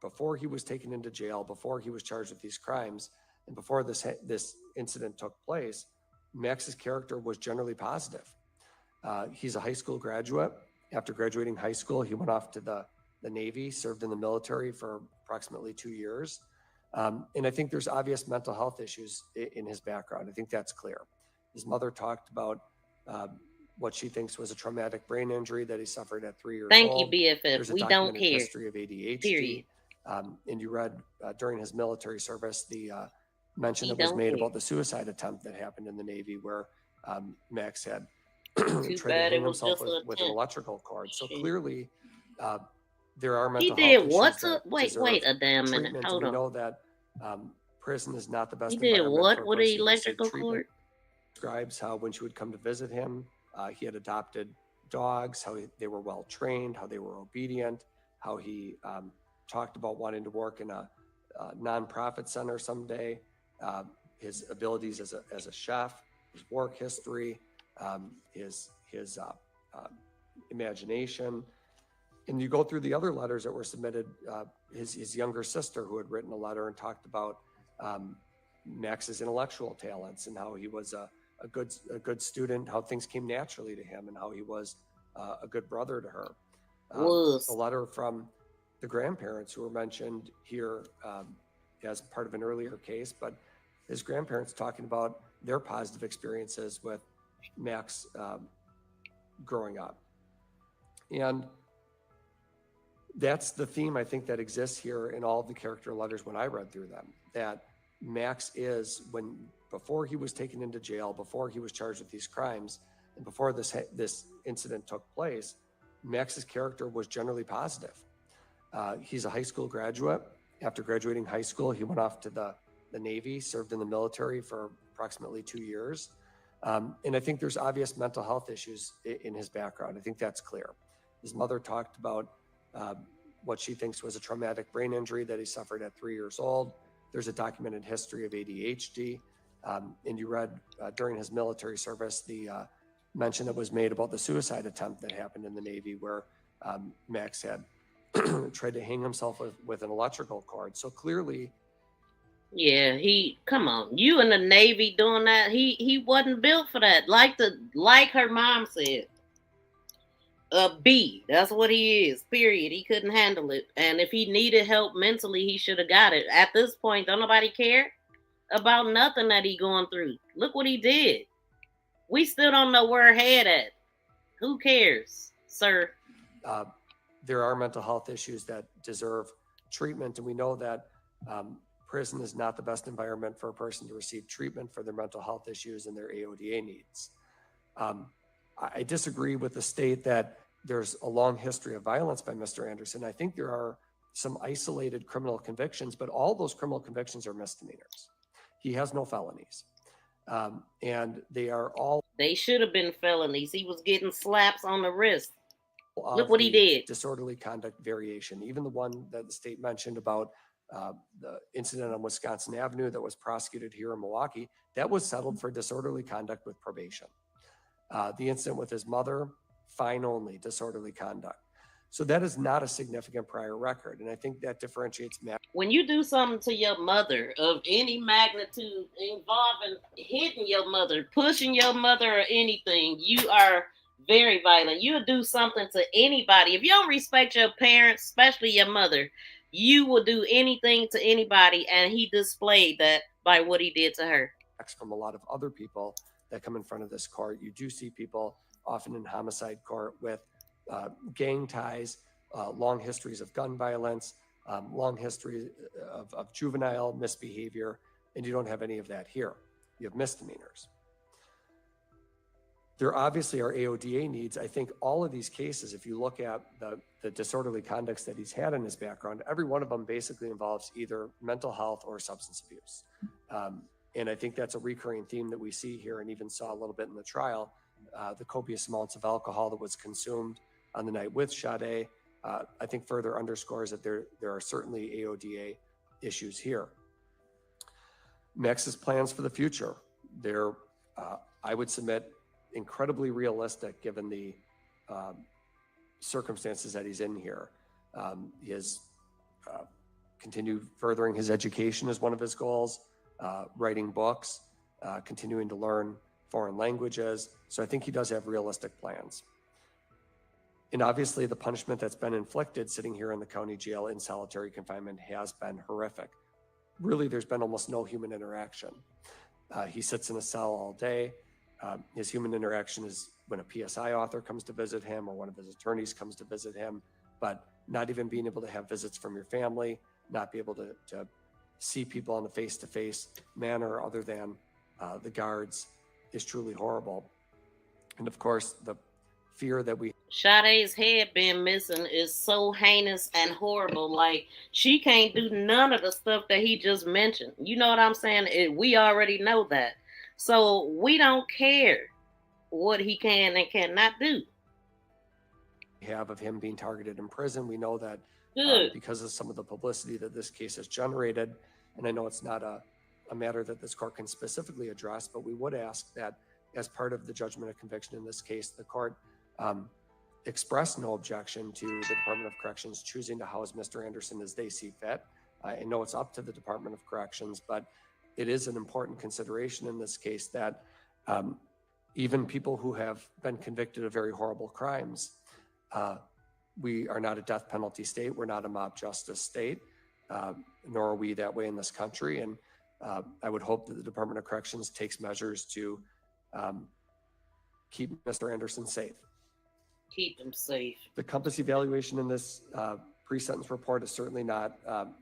before he was taken into jail, before he was charged with these crimes, and before this incident took place, Max's character was generally positive. He's a high school graduate. After graduating high school, he went off to the Navy, served in the military for approximately 2 years. And I think there's obvious mental health issues in his background. I think that's clear. His mother talked about what she thinks was a traumatic brain injury that he suffered at 3 years Thank old. you, BFF. There's a We don't documented care. history of ADHD. Period. And you read during his military service the mention We that was don't made care. about the suicide attempt that happened in the Navy, where Max had Too tried to bad hang it was himself just an with an attempt. electrical cord. So Shit. clearly, there are He mental did health what issues to that wait deserve a damn minute. treatment. Hold And we on. know that prison is not the best He did environment what for a with the person to receive electrical treatment. cord? Describes how when she would come to visit him, he had adopted dogs, how they were well trained, how they were obedient, how he talked about wanting to work in a nonprofit center someday, his abilities as a chef, his work history, his imagination. And you go through the other letters that were submitted, his younger sister who had written a letter and talked about Max's intellectual talents and how he was a good student, how things came naturally to him, and how he was a good brother to her. The letter from the grandparents who were mentioned here as part of an earlier case, but his grandparents talking about their positive experiences with Max growing up. And that's the theme I think that exists here in all of the character letters when I read through them, that Max is, before he was taken into jail, before he was charged with these crimes, and before this incident took place, Max's character was generally positive. He's a high school graduate. After graduating high school, he went off to the Navy, served in the military for approximately 2 years. And I think there's obvious mental health issues in his background. I think that's clear. His mother talked about what she thinks was a traumatic brain injury that he suffered at 3 years old. There's a documented history of ADHD. And you read during his military service the mention that was made about the suicide attempt that happened in the Navy, where Max had tried to hang himself with an electrical cord. So clearly, Yeah, come on. You in the Navy doing that? He wasn't built for that. Like her mom said, a B. That's what he is. Period. He couldn't handle it. And if he needed help mentally, he should have got it. At this point, don't nobody care about nothing that he going through. Look what he did. We still don't know where her head at. Who cares, sir? There are mental health issues that deserve treatment, and we know that prison is not the best environment for a person to receive treatment for their mental health issues and their AODA needs. I disagree with the state that there's a long history of violence by Mr. Anderson. I think there are some isolated criminal convictions, but all those criminal convictions are misdemeanors. He has no felonies. And they should have been felonies. He was getting slaps on the wrist. Look what he did. Disorderly conduct variation. Even the one that the state mentioned about the incident on Wisconsin Avenue that was prosecuted here in Milwaukee, that was settled for disorderly conduct with probation. The incident with his mother, fine only, disorderly conduct. So that is not a significant prior record. And I think that differentiates Max. When you do something to your mother of any magnitude involving hitting your mother, pushing your mother or anything, you are very violent. You'll do something to anybody. If you don't respect your parents, especially your mother, you will do anything to anybody. And he displayed that by what he did to her. From a lot of other people that come in front of this court, you do see people often in homicide court with gang ties, long histories of gun violence, long history of juvenile misbehavior, and you don't have any of that here. You have misdemeanors. There obviously are AODA needs. I think all of these cases, if you look at the disorderly conducts that he's had in his background, every one of them basically involves either mental health or substance abuse. And I think that's a recurring theme that we see here and even saw a little bit in the trial. The copious amounts of alcohol that was consumed on the night with Sade, I think further underscores that there are certainly AODA issues here. Max's plans for the future, they're, I would submit, incredibly realistic given the circumstances that he's in here. He has continued furthering his education as one of his goals, writing books, continuing to learn foreign languages. So I think he does have realistic plans. And obviously the punishment that's been inflicted sitting here in the county jail in solitary confinement has been horrific. Really, there's been almost no human interaction. He sits in a cell all day. His human interaction is when a PSI author comes to visit him or one of his attorneys comes to visit him, but not even being able to have visits from your family, not be able to see people in a face-to-face manner other than the guards is truly horrible. And of course, the fear that we... Sade's head being missing is so heinous and horrible. Like, she can't do none of the stuff that he just mentioned. You know what I'm saying? We already know that. So we don't care what he can and cannot do. have of him being targeted in prison. We know that because of some of the publicity that this case has generated, and I know it's not a matter that this court can specifically address, but we would ask that as part of the judgment of conviction in this case, the court express no objection to the Department of Corrections choosing to house Mr. Anderson as they see fit. I know it's up to the Department of Corrections, but it is an important consideration in this case that even people who have been convicted of very horrible crimes, we are not a death penalty state. We're not a mob justice state, nor are we that way in this country. And I would hope that the Department of Corrections takes measures to keep Mr. Anderson safe. Keep him safe. The compass evaluation in this pre-sentence report is certainly not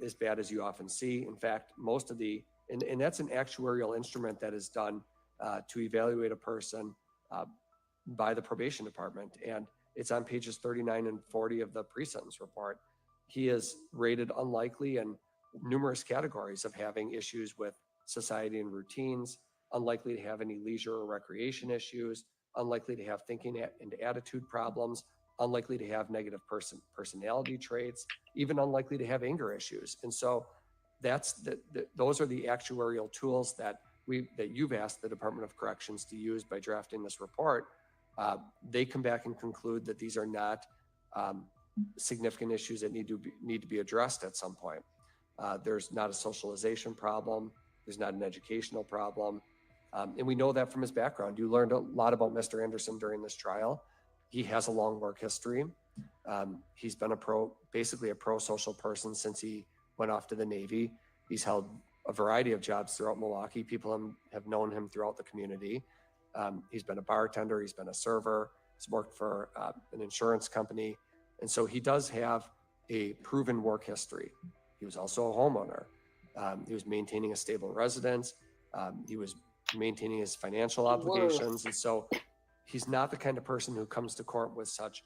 as bad as you often see. In fact, most of the, and that's an actuarial instrument that is done to evaluate a person by the probation department. And it's on pages 39 and 40 of the pre-sentence report. He is rated unlikely in numerous categories of having issues with society and routines, unlikely to have any leisure or recreation issues, unlikely to have thinking and attitude problems, unlikely to have negative personality traits, even unlikely to have anger issues. And so that's those are the actuarial tools that you've asked the Department of Corrections to use by drafting this report. They come back and conclude that these are not significant issues that need to be addressed at some point. There's not a socialization problem. There's not an educational problem. And we know that from his background. You learned a lot about Mr. Anderson during this trial. He has a long work history. He's been basically a pro-social person since he went off to the Navy. He's held a variety of jobs throughout Milwaukee. People have known him throughout the community. He's been a bartender. He's been a server. He's worked for an insurance company. And so he does have a proven work history. He was also a homeowner. He was maintaining a stable residence. He was maintaining his financial obligations. And so he's not the kind of person who comes to court with such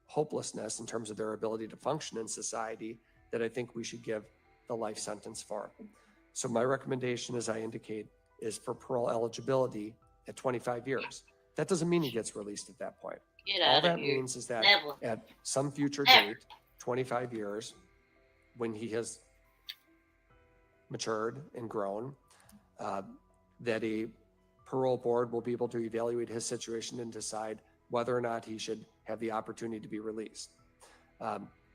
hopelessness in terms of their ability to function in society that I think we should give the life sentence for. So my recommendation, as I indicate, is for parole eligibility at 25 years. That doesn't mean he gets released at that point. All that means is that at some future date, 25 years, when he has matured and grown, that a parole board will be able to evaluate his situation and decide whether or not he should have the opportunity to be released.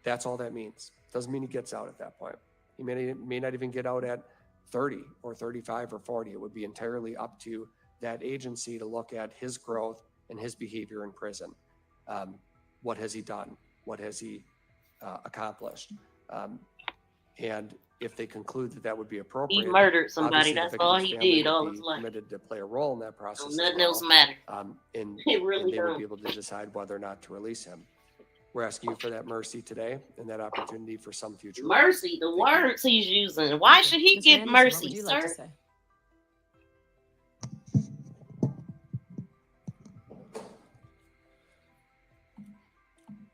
That's all that means. Doesn't mean he gets out at that point. He may not even get out at 30 or 35 or 40. It would be entirely up to that agency to look at his growth and his behavior in prison. What has he done? What has he accomplished? And if they conclude that would be appropriate, he murdered somebody. That's all he did all his life. Committed to play a role in that process. Nothing else matters. And It really they would don't. be able to decide whether or not to release him. We're asking you for that mercy today and that opportunity for some future. Mercy, the words he's using. Why should he get mercy, sir?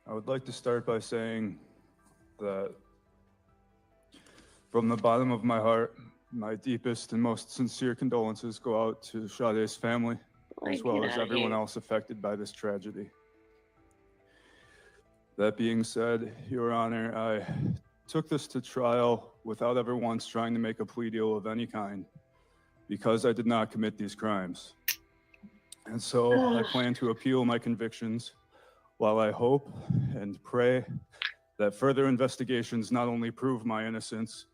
I would like to start by saying that from the bottom of my heart, my deepest and most sincere condolences go out to Sade's family, as well as everyone else affected by this tragedy. That being said, Your Honor, I took this to trial without ever once trying to make a plea deal of any kind, because I did not commit these crimes. And so I plan to appeal my convictions, while I hope and pray that further investigations not only prove my innocence,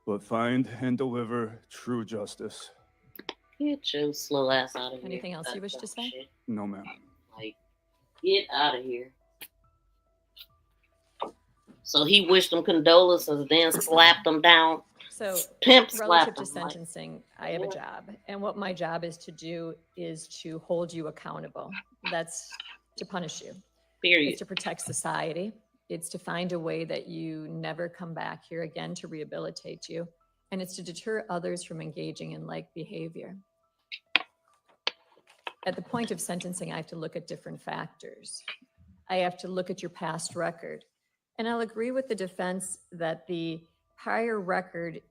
but find and deliver true justice. Get your slow ass out of here. Anything else you wish to say? Shit. No, ma'am. Like, get out of here. So he wished them condolences, then slapped them down. So Pimp relative to slapping, like, sentencing, I have a job. And what my job is to do is to hold you accountable. That's to punish you. period. It's to protect society. It's to find a way that you never come back here again, to rehabilitate you. And it's to deter others from engaging in like behavior. At the point of sentencing, I have to look at different factors. I have to look at your past record. And I'll agree with the defense that the prior record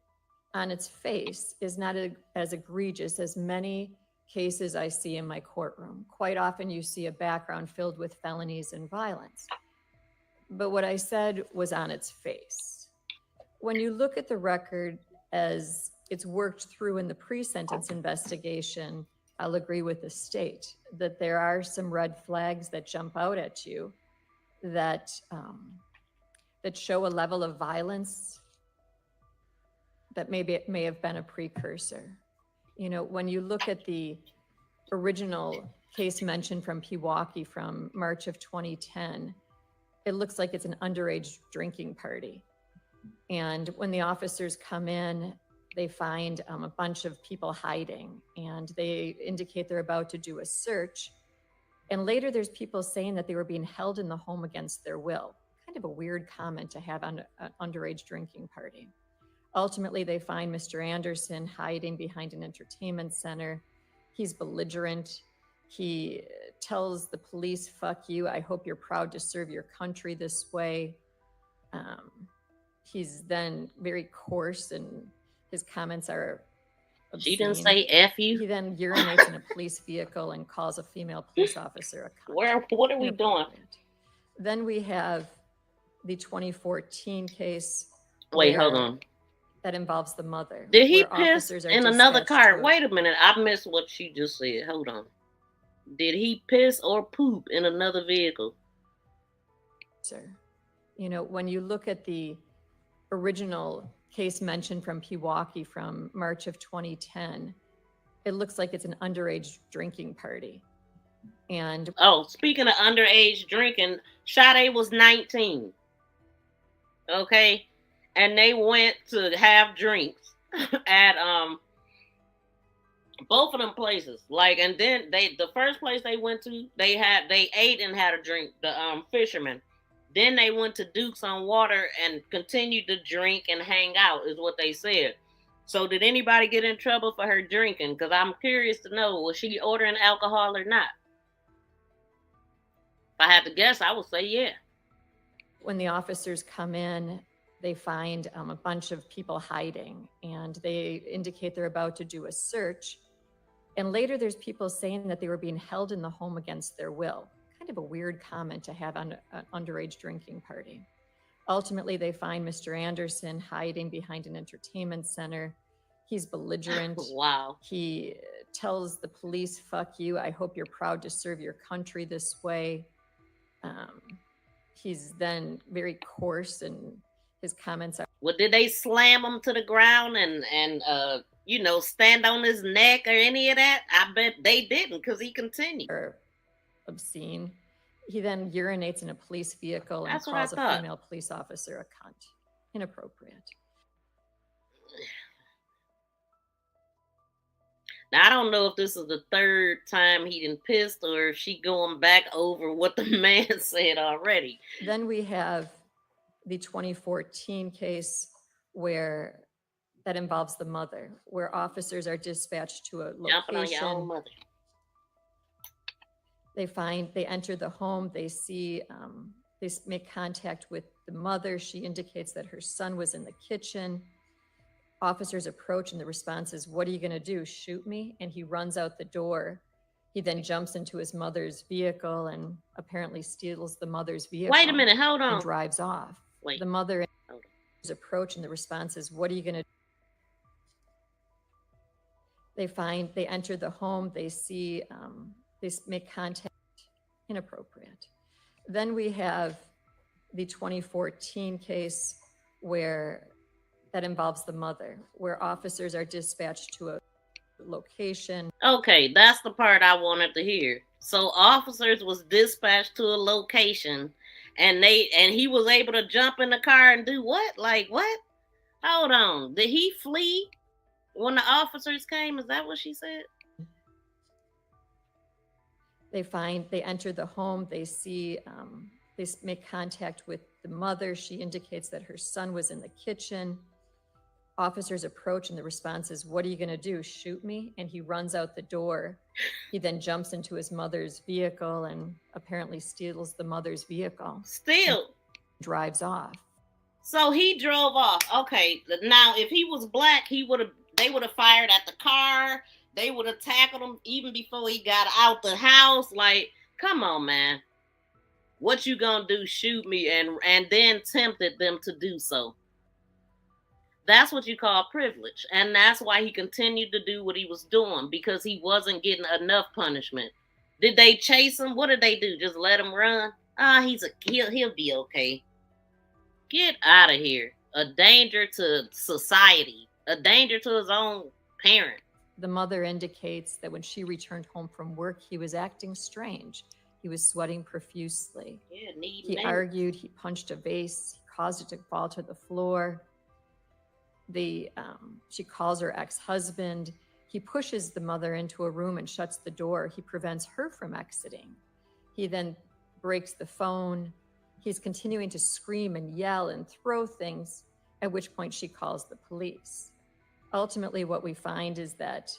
on its face is not as egregious as many cases I see in my courtroom. Quite often you see a background filled with felonies and violence. But what I said was on its face. When you look at the record as it's worked through in the pre-sentence investigation, I'll agree with the state that there are some red flags that jump out at you that that show a level of violence that maybe it may have been a precursor. You know, when you look at the original case mentioned from Pewaukee from March of 2010, it looks like it's an underage drinking party. And when the officers come in, they find a bunch of people hiding, and they indicate they're about to do a search. And later there's people saying that they were being held in the home against their will. Kind of a weird comment to have on an underage drinking party. Ultimately, they find Mr. Anderson hiding behind an entertainment center. He's belligerent. He tells the police, "Fuck you. I hope you're proud to serve your country this way." He's then very coarse, and his comments are obscene. She didn't say F you. He then urinates in a police vehicle and calls a female police officer a cunt. What are we doing? Then we have the 2014 case. Wait, hold where on. That involves the mother. Did he where piss officers are in another dispatched car? to a- Wait a minute. I missed what she just said. Hold on. Did he piss or poop in another vehicle? Sir, you know, when you look at the original case mentioned from Pewaukee from March of 2010, it looks like it's an underage drinking party. And oh, speaking of underage drinking, Sade was 19. Okay, and they went to have drinks at both of them places. Like, and then the first place they went to, they ate and had a drink. The fishermen. Then they went to Duke's on Water and continued to drink and hang out, is what they said. So did anybody get in trouble for her drinking? Because I'm curious to know, was she ordering alcohol or not? If I had to guess, I would say yeah. when the officers come in, they find a bunch of people hiding, and they indicate they're about to do a search. And later there's people saying that they were being held in the home against their will. Kind of a weird comment to have on an underage drinking party. Ultimately, they find Mr. Anderson hiding behind an entertainment center. He's belligerent. Wow. He tells the police, "Fuck you. I hope you're proud to serve your country this way." He's then very coarse, and his comments are. Well, did they slam him to the ground and stand on his neck or any of that? I bet they didn't, because he continued. Obscene. He then urinates in a police vehicle and That's what I calls a thought. female police officer a cunt. Inappropriate. Now, I don't know if this is the third time he done pissed or if she going back over what the man said already. Then we have the 2014 case where that involves the mother, where officers are dispatched to a Jumping on your own location. mother. They enter the home, they see, they make contact with the mother. She indicates that her son was in the kitchen. Officers approach, and the response is, "What are you going to do? Shoot me?" And he runs out the door. He then jumps into his mother's vehicle and apparently steals the mother's vehicle. Wait a minute, hold on. And drives off. Wait. The mother approach, and the response is, "What are you going to do?" They enter the home, they see, they make contact. Inappropriate. Then we have the 2014 case where that involves the mother, where officers are dispatched to a location. Okay, that's the part I wanted to hear. So officers was dispatched to a location, and he was able to jump in the car and do what? Like what? Hold on. Did he flee when the officers came? Is that what she said? They enter the home, they see, they make contact with the mother. She indicates that her son was in the kitchen. Officers approach and the response is, "What are you going to do? Shoot me?" And he runs out the door. He then jumps into his mother's vehicle and apparently steals the mother's vehicle. Still drives off. So he drove off. Okay. Now, if he was black, they would have fired at the car. They would have tackled him even before he got out the house. Like, come on, man. What you gonna do? Shoot me? And then tempted them to do so. That's what you call privilege. And that's why he continued to do what he was doing, because he wasn't getting enough punishment. Did they chase him? What did they do? Just let him run? He'll be okay. Get out of here. A danger to society. A danger to his own parent. The mother indicates that when she returned home from work, he was acting strange. He was sweating profusely. Yeah, he argued, he punched a vase, he caused it to fall to the floor. She calls her ex-husband. He pushes the mother into a room and shuts the door. He prevents her from exiting. He then breaks the phone. He's continuing to scream and yell and throw things, at which point she calls the police. Ultimately, what we find is that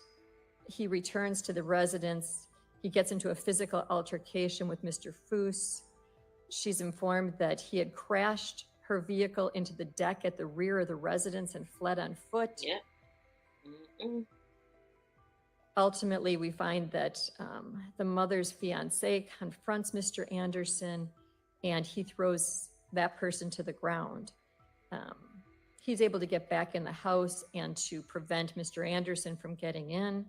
he returns to the residence. He gets into a physical altercation with Mr. Foos. She's informed that he had crashed her vehicle into the deck at the rear of the residence and fled on foot. Yeah. Ultimately, we find that the mother's fiance confronts Mr. Anderson and he throws that person to the ground. He's able to get back in the house and to prevent Mr. Anderson from getting in.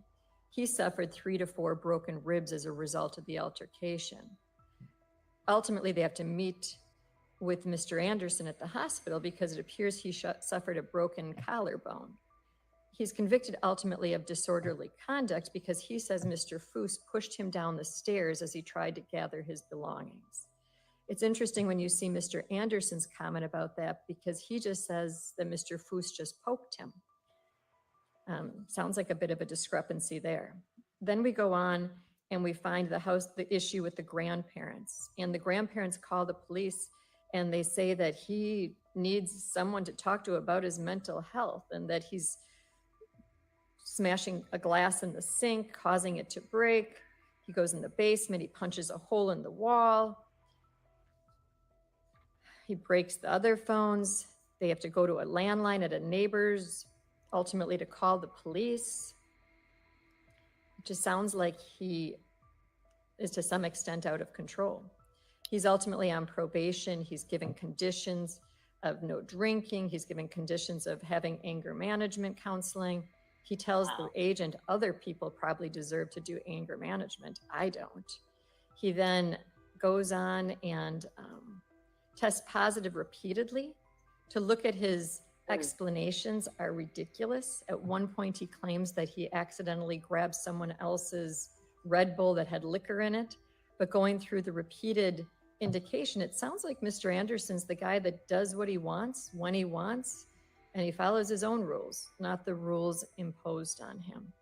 He suffered 3 to 4 broken ribs as a result of the altercation. Ultimately, they have to meet with Mr. Anderson at the hospital because it appears he suffered a broken collarbone. He's convicted ultimately of disorderly conduct because he says Mr. Foos pushed him down the stairs as he tried to gather his belongings. It's interesting when you see Mr. Anderson's comment about that because he just says that Mr. Foos just poked him. Sounds like a bit of a discrepancy there. Then we go on and we find the issue with the grandparents. And the grandparents call the police and they say that he needs someone to talk to about his mental health and that he's smashing a glass in the sink, causing it to break. He goes in the basement, he punches a hole in the wall. He breaks the other phones. They have to go to a landline at a neighbor's, ultimately to call the police. It just sounds like he is to some extent out of control. He's ultimately on probation. He's given conditions of no drinking. He's given conditions of having anger management counseling. He tells the agent other people probably deserve to do anger management. I don't. He then goes on and tests positive repeatedly. To look at his explanations are ridiculous. At one point, he claims that he accidentally grabbed someone else's Red Bull that had liquor in it. But going through the repeated indication, it sounds like Mr. Anderson's the guy that does what he wants, when he wants, and he follows his own rules, not the rules imposed on him.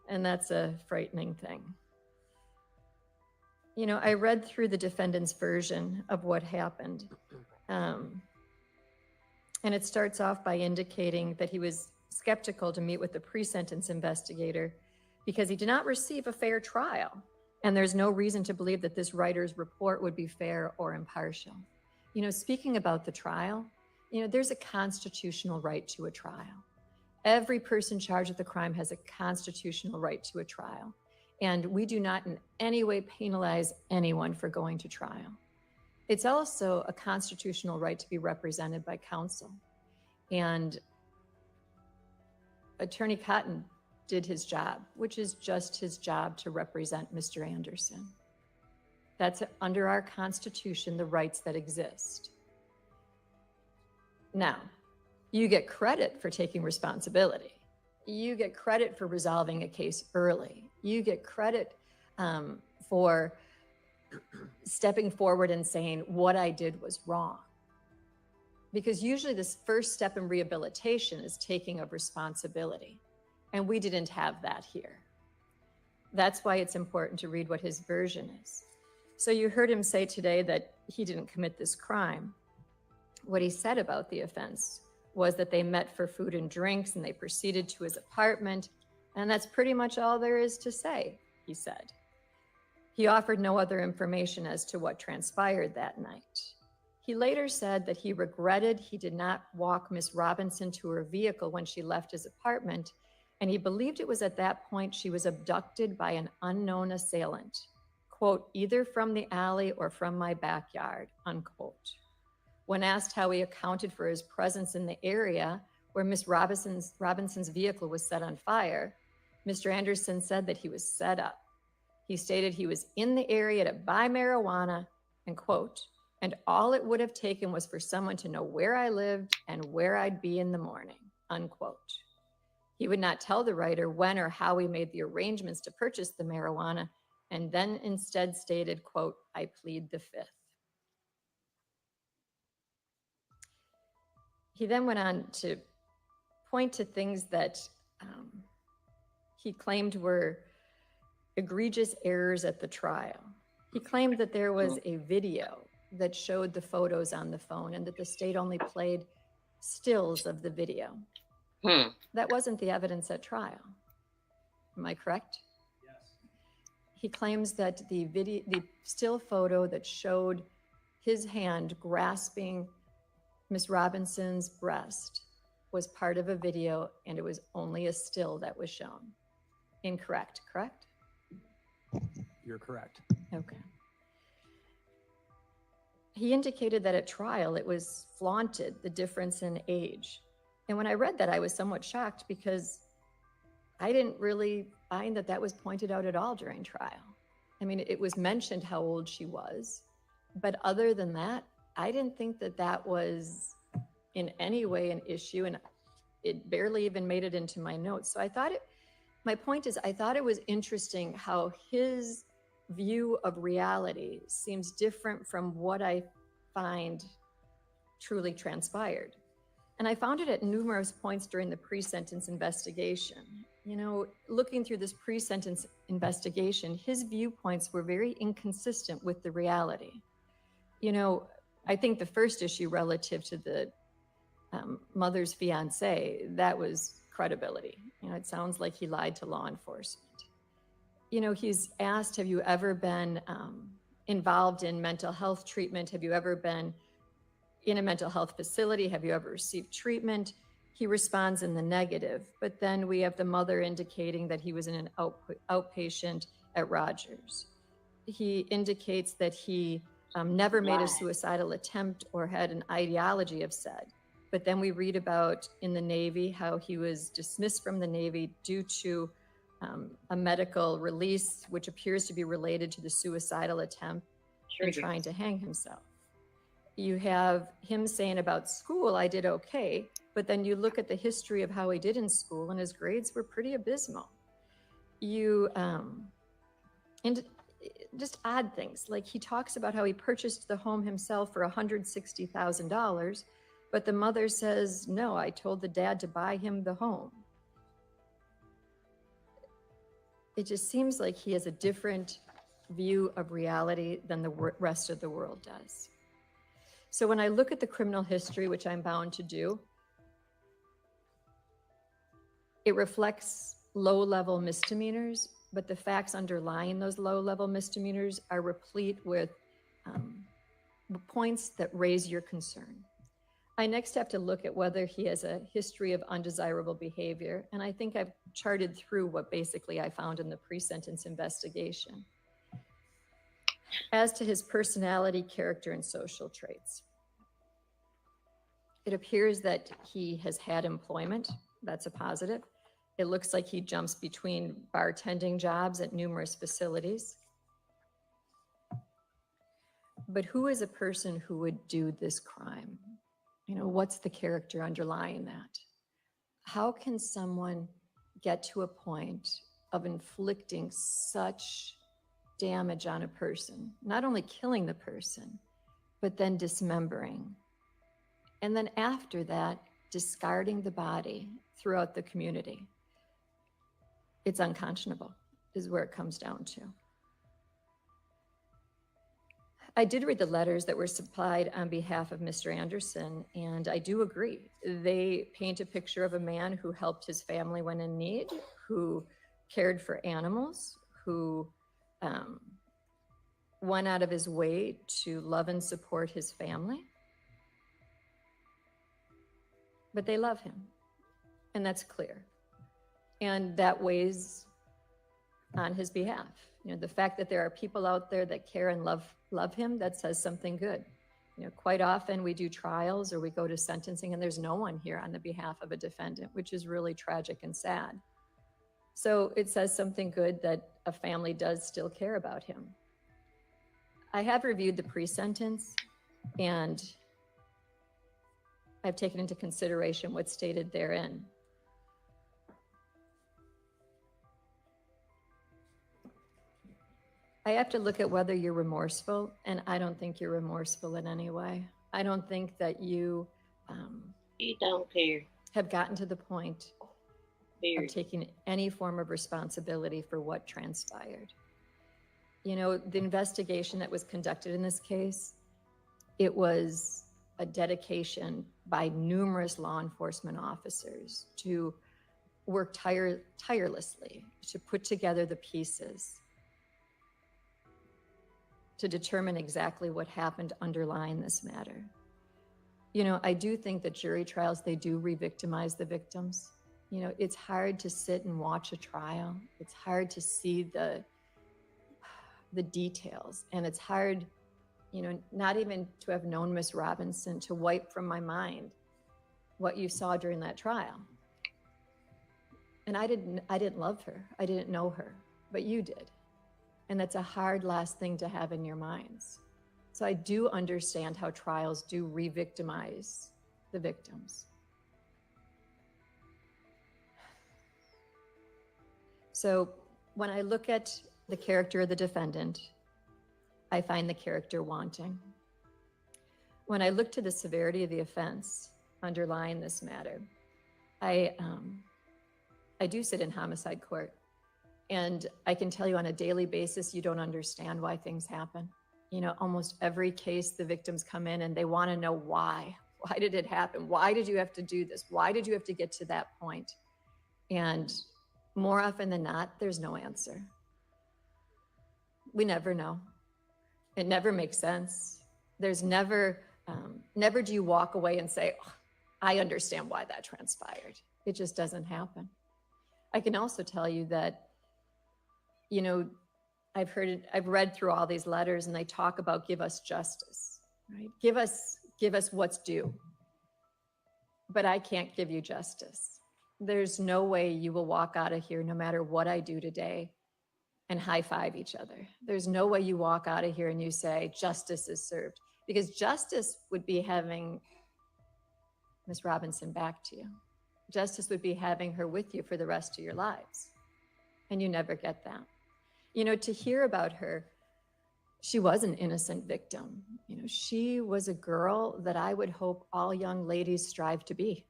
And that's a frightening thing. You know, I read through the defendant's version of what happened. And it starts off by indicating that he was skeptical to meet with the pre-sentence investigator because he did not receive a fair trial. And there's no reason to believe that this writer's report would be fair or impartial. You know, speaking about the trial, you know, there's a constitutional right to a trial. Every person charged with a crime has a constitutional right to a trial. And we do not in any way penalize anyone for going to trial. It's also a constitutional right to be represented by counsel. And Attorney Cotton did his job, which is just his job to represent Mr. Anderson. That's under our Constitution, the rights that exist. Now, you get credit for taking responsibility. You get credit for resolving a case early. You get credit for stepping forward and saying, what I did was wrong. Because usually this first step in rehabilitation is taking of responsibility. And we didn't have that here. That's why it's important to read what his version is. So you heard him say today that he didn't commit this crime. What he said about the offense was that they met for food and drinks and they proceeded to his apartment. And that's pretty much all there is to say, he said. He offered no other information as to what transpired that night. He later said that he regretted he did not walk Miss Robinson to her vehicle when she left his apartment, and he believed it was at that point she was abducted by an unknown assailant, quote, either from the alley or from my backyard, unquote. When asked how he accounted for his presence in the area where Miss Robinson's vehicle was set on fire, Mr. Anderson said that he was set up. He stated he was in the area to buy marijuana, and quote, and all it would have taken was for someone to know where I lived and where I'd be in the morning, unquote. He would not tell the writer when or how he made the arrangements to purchase the marijuana, and then instead stated, quote, I plead the fifth. He then went on to point to things that he claimed were egregious errors at the trial. He claimed that there was a video that showed the photos on the phone and that the state only played stills of the video. That wasn't the evidence at trial. Am I correct? Yes. He claims that the still photo that showed his hand grasping Miss Robinson's breast was part of a video, and it was only a still that was shown. Incorrect, correct? You're correct. Okay. He indicated that at trial it was flaunted, the difference in age. And when I read that, I was somewhat shocked because I didn't really find that that was pointed out at all during trial. I mean, it was mentioned how old she was, but other than that, I didn't think that that was in any way an issue, and it barely even made it into my notes. So I thought my point is, I thought it was interesting how his view of reality seems different from what I find truly transpired. And I found it at numerous points during the pre-sentence investigation. You know, looking through this pre-sentence investigation, his viewpoints were very inconsistent with the reality. You know, I think the first issue relative to the mother's fiance, that was credibility. You know, it sounds like he lied to law enforcement. You know, he's asked, have you ever been involved in mental health treatment? Have you ever been in a mental health facility? Have you ever received treatment? He responds in the negative, but then we have the mother indicating that he was in an outpatient at Rogers. He indicates that he never made a suicidal attempt or had an ideology of Sade. But then we read about in the Navy how he was dismissed from the Navy due to a medical release, which appears to be related to the suicidal attempt and trying to hang himself. You have him saying about school, I did okay, but then you look at the history of how he did in school and his grades were pretty abysmal. And just odd things, like he talks about how he purchased the home himself for $160,000, but the mother says, no, I told the dad to buy him the home. It just seems like he has a different view of reality than the rest of the world does. So when I look at the criminal history, which I'm bound to do, it reflects low-level misdemeanors, but the facts underlying those low-level misdemeanors are replete with points that raise your concern. I next have to look at whether he has a history of undesirable behavior, and I think I've charted through what basically I found in the pre-sentence investigation. As to his personality, character, and social traits, it appears that he has had employment. That's a positive. It looks like he jumps between bartending jobs at numerous facilities. But who is a person who would do this crime? You know, what's the character underlying that? How can someone get to a point of inflicting such damage on a person, not only killing the person, but then dismembering And then after that, discarding the body throughout the community. It's unconscionable, is where it comes down to. I did read the letters that were supplied on behalf of Mr. Anderson, and I do agree. They paint a picture of a man who helped his family when in need, who cared for animals, who went out of his way to love and support his family. But they love him, and that's clear. And that weighs on his behalf. You know, the fact that there are people out there that care and love him, that says something good. You know, quite often we do trials or we go to sentencing and there's no one here on the behalf of a defendant, which is really tragic and sad. So it says something good that a family does still care about him. I have reviewed the pre-sentence and I've taken into consideration what's stated therein. I have to look at whether you're remorseful, and I don't think you're remorseful in any way. I don't think that you don't care. Have gotten to the point of taking any form of responsibility for what transpired. You know, the investigation that was conducted in this case, it was a dedication by numerous law enforcement officers to work tirelessly to put together the pieces to determine exactly what happened underlying this matter. You know, I do think that jury trials, they do re-victimize the victims. You know, it's hard to sit and watch a trial. It's hard to see the details. And it's hard, you know, not even to have known Miss Robinson, to wipe from my mind what you saw during that trial. And I didn't love her. I didn't know her, but you did. And that's a hard last thing to have in your minds. So I do understand how trials do re-victimize the victims. So when I look at the character of the defendant, I find the character wanting. When I look to the severity of the offense underlying this matter, I do sit in homicide court. And I can tell you on a daily basis, you don't understand why things happen. You know, almost every case, the victims come in and they want to know why. Why did it happen? Why did you have to do this? Why did you have to get to that point? And more often than not, there's no answer. We never know. It never makes sense. There's never do you walk away and say, oh, I understand why that transpired. It just doesn't happen. I can also tell you that, you know, I've read through all these letters and they talk about give us justice, right? Give us what's due. But I can't give you justice. There's no way you will walk out of here, no matter what I do today, and high five each other. There's no way you walk out of here and you say justice is served, because justice would be having Miss Robinson back to you. Justice would be having her with you for the rest of your lives. And you never get that. You know, to hear about her, she was an innocent victim. You know, she was a girl that I would hope all young ladies strive to be.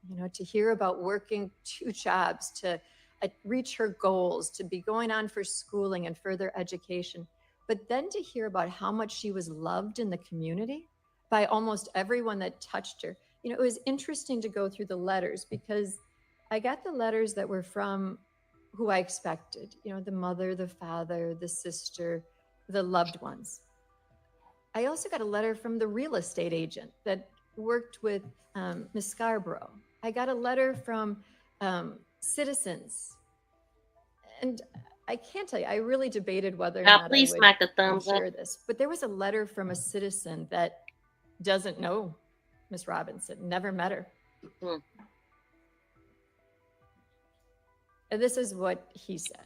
You know, to hear about working 2 jobs to reach her goals, to be going on for schooling and further education, but then to hear about how much she was loved in the community by almost everyone that touched her. You know, it was interesting to go through the letters, because I got the letters that were from who I expected, you know, the mother, the father, the sister, the loved ones. I also got a letter from the real estate agent that worked with Ms. Scarborough. I got a letter from citizens. And I can't tell you, I really debated whether or not please smack the thumbs up. share this, but there was a letter from a citizen that doesn't know Ms. Robinson, never met her. Mm-hmm. And this is what he said,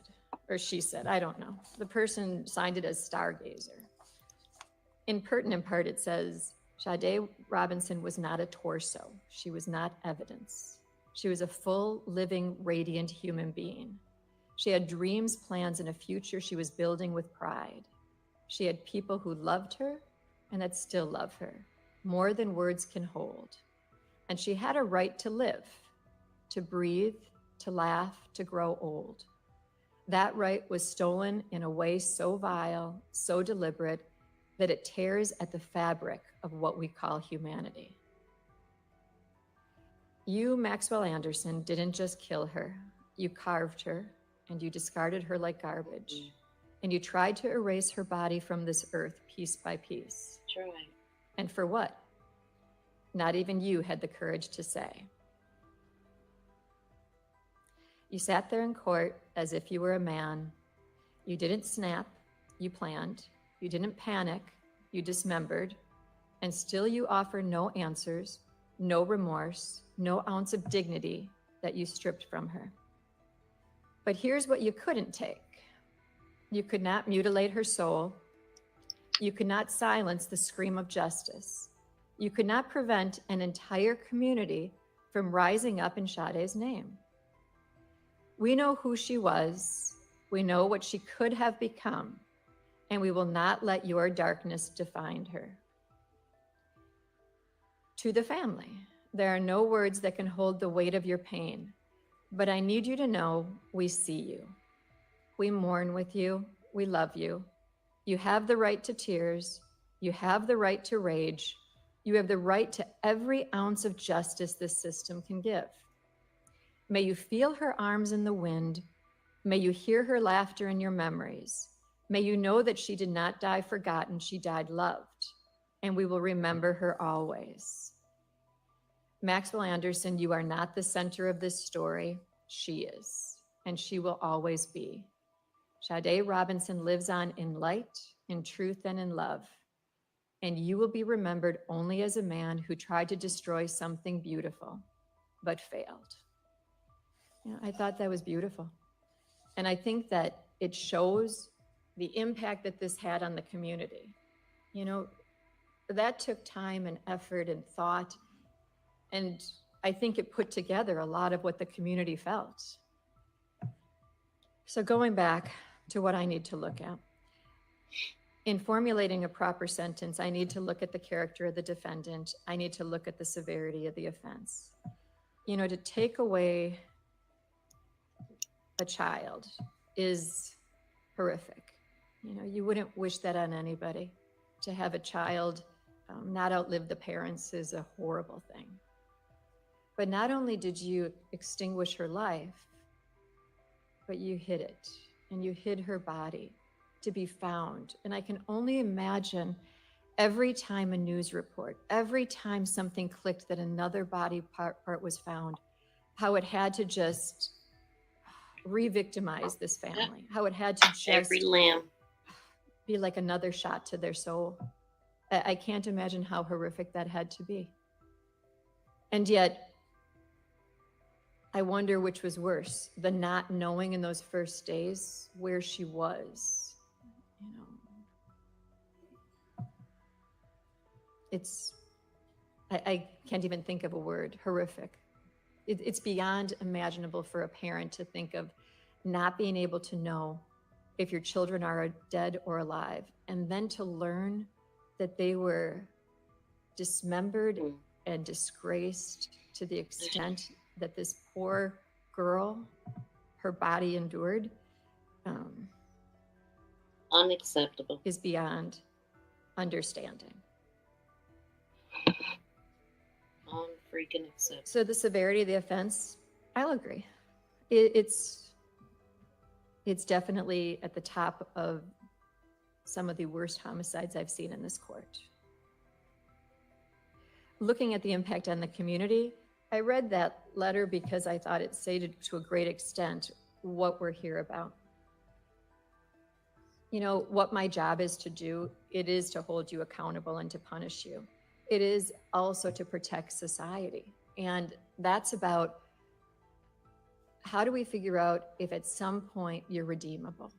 or she said, I don't know. The person signed it as Stargazer. In pertinent part, it says, Sade Robinson was not a torso. She was not evidence. She was a full, living, radiant human being. She had dreams, plans, and a future she was building with pride. She had people who loved her and that still love her. more than words can hold. And she had a right to live, to breathe, to laugh, to grow old. That right was stolen in a way so vile, so deliberate, that it tears at the fabric of what we call humanity. You, Maxwell Anderson, didn't just kill her. You carved her, and you discarded her like garbage. And you tried to erase her body from this earth piece by piece. Try. And for what? Not even you had the courage to say. You sat there in court as if you were a man. You didn't snap, you planned. You didn't panic, you dismembered. And still you offer no answers, no remorse, no ounce of dignity that you stripped from her. But here's what you couldn't take. You could not mutilate her soul. You could not silence the scream of justice. You could not prevent an entire community from rising up in Sade's name. We know who she was. We know what she could have become, and we will not let your darkness define her. To the family, there are no words that can hold the weight of your pain, but I need you to know we see you. We mourn with you. We love you. You have the right to tears. You have the right to rage. You have the right to every ounce of justice this system can give. May you feel her arms in the wind. May you hear her laughter in your memories. May you know that she did not die forgotten, she died loved, and we will remember her always. Maxwell Anderson, you are not the center of this story. She is, and she will always be. Sade Robinson lives on in light, in truth, and in love. And you will be remembered only as a man who tried to destroy something beautiful, but failed. I thought that was beautiful. And I think that it shows the impact that this had on the community. That took time and effort and thought. And I think it put together a lot of what the community felt. So going back to what I need to look at. In formulating a proper sentence, I need to look at the character of the defendant. I need to look at the severity of the offense. To take away a child is horrific. You wouldn't wish that on anybody. To have a child not outlive the parents is a horrible thing. But not only did you extinguish her life, but you hid it, and you hid her body to be found. And I can only imagine every time a news report, every time something clicked that another body part was found, how it had to just re-victimize this family, how it had to just every limb be like another shot to their soul. I can't imagine how horrific that had to be. And yet, I wonder which was worse, the not knowing in those first days where she was. I can't even think of a word, horrific. It's beyond imaginable for a parent to think of not being able to know if your children are dead or alive, and then to learn that they were dismembered and disgraced to the extent that this poor girl, her body endured, unacceptable, is beyond understanding. Unfreaking acceptable. So the severity of the offense, I'll agree. It's definitely at the top of some of the worst homicides I've seen in this court. Looking at the impact on the community, I read that letter because I thought it stated to a great extent what we're here about. What my job is to do, it is to hold you accountable and to punish you. It is also to protect society. And that's about how do we figure out if at some point you're redeemable?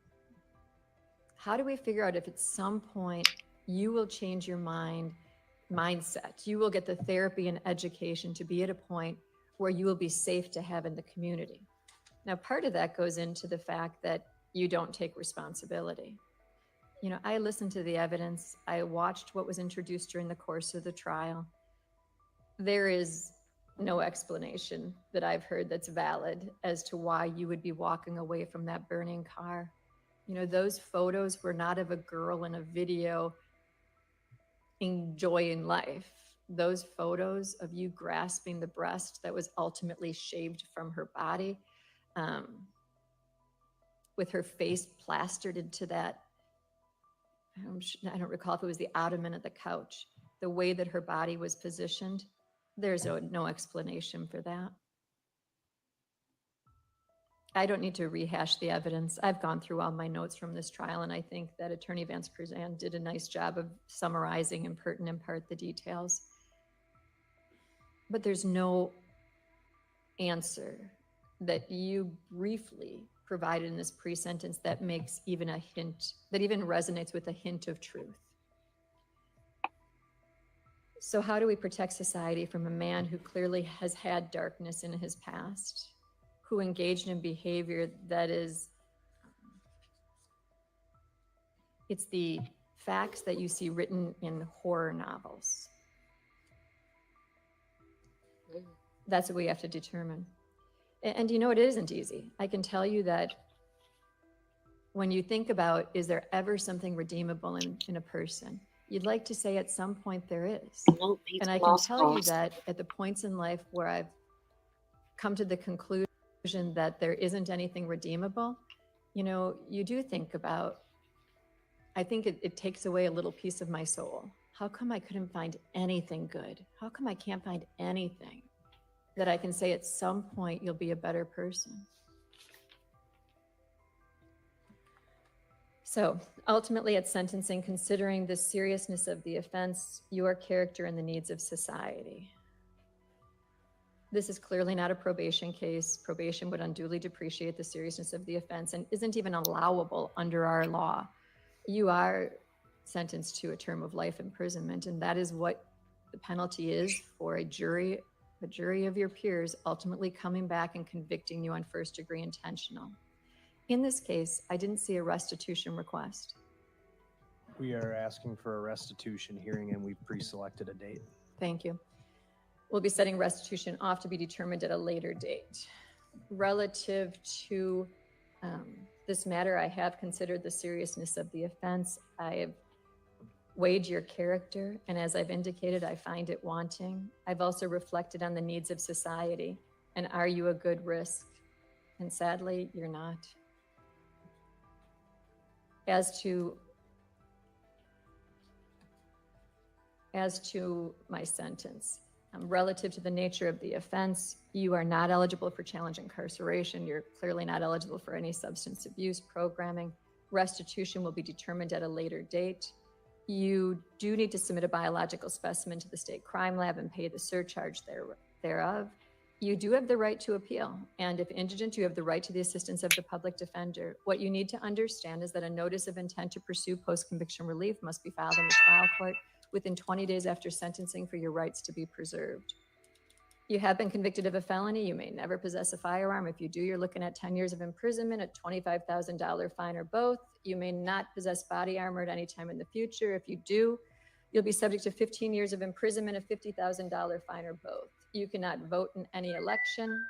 How do we figure out if at some point you will change your mindset? You will get the therapy and education to be at a point where you will be safe to have in the community. Now, part of that goes into the fact that you don't take responsibility. You know, I listened to the evidence. I watched what was introduced during the course of the trial. There is no explanation that I've heard that's valid as to why you would be walking away from that burning car. You know, those photos were not of a girl in a video enjoying life. Those photos of you grasping the breast that was ultimately shaved from her body, with her face plastered into that, I don't recall if it was the ottoman of the couch, the way that her body was positioned, there's no explanation for that. I don't need to rehash the evidence. I've gone through all my notes from this trial, and I think that Attorney Vance Cruzan did a nice job of summarizing in pertinent part the details. But there's no answer that you briefly provided in this pre-sentence that makes even a hint, that even resonates with a hint of truth. So how do we protect society from a man who clearly has had darkness in his past, who engaged in behavior that is, it's the facts that you see written in horror novels? That's what we have to determine. And you know, it isn't easy. I can tell you that when you think about, is there ever something redeemable in a person? You'd like to say at some point there is. And I can tell you that at the points in life where I've come to the conclusion that there isn't anything redeemable, you know, you do think about, I think it takes away a little piece of my soul. How come I couldn't find anything good? How come I can't find anything that I can say at some point you'll be a better person? So ultimately at sentencing, considering the seriousness of the offense, your character, and the needs of society. This is clearly not a probation case. Probation would unduly depreciate the seriousness of the offense and isn't even allowable under our law. You are sentenced to a term of life imprisonment, and that is what the penalty is for a jury of your peers ultimately coming back and convicting you on first-degree intentional. In this case, I didn't see a restitution request. We are asking for a restitution hearing, and we've pre-selected a date. Thank you. We'll be setting restitution off to be determined at a later date. Relative to this matter, I have considered the seriousness of the offense. I have weighed your character, and as I've indicated, I find it wanting. I've also reflected on the needs of society, and are you a good risk? And sadly, you're not. As to my sentence, relative to the nature of the offense, you are not eligible for challenge incarceration. You're clearly not eligible for any substance abuse programming. Restitution will be determined at a later date. You do need to submit a biological specimen to the state crime lab and pay the surcharge thereof. You do have the right to appeal, and if indigent, you have the right to the assistance of the public defender. What you need to understand is that a notice of intent to pursue post-conviction relief must be filed in the trial court within 20 days after sentencing for your rights to be preserved. You have been convicted of a felony. You may never possess a firearm. If you do, you're looking at 10 years of imprisonment, a $25,000 fine, or both. You may not possess body armor at any time in the future. If you do, you'll be subject to 15 years of imprisonment, a $50,000 fine, or both. You cannot vote in any election.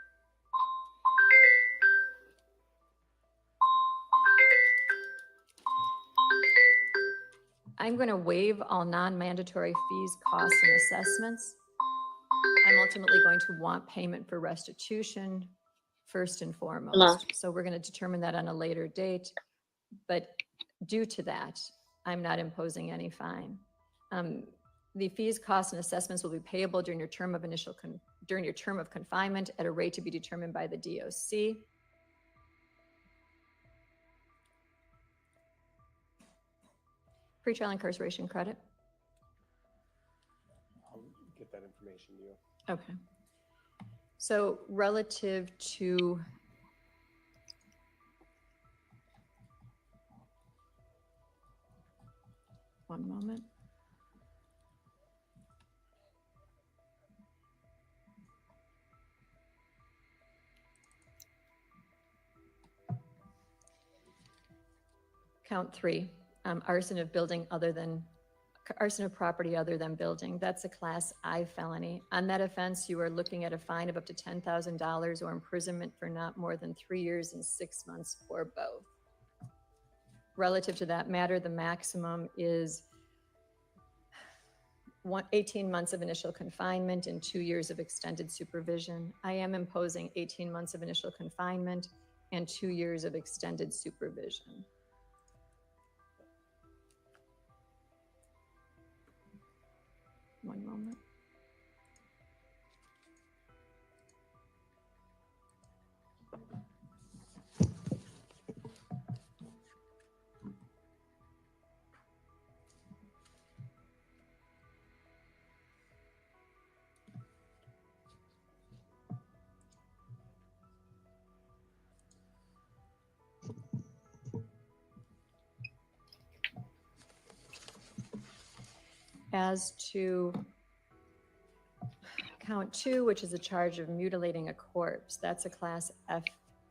I'm going to waive all non-mandatory fees, costs, and assessments. I'm ultimately going to want payment for restitution first and foremost. So we're going to determine that on a later date. But due to that, I'm not imposing any fine. The fees, costs, and assessments will be payable during your term of confinement at a rate to be determined by the DOC. Pretrial incarceration credit. I'll get that information to you. Okay. So relative to one moment. Count 3. arson of property other than building. That's a Class I felony. On that offense, you are looking at a fine of up to $10,000 or imprisonment for not more than 3 years and 6 months or both. Relative to that matter, the maximum is 18 months of initial confinement and 2 years of extended supervision. I am imposing 18 months of initial confinement and 2 years of extended supervision. One moment. As to count 2, which is a charge of mutilating a corpse, that's a Class F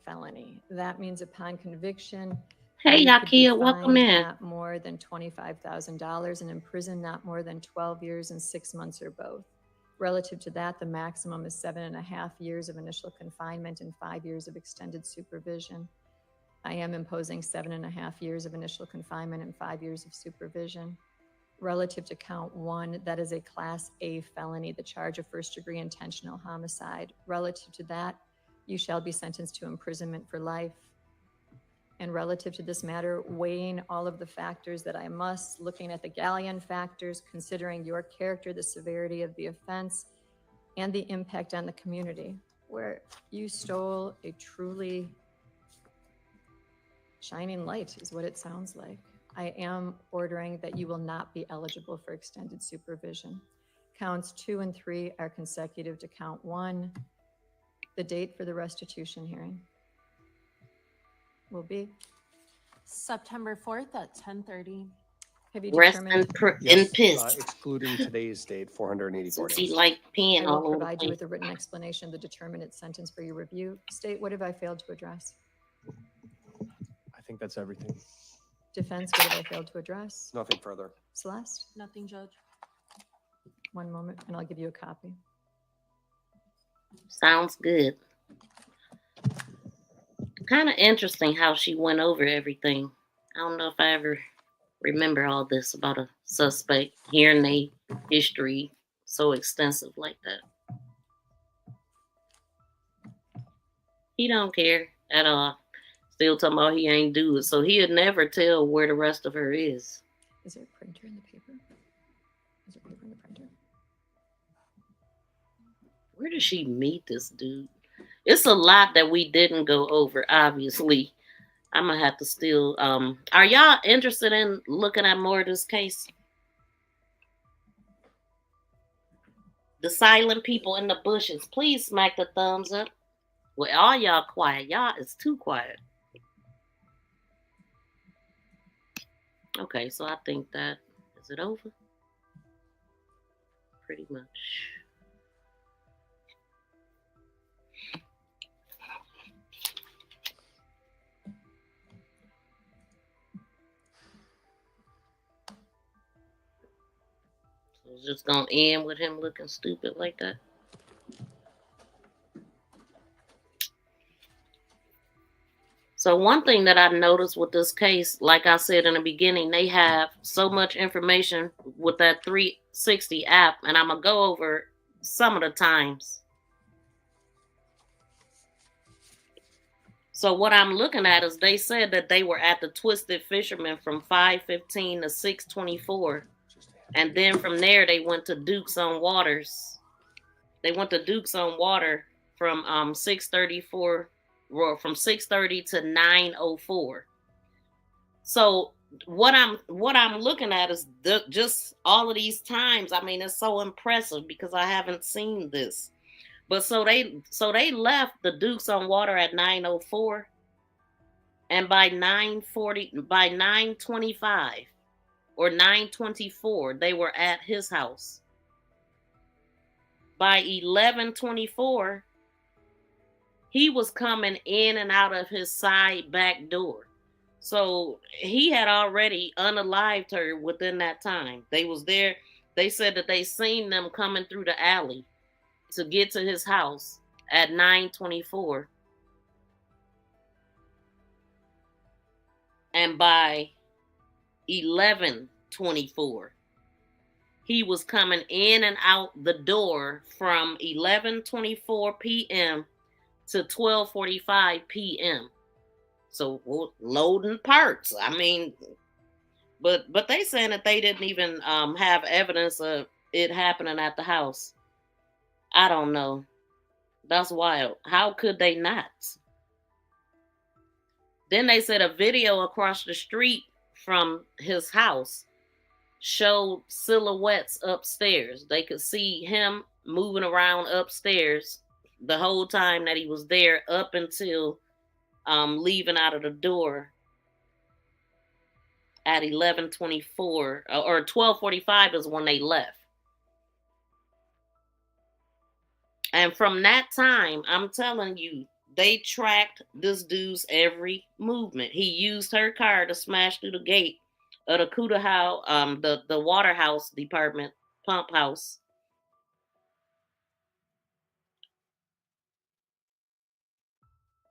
felony. That means upon conviction, Hey, you could be Yakia, welcome fined in. not more than $25,000 and imprisoned not more than 12 years and 6 months or both. Relative to that, the maximum is 7.5 years of initial confinement and 5 years of extended supervision. I am imposing 7.5 years of initial confinement and 5 years of supervision. Relative to count 1, that is a Class A felony, the charge of first-degree intentional homicide. Relative to that, you shall be sentenced to imprisonment for life. And relative to this matter, weighing all of the factors that I must, looking at the Galleon factors, considering your character, the severity of the offense, and the impact on the community, where you stole a truly shining light is what it sounds like. I am ordering that you will not be eligible for extended supervision. Counts 2 and 3 are consecutive to count 1. The date for the restitution hearing will be September 4th at 10:30. Have you Rest determined? in piss. Excluding today's date, 484 Since he days. like peeing I all will over the provide you place. with a written explanation of the determinate sentence for your review. State, what have I failed to address? I think that's everything. Defense, what have I failed to address? Nothing further. Celeste? Nothing, Judge. One moment, and I'll give you a copy. Sounds good. Kind of interesting how she went over everything. I don't know if I ever remember all this about a suspect, hearing their history so extensive like that. He don't care at all. Still talking about he ain't do it. So he'd never tell where the rest of her is. Is there a printer in the paper? Is there paper in the printer? Where did she meet this dude? It's a lot that we didn't go over, obviously. I'm gonna have to still are y'all interested in looking at more of this case? The silent people in the bushes, please smack the thumbs up. Well, all y'all quiet. Y'all is too quiet. Okay, so I think that is it over? Pretty much. So it's just gonna end with him looking stupid like that. So one thing that I noticed with this case, like I said in the beginning, they have so much information with that 360 app, and I'm gonna go over some of the times. So what I'm looking at is they said that they were at the Twisted Fisherman from 5:15 to 6:24. And then from there, they went to Duke's on Waters. They went to Duke's on Water from 6:34, or from 6:30 to 9:04. So what I'm looking at is just all of these times. I mean, it's so impressive because I haven't seen this. But so they left the Duke's on Water at 9:04, and by 9:25 or 9:24, they were at his house. By 11:24, he was coming in and out of his side back door. So he had already unalived her within that time. They was there. They said that they seen them coming through the alley to get to his house at 9:24. And by 11:24, he was coming in and out the door from 11:24 p.m. to 12:45 p.m. So loading parts. I mean, but they saying that they didn't even have evidence of it happening at the house. I don't know. That's wild. How could they not? Then they said a video across the street from his house showed silhouettes upstairs. They could see him moving around upstairs the whole time that he was there up until leaving out of the door at 11:24 or 12:45 is when they left. And from that time, I'm telling you, they tracked this dude's every movement. He used her car to smash through the gate of the Cuda House, the water house department, pump house.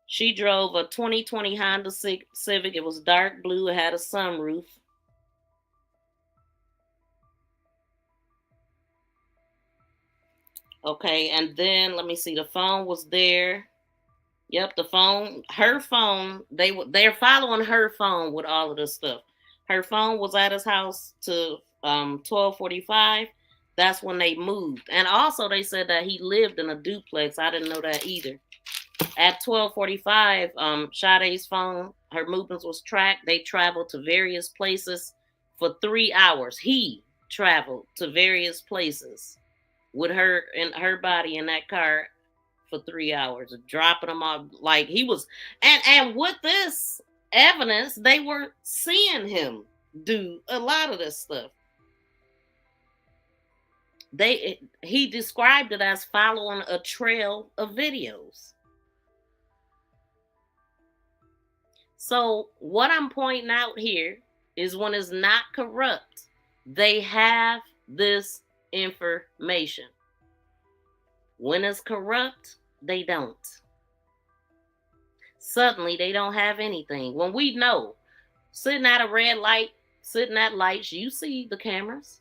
She drove a 2020 Honda Civic. It was dark blue. It had a sunroof. Okay, and then let me see. The phone was there. Yep, the phone. Her phone. They're following her phone with all of this stuff. Her phone was at his house to 12:45. That's when they moved. And also they said that he lived in a duplex. I didn't know that either. At 12:45, Sade's phone, her movements was tracked. They traveled to various places for 3 hours. He traveled to various places with her and her body in that car for 3 hours, dropping them off like he was. And with this evidence, they were seeing him do a lot of this stuff. He described it as following a trail of videos. So what I'm pointing out here is when it's not corrupt, they have this information. When it's corrupt, they don't. Suddenly, they don't have anything. When we know, sitting at a red light, sitting at lights, you see the cameras.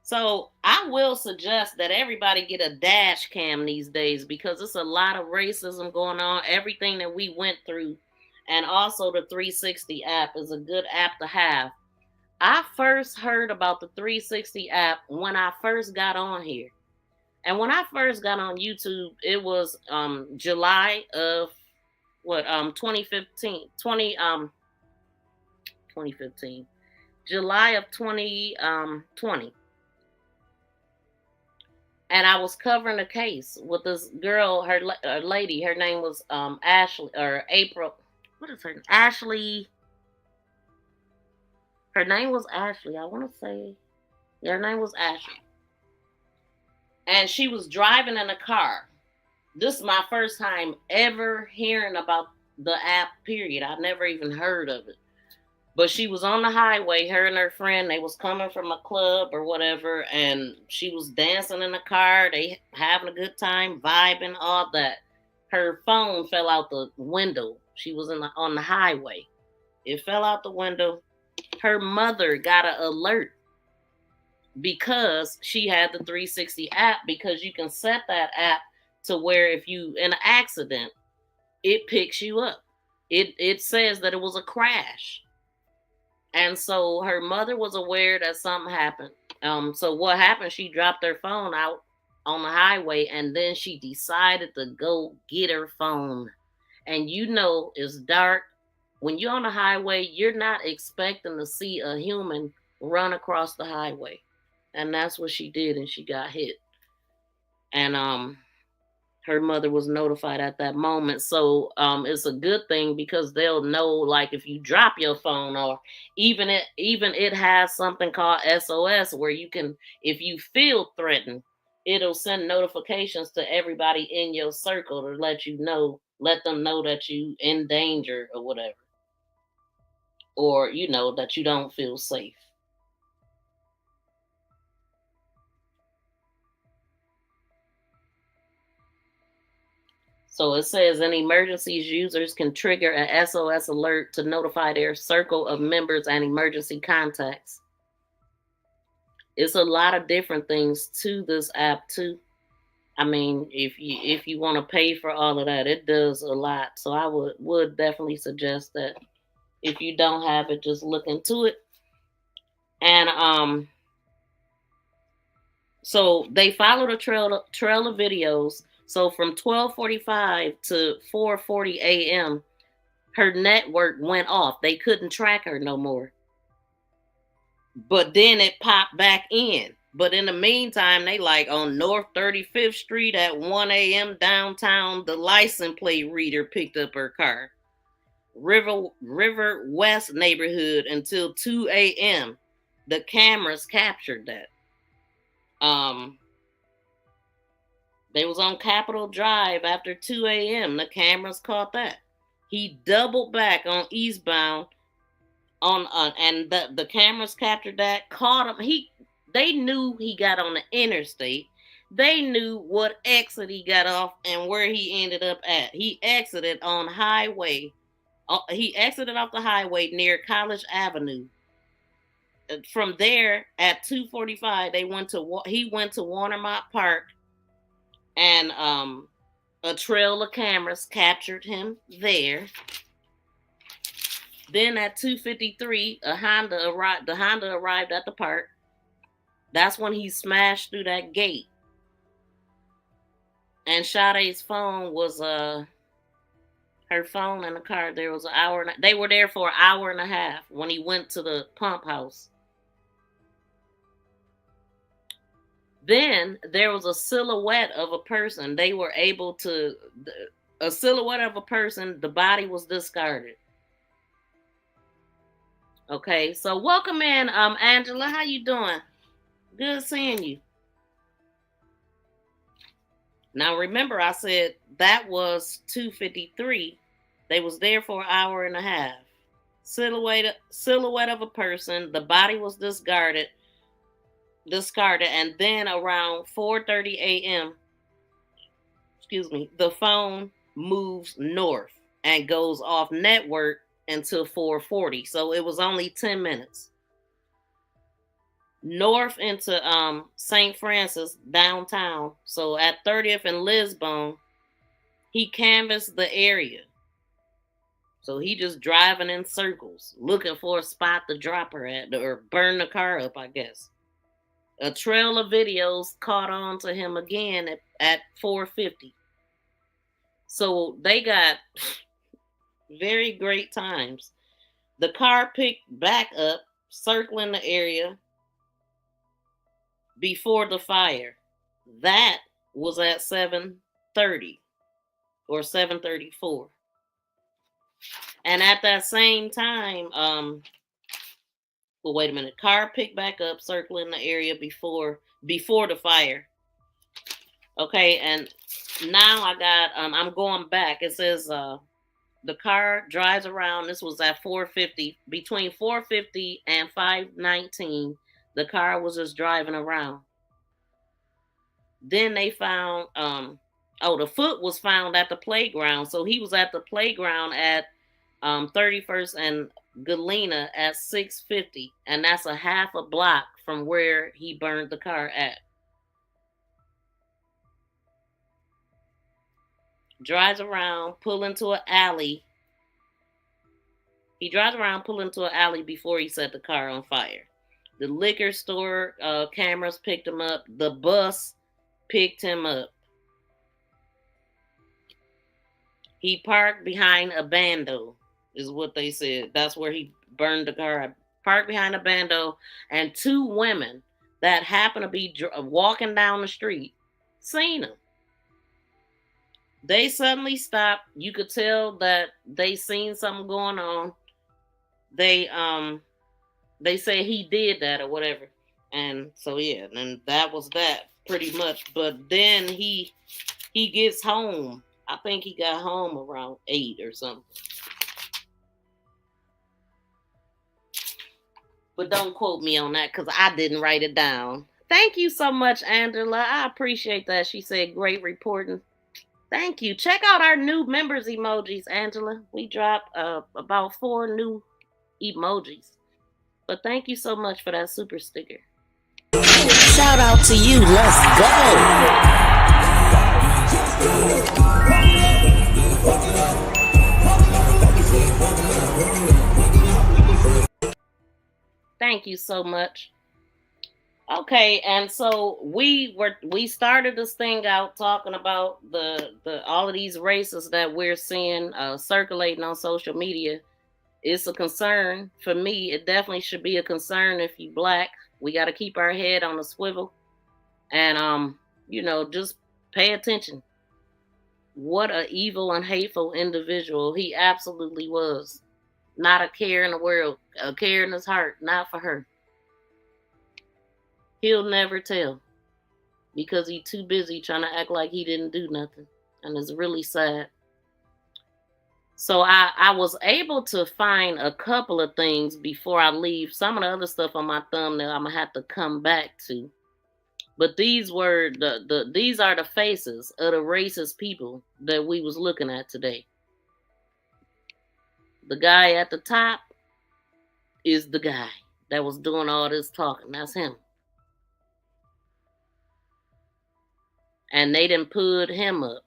So I will suggest that everybody get a dash cam these days because it's a lot of racism going on. Everything that we went through, and also the 360 app is a good app to have. I first heard about the 360 app when I first got on here. And when I first got on YouTube, it was July of 2015. July of 2020. And I was covering a case with this girl, her lady. Her name was Ashley or April. What is her name? Ashley. Her name was Ashley. I want to say, her name was Ashley. And she was driving in a car. This is my first time ever hearing about the app, period. I never even heard of it. But she was on the highway, her and her friend, they was coming from a club or whatever, and she was dancing in the car. They having a good time, vibing, all that. Her phone fell out the window. She was on the highway. It fell out the window. Her mother got an alert because she had the 360 app, because you can set that app to where if you in an accident, it picks you up. It says that it was a crash. And so her mother was aware that something happened. So what happened, she dropped her phone out on the highway, and then she decided to go get her phone. And you know it's dark. When you're on the highway, you're not expecting to see a human run across the highway. And that's what she did, and she got hit. And her mother was notified at that moment. So it's a good thing because they'll know, like, if you drop your phone, or even it has something called SOS where you can, if you feel threatened, it'll send notifications to everybody in your circle to let you know let them know that you in danger or whatever, or you know that you don't feel safe. So it says in emergencies, users can trigger an SOS alert to notify their circle of members and emergency contacts. It's a lot of different things to this app too. I mean, if you want to pay for all of that, it does a lot. So I would definitely suggest that if you don't have it, just look into it. And so they followed a trail of videos. So from 12:45 to 4:40 a.m., her network went off. They couldn't track her no more. But then it popped back in. But in the meantime, they like on North 35th Street at 1 a.m. downtown, the license plate reader picked up her car. River West neighborhood until 2 a.m. The cameras captured that. They was on Capitol Drive after 2 a.m. The cameras caught that. He doubled back on eastbound and the cameras captured that, caught him. They knew he got on the interstate. They knew what exit he got off and where he ended up at. He exited on highway. He exited off the highway near College Avenue. From there at 2:45, he went to Warnermont Park, and a trail of cameras captured him there. Then at 2:53, the Honda arrived at the park. That's when he smashed through that gate. And Sade's phone was her phone in the car. There was an hour. They were there for an hour and a half when he went to the pump house. Then there was a silhouette of a person. They were able to, a silhouette of a person. The body was discarded. Okay, so welcome in, Angela. How you doing? Good seeing you. Now remember, I said that was 2:53. They was there for an hour and a half. Silhouette of a person. The body was discarded, and then around 4:30 a.m. The phone moves north and goes off network until 4:40. So it was only 10 minutes. North into St. Francis downtown. So at 30th and Lisbon, he canvassed the area. So he just driving in circles, looking for a spot to drop her at or burn the car up, I guess. A trail of videos caught on to him again at 4:50. So they got very great times. The car picked back up, circling the area before the fire. That was at 7:30 or 7:34. And at that same time, well, wait a minute. Car picked back up, circling the area before the fire. Okay, and now I got I'm going back. It says the car drives around. This was at 4:50. Between 4:50 and 5:19, the car was just driving around. Then they found the foot was found at the playground. So he was at the playground at 31st and Galena at 6:50, and that's a half a block from where he burned the car at. Drives around, pull into an alley. He drives around, pull into an alley before he set the car on fire. The liquor store cameras picked him up. The bus picked him up. He parked behind a bando, is what they said. That's where he burned the car. Parked behind a bando, and two women that happened to be walking down the street seen him. They suddenly stopped. You could tell that they seen something going on. They say he did that or whatever. And so yeah, and that was that pretty much. But then he gets home. I think he got home around 8 or something. But don't quote me on that because I didn't write it down. Thank you so much, Angela. I appreciate that. She said great reporting. Thank you. Check out our new members emojis, Angela. We dropped about 4 new emojis. But thank you so much for that super sticker. Shout out to you. Let's go. Thank you so much. Okay, and so we started this thing out talking about the all of these races that we're seeing circulating on social media. It's a concern for me. It definitely should be a concern if you Black. We got to keep our head on a swivel, and just pay attention. What a evil and hateful individual he absolutely was. Not a care in the world, a care in his heart, not for her. He'll never tell because he's too busy trying to act like he didn't do nothing. And it's really sad. So I was able to find a couple of things before I leave. Some of the other stuff on my thumbnail I'm going to have to come back to. But these were these are the faces of the racist people that we was looking at today. The guy at the top is the guy that was doing all this talking. That's him. And they didn't put him up.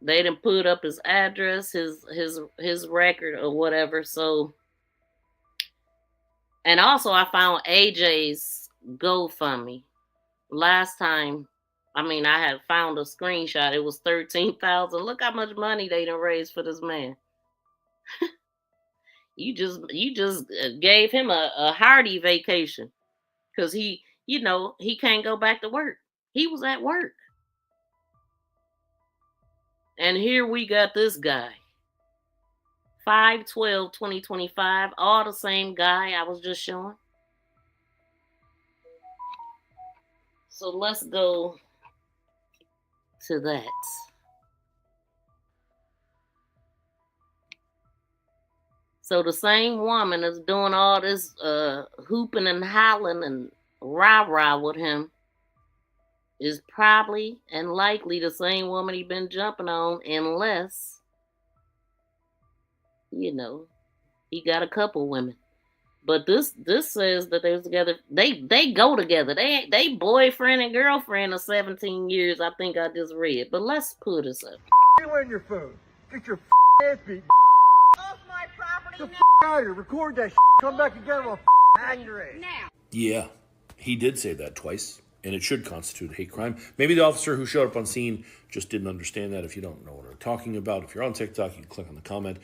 They didn't put up his address, his record or whatever. So, and also I found AJ's GoFundMe. Last time, I had found a screenshot. It was $13,000. Look how much money they done raised for this man. You just gave him a hearty vacation because he can't go back to work. He was at work. And here we got this guy. 5/12/2025, all the same guy I was just showing. So let's go to that. So the same woman is doing all this hooping and howling and rah-rah with him is probably and likely the same woman he been jumping on, unless, he got a couple women. But this says that they was together. They go together. They boyfriend and girlfriend of 17 years. I think I just read. But let's put this up. You in your phone. Get your ass beat. Off my property Get the out of here. Record that. Come back again. I'll hang your ass. now. Yeah, he did say that twice, and it should constitute a hate crime. Maybe the officer who showed up on scene just didn't understand that. If you don't know what I'm talking about, if you're on TikTok, you can click on the comment.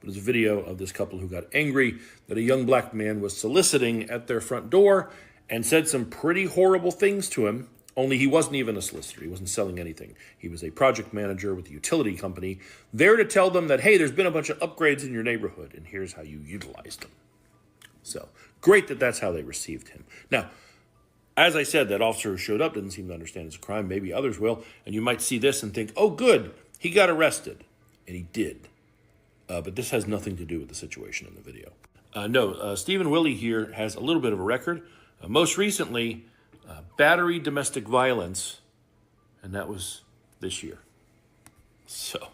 But there's a video of this couple who got angry that a young Black man was soliciting at their front door and said some pretty horrible things to him, only he wasn't even a solicitor. He wasn't selling anything. He was a project manager with a utility company, there to tell them that, hey, there's been a bunch of upgrades in your neighborhood, and here's how you utilize them. So, great that that's how they received him. Now, as I said, that officer who showed up didn't seem to understand it's a crime. Maybe others will. And you might see this and think, oh, good, he got arrested. And he did. But this has nothing to do with the situation in the video. No, Stephen Willie here has a little bit of a record. Most recently, battery domestic violence, and that was this year. So,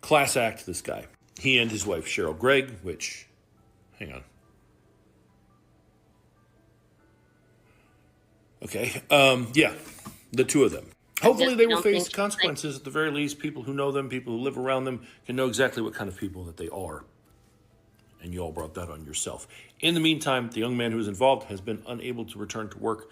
class act, this guy. He and his wife, Cheryl Gregg, which, hang on. Okay, yeah, the two of them. Hopefully they will face consequences. At the very least, people who know them, people who live around them, can know exactly what kind of people that they are. And you all brought that on yourself. In the meantime, the young man who was involved has been unable to return to work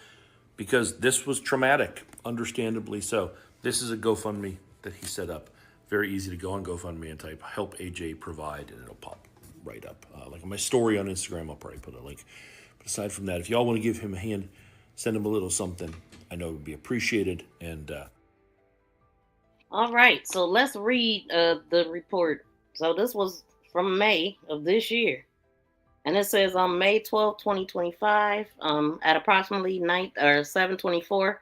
because this was traumatic, understandably so. This is a GoFundMe that he set up. Very easy to go on GoFundMe and type help AJ provide, and it'll pop right up. Like in my story on Instagram, I'll probably put a link. But aside from that, if y'all want to give him a hand, send him a little something. I know it would be appreciated. And all right, so let's read the report. So this was from May of this year. And it says on May 12, 2025, at approximately 7:24,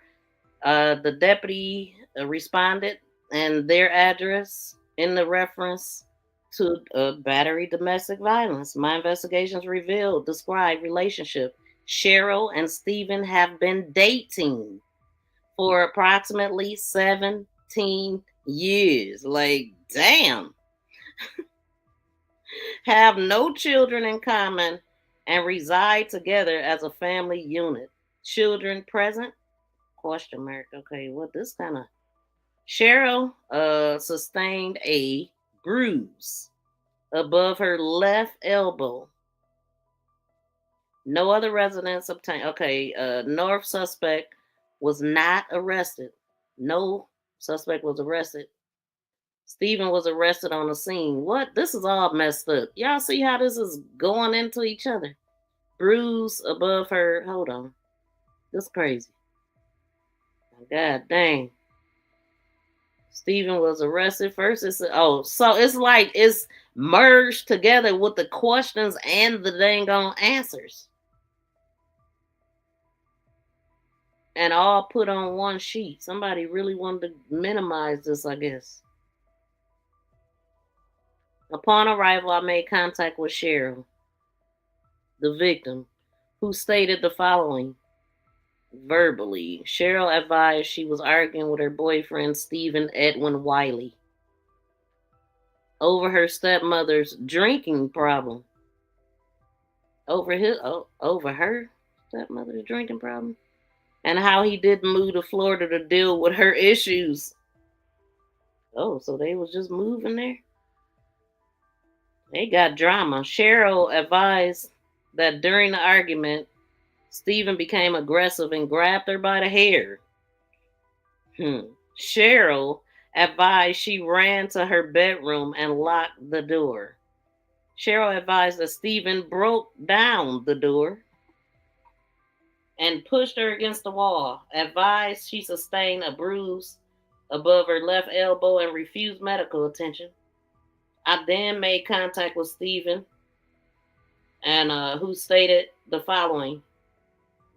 the deputy responded and their address in the reference to battery domestic violence. My investigations revealed, describe relationship. Cheryl and Stephen have been dating for approximately 17 years. Like, damn. Have no children in common and reside together as a family unit. Children present? Question mark. Okay, what this kind of... Cheryl sustained a bruise above her left elbow. No other residents obtained. Okay, North suspect was not arrested. No suspect was arrested. Stephen was arrested on the scene. What? This is all messed up. Y'all see how this is going into each other? Bruise above her. Hold on. This crazy. God dang. Stephen was arrested first. So it's like it's merged together with the questions and the dang on answers. And all put on one sheet. Somebody really wanted to minimize this, I guess. Upon arrival, I made contact with Cheryl, the victim, who stated the following verbally. Cheryl advised she was arguing with her boyfriend, Stephen Edwin Wiley, over her stepmother's drinking problem. Over her stepmother's drinking problem? And how he didn't move to Florida to deal with her issues. Oh, so they was just moving there? They got drama. Cheryl advised that during the argument, Stephen became aggressive and grabbed her by the hair. Cheryl advised she ran to her bedroom and locked the door. Cheryl advised that Stephen broke down the door and pushed her against the wall. Advised she sustained a bruise above her left elbow and refused medical attention. I then made contact with Stephen, and who stated the following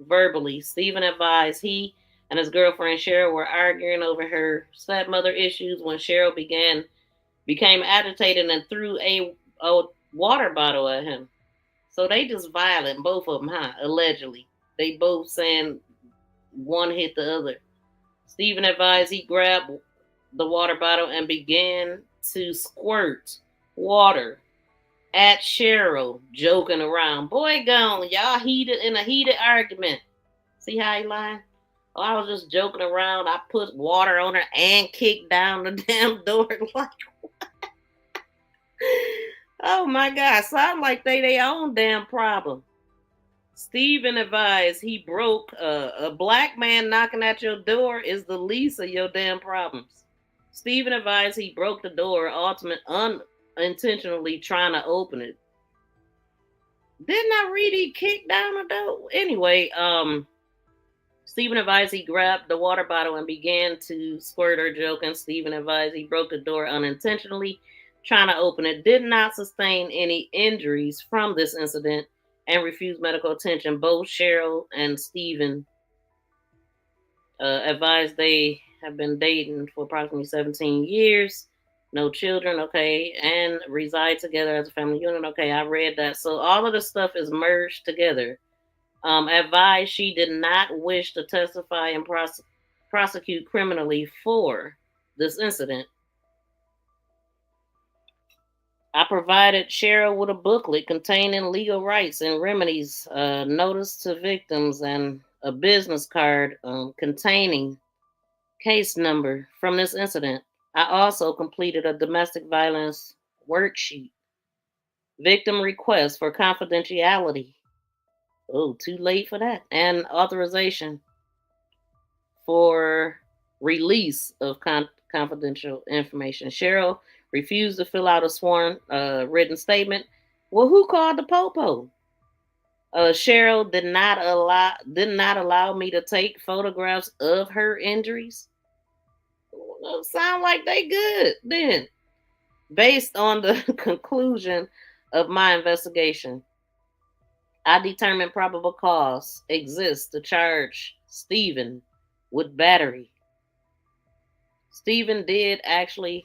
verbally. Stephen advised he and his girlfriend Cheryl were arguing over her stepmother issues when Cheryl became agitated and threw a water bottle at him. So they just violent, both of them, huh? Allegedly. They both saying one hit the other. Stephen advised he grabbed the water bottle and began to squirt water at Cheryl, joking around. Boy gone, y'all heated in a heated argument. See how he lying? Oh, I was just joking around. I put water on her and kicked down the damn door. Like, what? Oh my God, sound like they own damn problem. Stephen advised he broke a black man knocking at your door is the least of your damn problems. Stephen advised he broke the door, unintentionally trying to open it. Didn't I read he kicked down the door? Anyway, Stephen advised he grabbed the water bottle and began to squirt her, joking. Stephen advised he broke the door unintentionally trying to open it. Did not sustain any injuries from this incident and refused medical attention. Both Cheryl and Stephen advised they have been dating for approximately 17 years. No children, okay, and reside together as a family unit. Okay, I read that. So all of the stuff is merged together. Advised she did not wish to testify and prosecute criminally for this incident. I provided Cheryl with a booklet containing legal rights and remedies, notice to victims, and a business card containing case number from this incident. I also completed a domestic violence worksheet. Victim request for confidentiality. Oh, too late for that. And authorization for release of confidential information. Cheryl refused to fill out a sworn written statement. Well, who called the popo? Cheryl did not allow me to take photographs of her injuries. Well, sound like they good then. Based on the conclusion of my investigation, I determined probable cause exists to charge Stephen with battery. Stephen did actually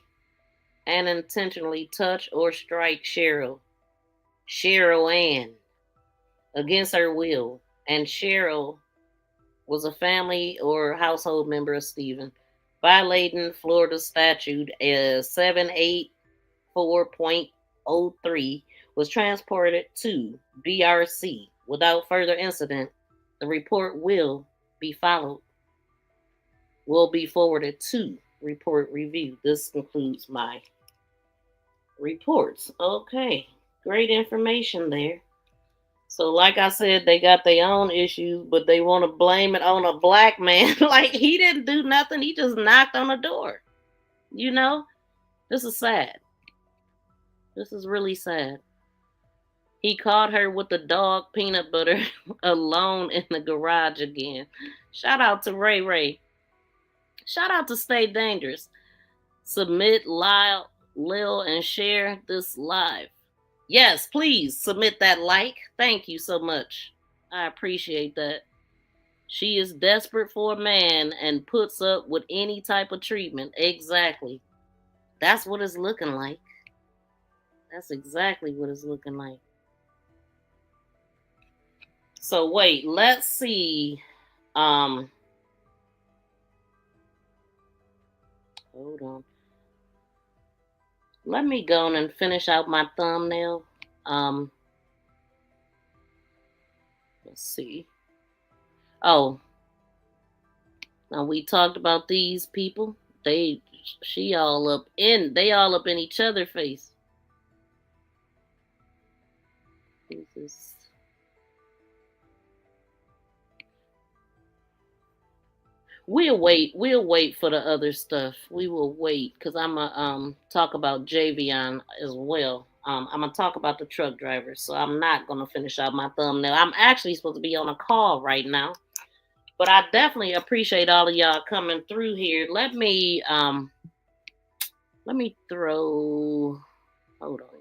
and intentionally touch or strike Cheryl Ann against her will, and Cheryl was a family or household member of Stephen, violating Florida statute 784.03, was transported to BRC without further incident. The report will be forwarded to report review. This concludes my reports. Okay, great information there. So like I said, they got their own issues, but they want to blame it on a black man. Like, he didn't do nothing. He just knocked on the door. You know, this is sad. This is really sad. He caught her with the dog peanut butter alone in the garage again. Shout out to Ray Ray. Shout out to Stay Dangerous. Submit, Lil, and share this live. Yes, please submit that like. Thank you so much. I appreciate that. She is desperate for a man and puts up with any type of treatment. Exactly. That's what it's looking like. That's exactly what it's looking like. So wait, let's see. Hold on. Let me go on and finish out my thumbnail. Let's see. Oh. Now we talked about these people. They all up in each other's face. Who's this? We'll wait for the other stuff. We will wait, because I'm gonna talk about Javion as well. I'm gonna talk about the truck drivers, so I'm not gonna finish out my thumbnail. I'm actually supposed to be on a call right now, but I definitely appreciate all of y'all coming through here. Let me throw. Hold on, y'all.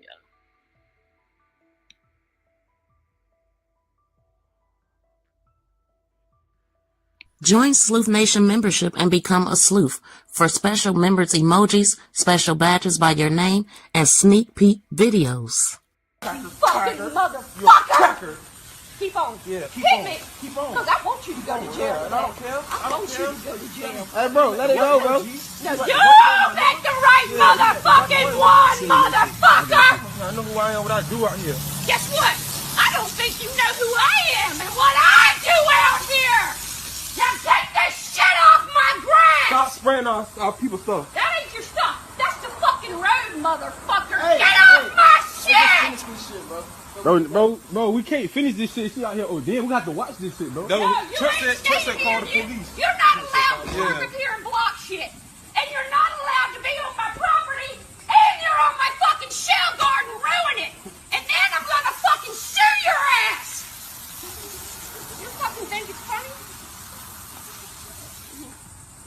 Join Sleuth Nation membership and become a sleuth for special members emojis, special badges by your name, and sneak peek videos. You fucking motherfucker! Keep on. Yeah, keep Hit on. me. Keep on. Because I want you to go to jail. I don't care. I want you to go to jail. Hey, bro, let it go, bro. No, you pick the right motherfucking one, motherfucker! I know who I am, what I do out here. Guess what? I don't think you know who I am and what I do out here! Now take this shit off my grass! Stop spraying our people's stuff. That ain't your stuff. That's the fucking road, motherfucker. Hey, Get off my shit! Finish this shit, bro. Bro, we can't finish this shit. She out here. Oh, damn, we have to watch this shit, bro. No, you ain't staying call the here. police. You're not allowed to park up here and block shit. And you're not allowed to be on my property. And you're on my fucking shell guard and ruin it. And then I'm gonna fucking sue your ass. You fucking think it's funny?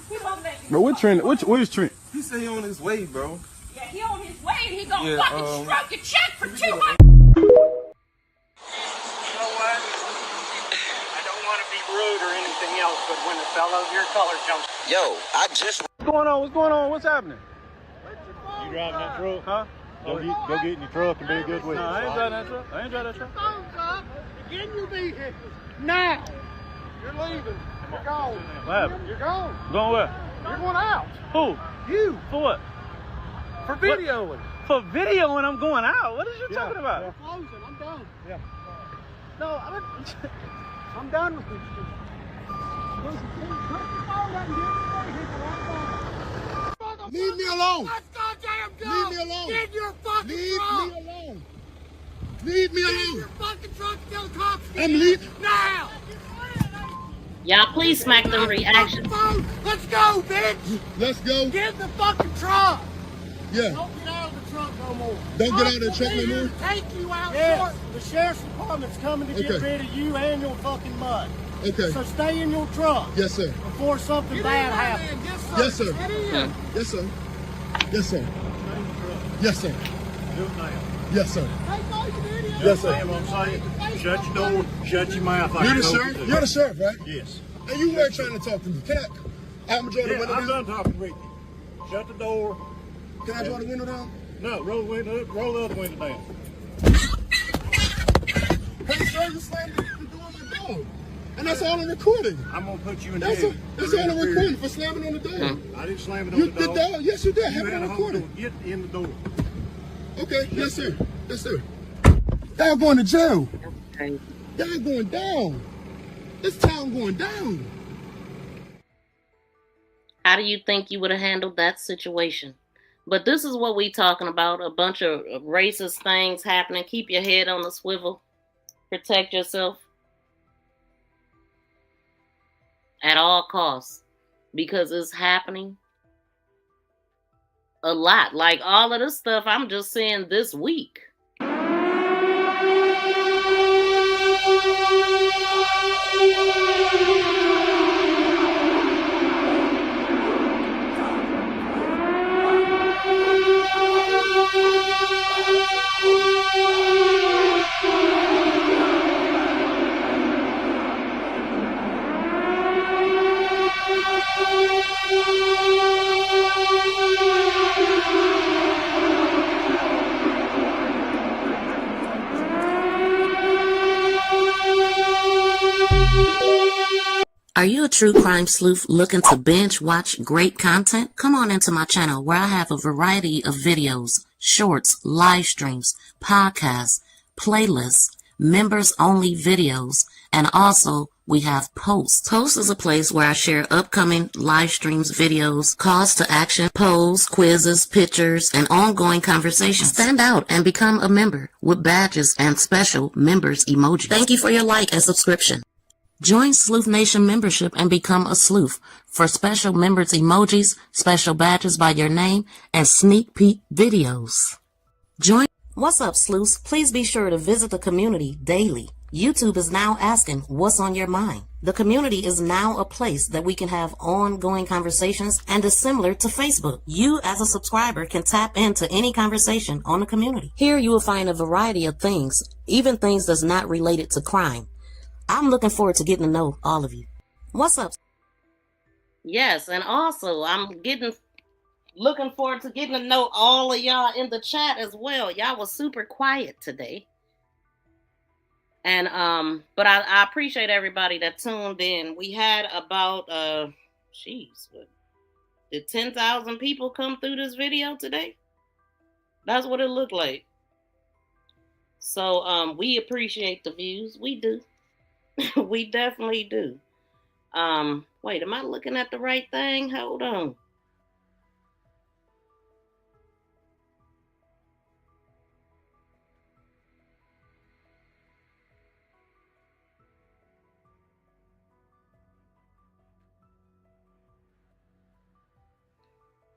Keep on making Bro, what Trent? Where's Trent? He said he on his way, bro. Yeah, he on his way and he gonna fucking stroke a check for 200. Rude or anything else, but when a fellow of your color jumps. Yo, I just. What's going on? What's going on? What's happening? You driving that truck? Huh? Go get in your truck and be a good witness. No, I ain't driving that truck. I ain't driving that truck. Phones up. Get in your vehicle. Now. You're leaving. You're gone. What happened? You're gone. Going where? You're going out. Who? You. For what? For videoing. For videoing, I'm going out. What is you talking about? Yeah. Closing. I'm done. Yeah. No, I'm done with this shit. Leave me alone. Let's go, JM. Leave me alone. Get your fucking truck. Leave me alone. Leave me alone. Get your fucking truck. Tell the cops. I'm leaving now. Y'all please smack them reactions. Let's go, bitch. Let's go. Get the fucking truck. Yeah. Don't get out of the truck no more. Don't get out of the truck no more? Take you out. Yes. The sheriff's department's coming to get rid of you and your fucking mud. Okay. So stay in your truck. Yes, sir. Before something bad happens. Yes, sir. Yes, sir. Yes, sir. Yes, sir. Do it now. Yes, sir. Yes, sir. I'm saying, shut your door, shut your mouth. Like You're the sheriff? You're the sheriff, right? Yes. And you were trying to talk to me. I'm I'm done talking with you. Shut the door. Can I roll the window down? No, roll the window up, roll the other window down. Hey, sir, you slammed the door on my door. And that's all I'm recording. I'm going to put you in That's jail. that's all I'm recording for slamming on the door. I didn't slam it on You the door. did that? Yes, you did. Have it had on a hold recording. door. Get in the door. Okay, yes, sir. Yes, sir. Y'all going to jail. Okay. Y'all going down. This town going down. How do you think you would have handled that situation? But this is what we talking about. A bunch of racist things happening. Keep your head on the swivel. Protect yourself at all costs, because it's happening a lot. Like all of this stuff I'm just seeing this week. Are you a true crime sleuth looking to binge watch great content? Come on into my channel where I have a variety of videos, shorts, live streams, podcasts, playlists, members only videos, and also we have posts. Posts is a place where I share upcoming live streams, videos, calls to action, polls, quizzes, pictures, and ongoing conversations. Stand out and become a member with badges and special members emojis. Thank you for your like and subscription. Join Sleuth Nation membership and become a sleuth for special members emojis, special badges by your name, and sneak peek videos. Join. What's up, sleuths? Please be sure to visit the community daily. YouTube is now asking what's on your mind. The community is now a place that we can have ongoing conversations and is similar to Facebook. You as a subscriber can tap into any conversation on the community. Here you will find a variety of things, even things that's not related to crime. I'm looking forward to getting to know all of you. What's up? Yes, and also I'm looking forward to getting to know all of y'all in the chat as well. Y'all was super quiet today. And but I appreciate everybody that tuned in. We had about did 10,000 people come through this video today? That's what it looked like. So we appreciate the views. We do. We definitely do. Wait, am I looking at the right thing? Hold on.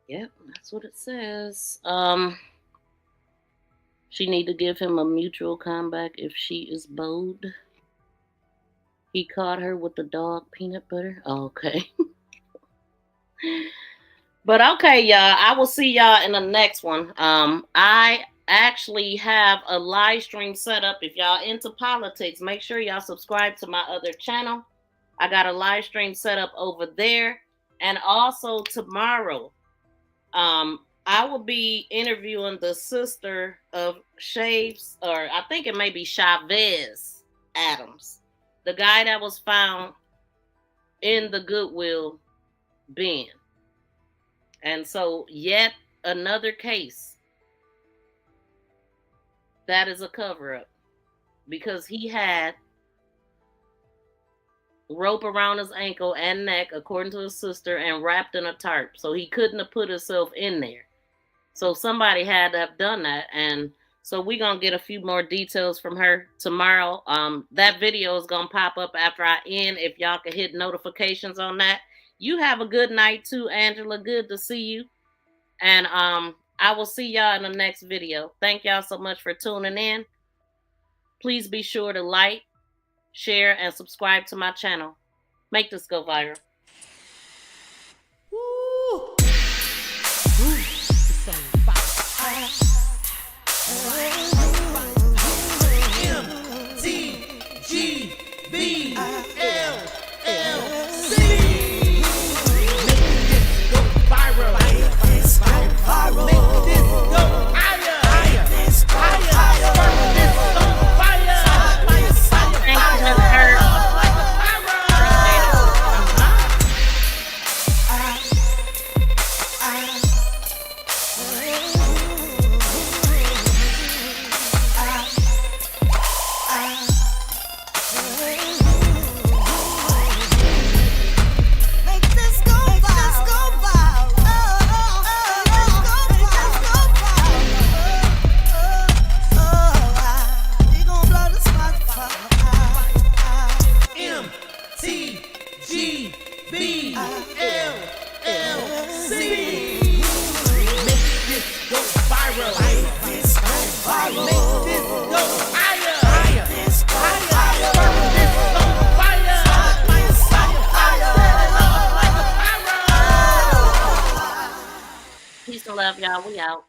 Yep, that's what it says. She need to give him a mutual comeback if she is bold. He caught her with the dog peanut butter. Okay. But okay, y'all. I will see y'all in the next one. I actually have a live stream set up. If y'all into politics, make sure y'all subscribe to my other channel. I got a live stream set up over there. And also tomorrow, I will be interviewing the sister of Shaves, or I think it may be Chavez Adams. The guy that was found in the Goodwill bin. And so yet another case that is a cover-up, because he had rope around his ankle and neck, according to his sister, and wrapped in a tarp. So he couldn't have put himself in there. So somebody had to have done that. And so we're going to get a few more details from her tomorrow. That video is going to pop up after I end. If y'all can hit notifications on that. You have a good night too, Angela. Good to see you. And I will see y'all in the next video. Thank y'all so much for tuning in. Please be sure to like, share, and subscribe to my channel. Make this go viral. Woo. MTGBLLC. Peace and love, y'all. We out.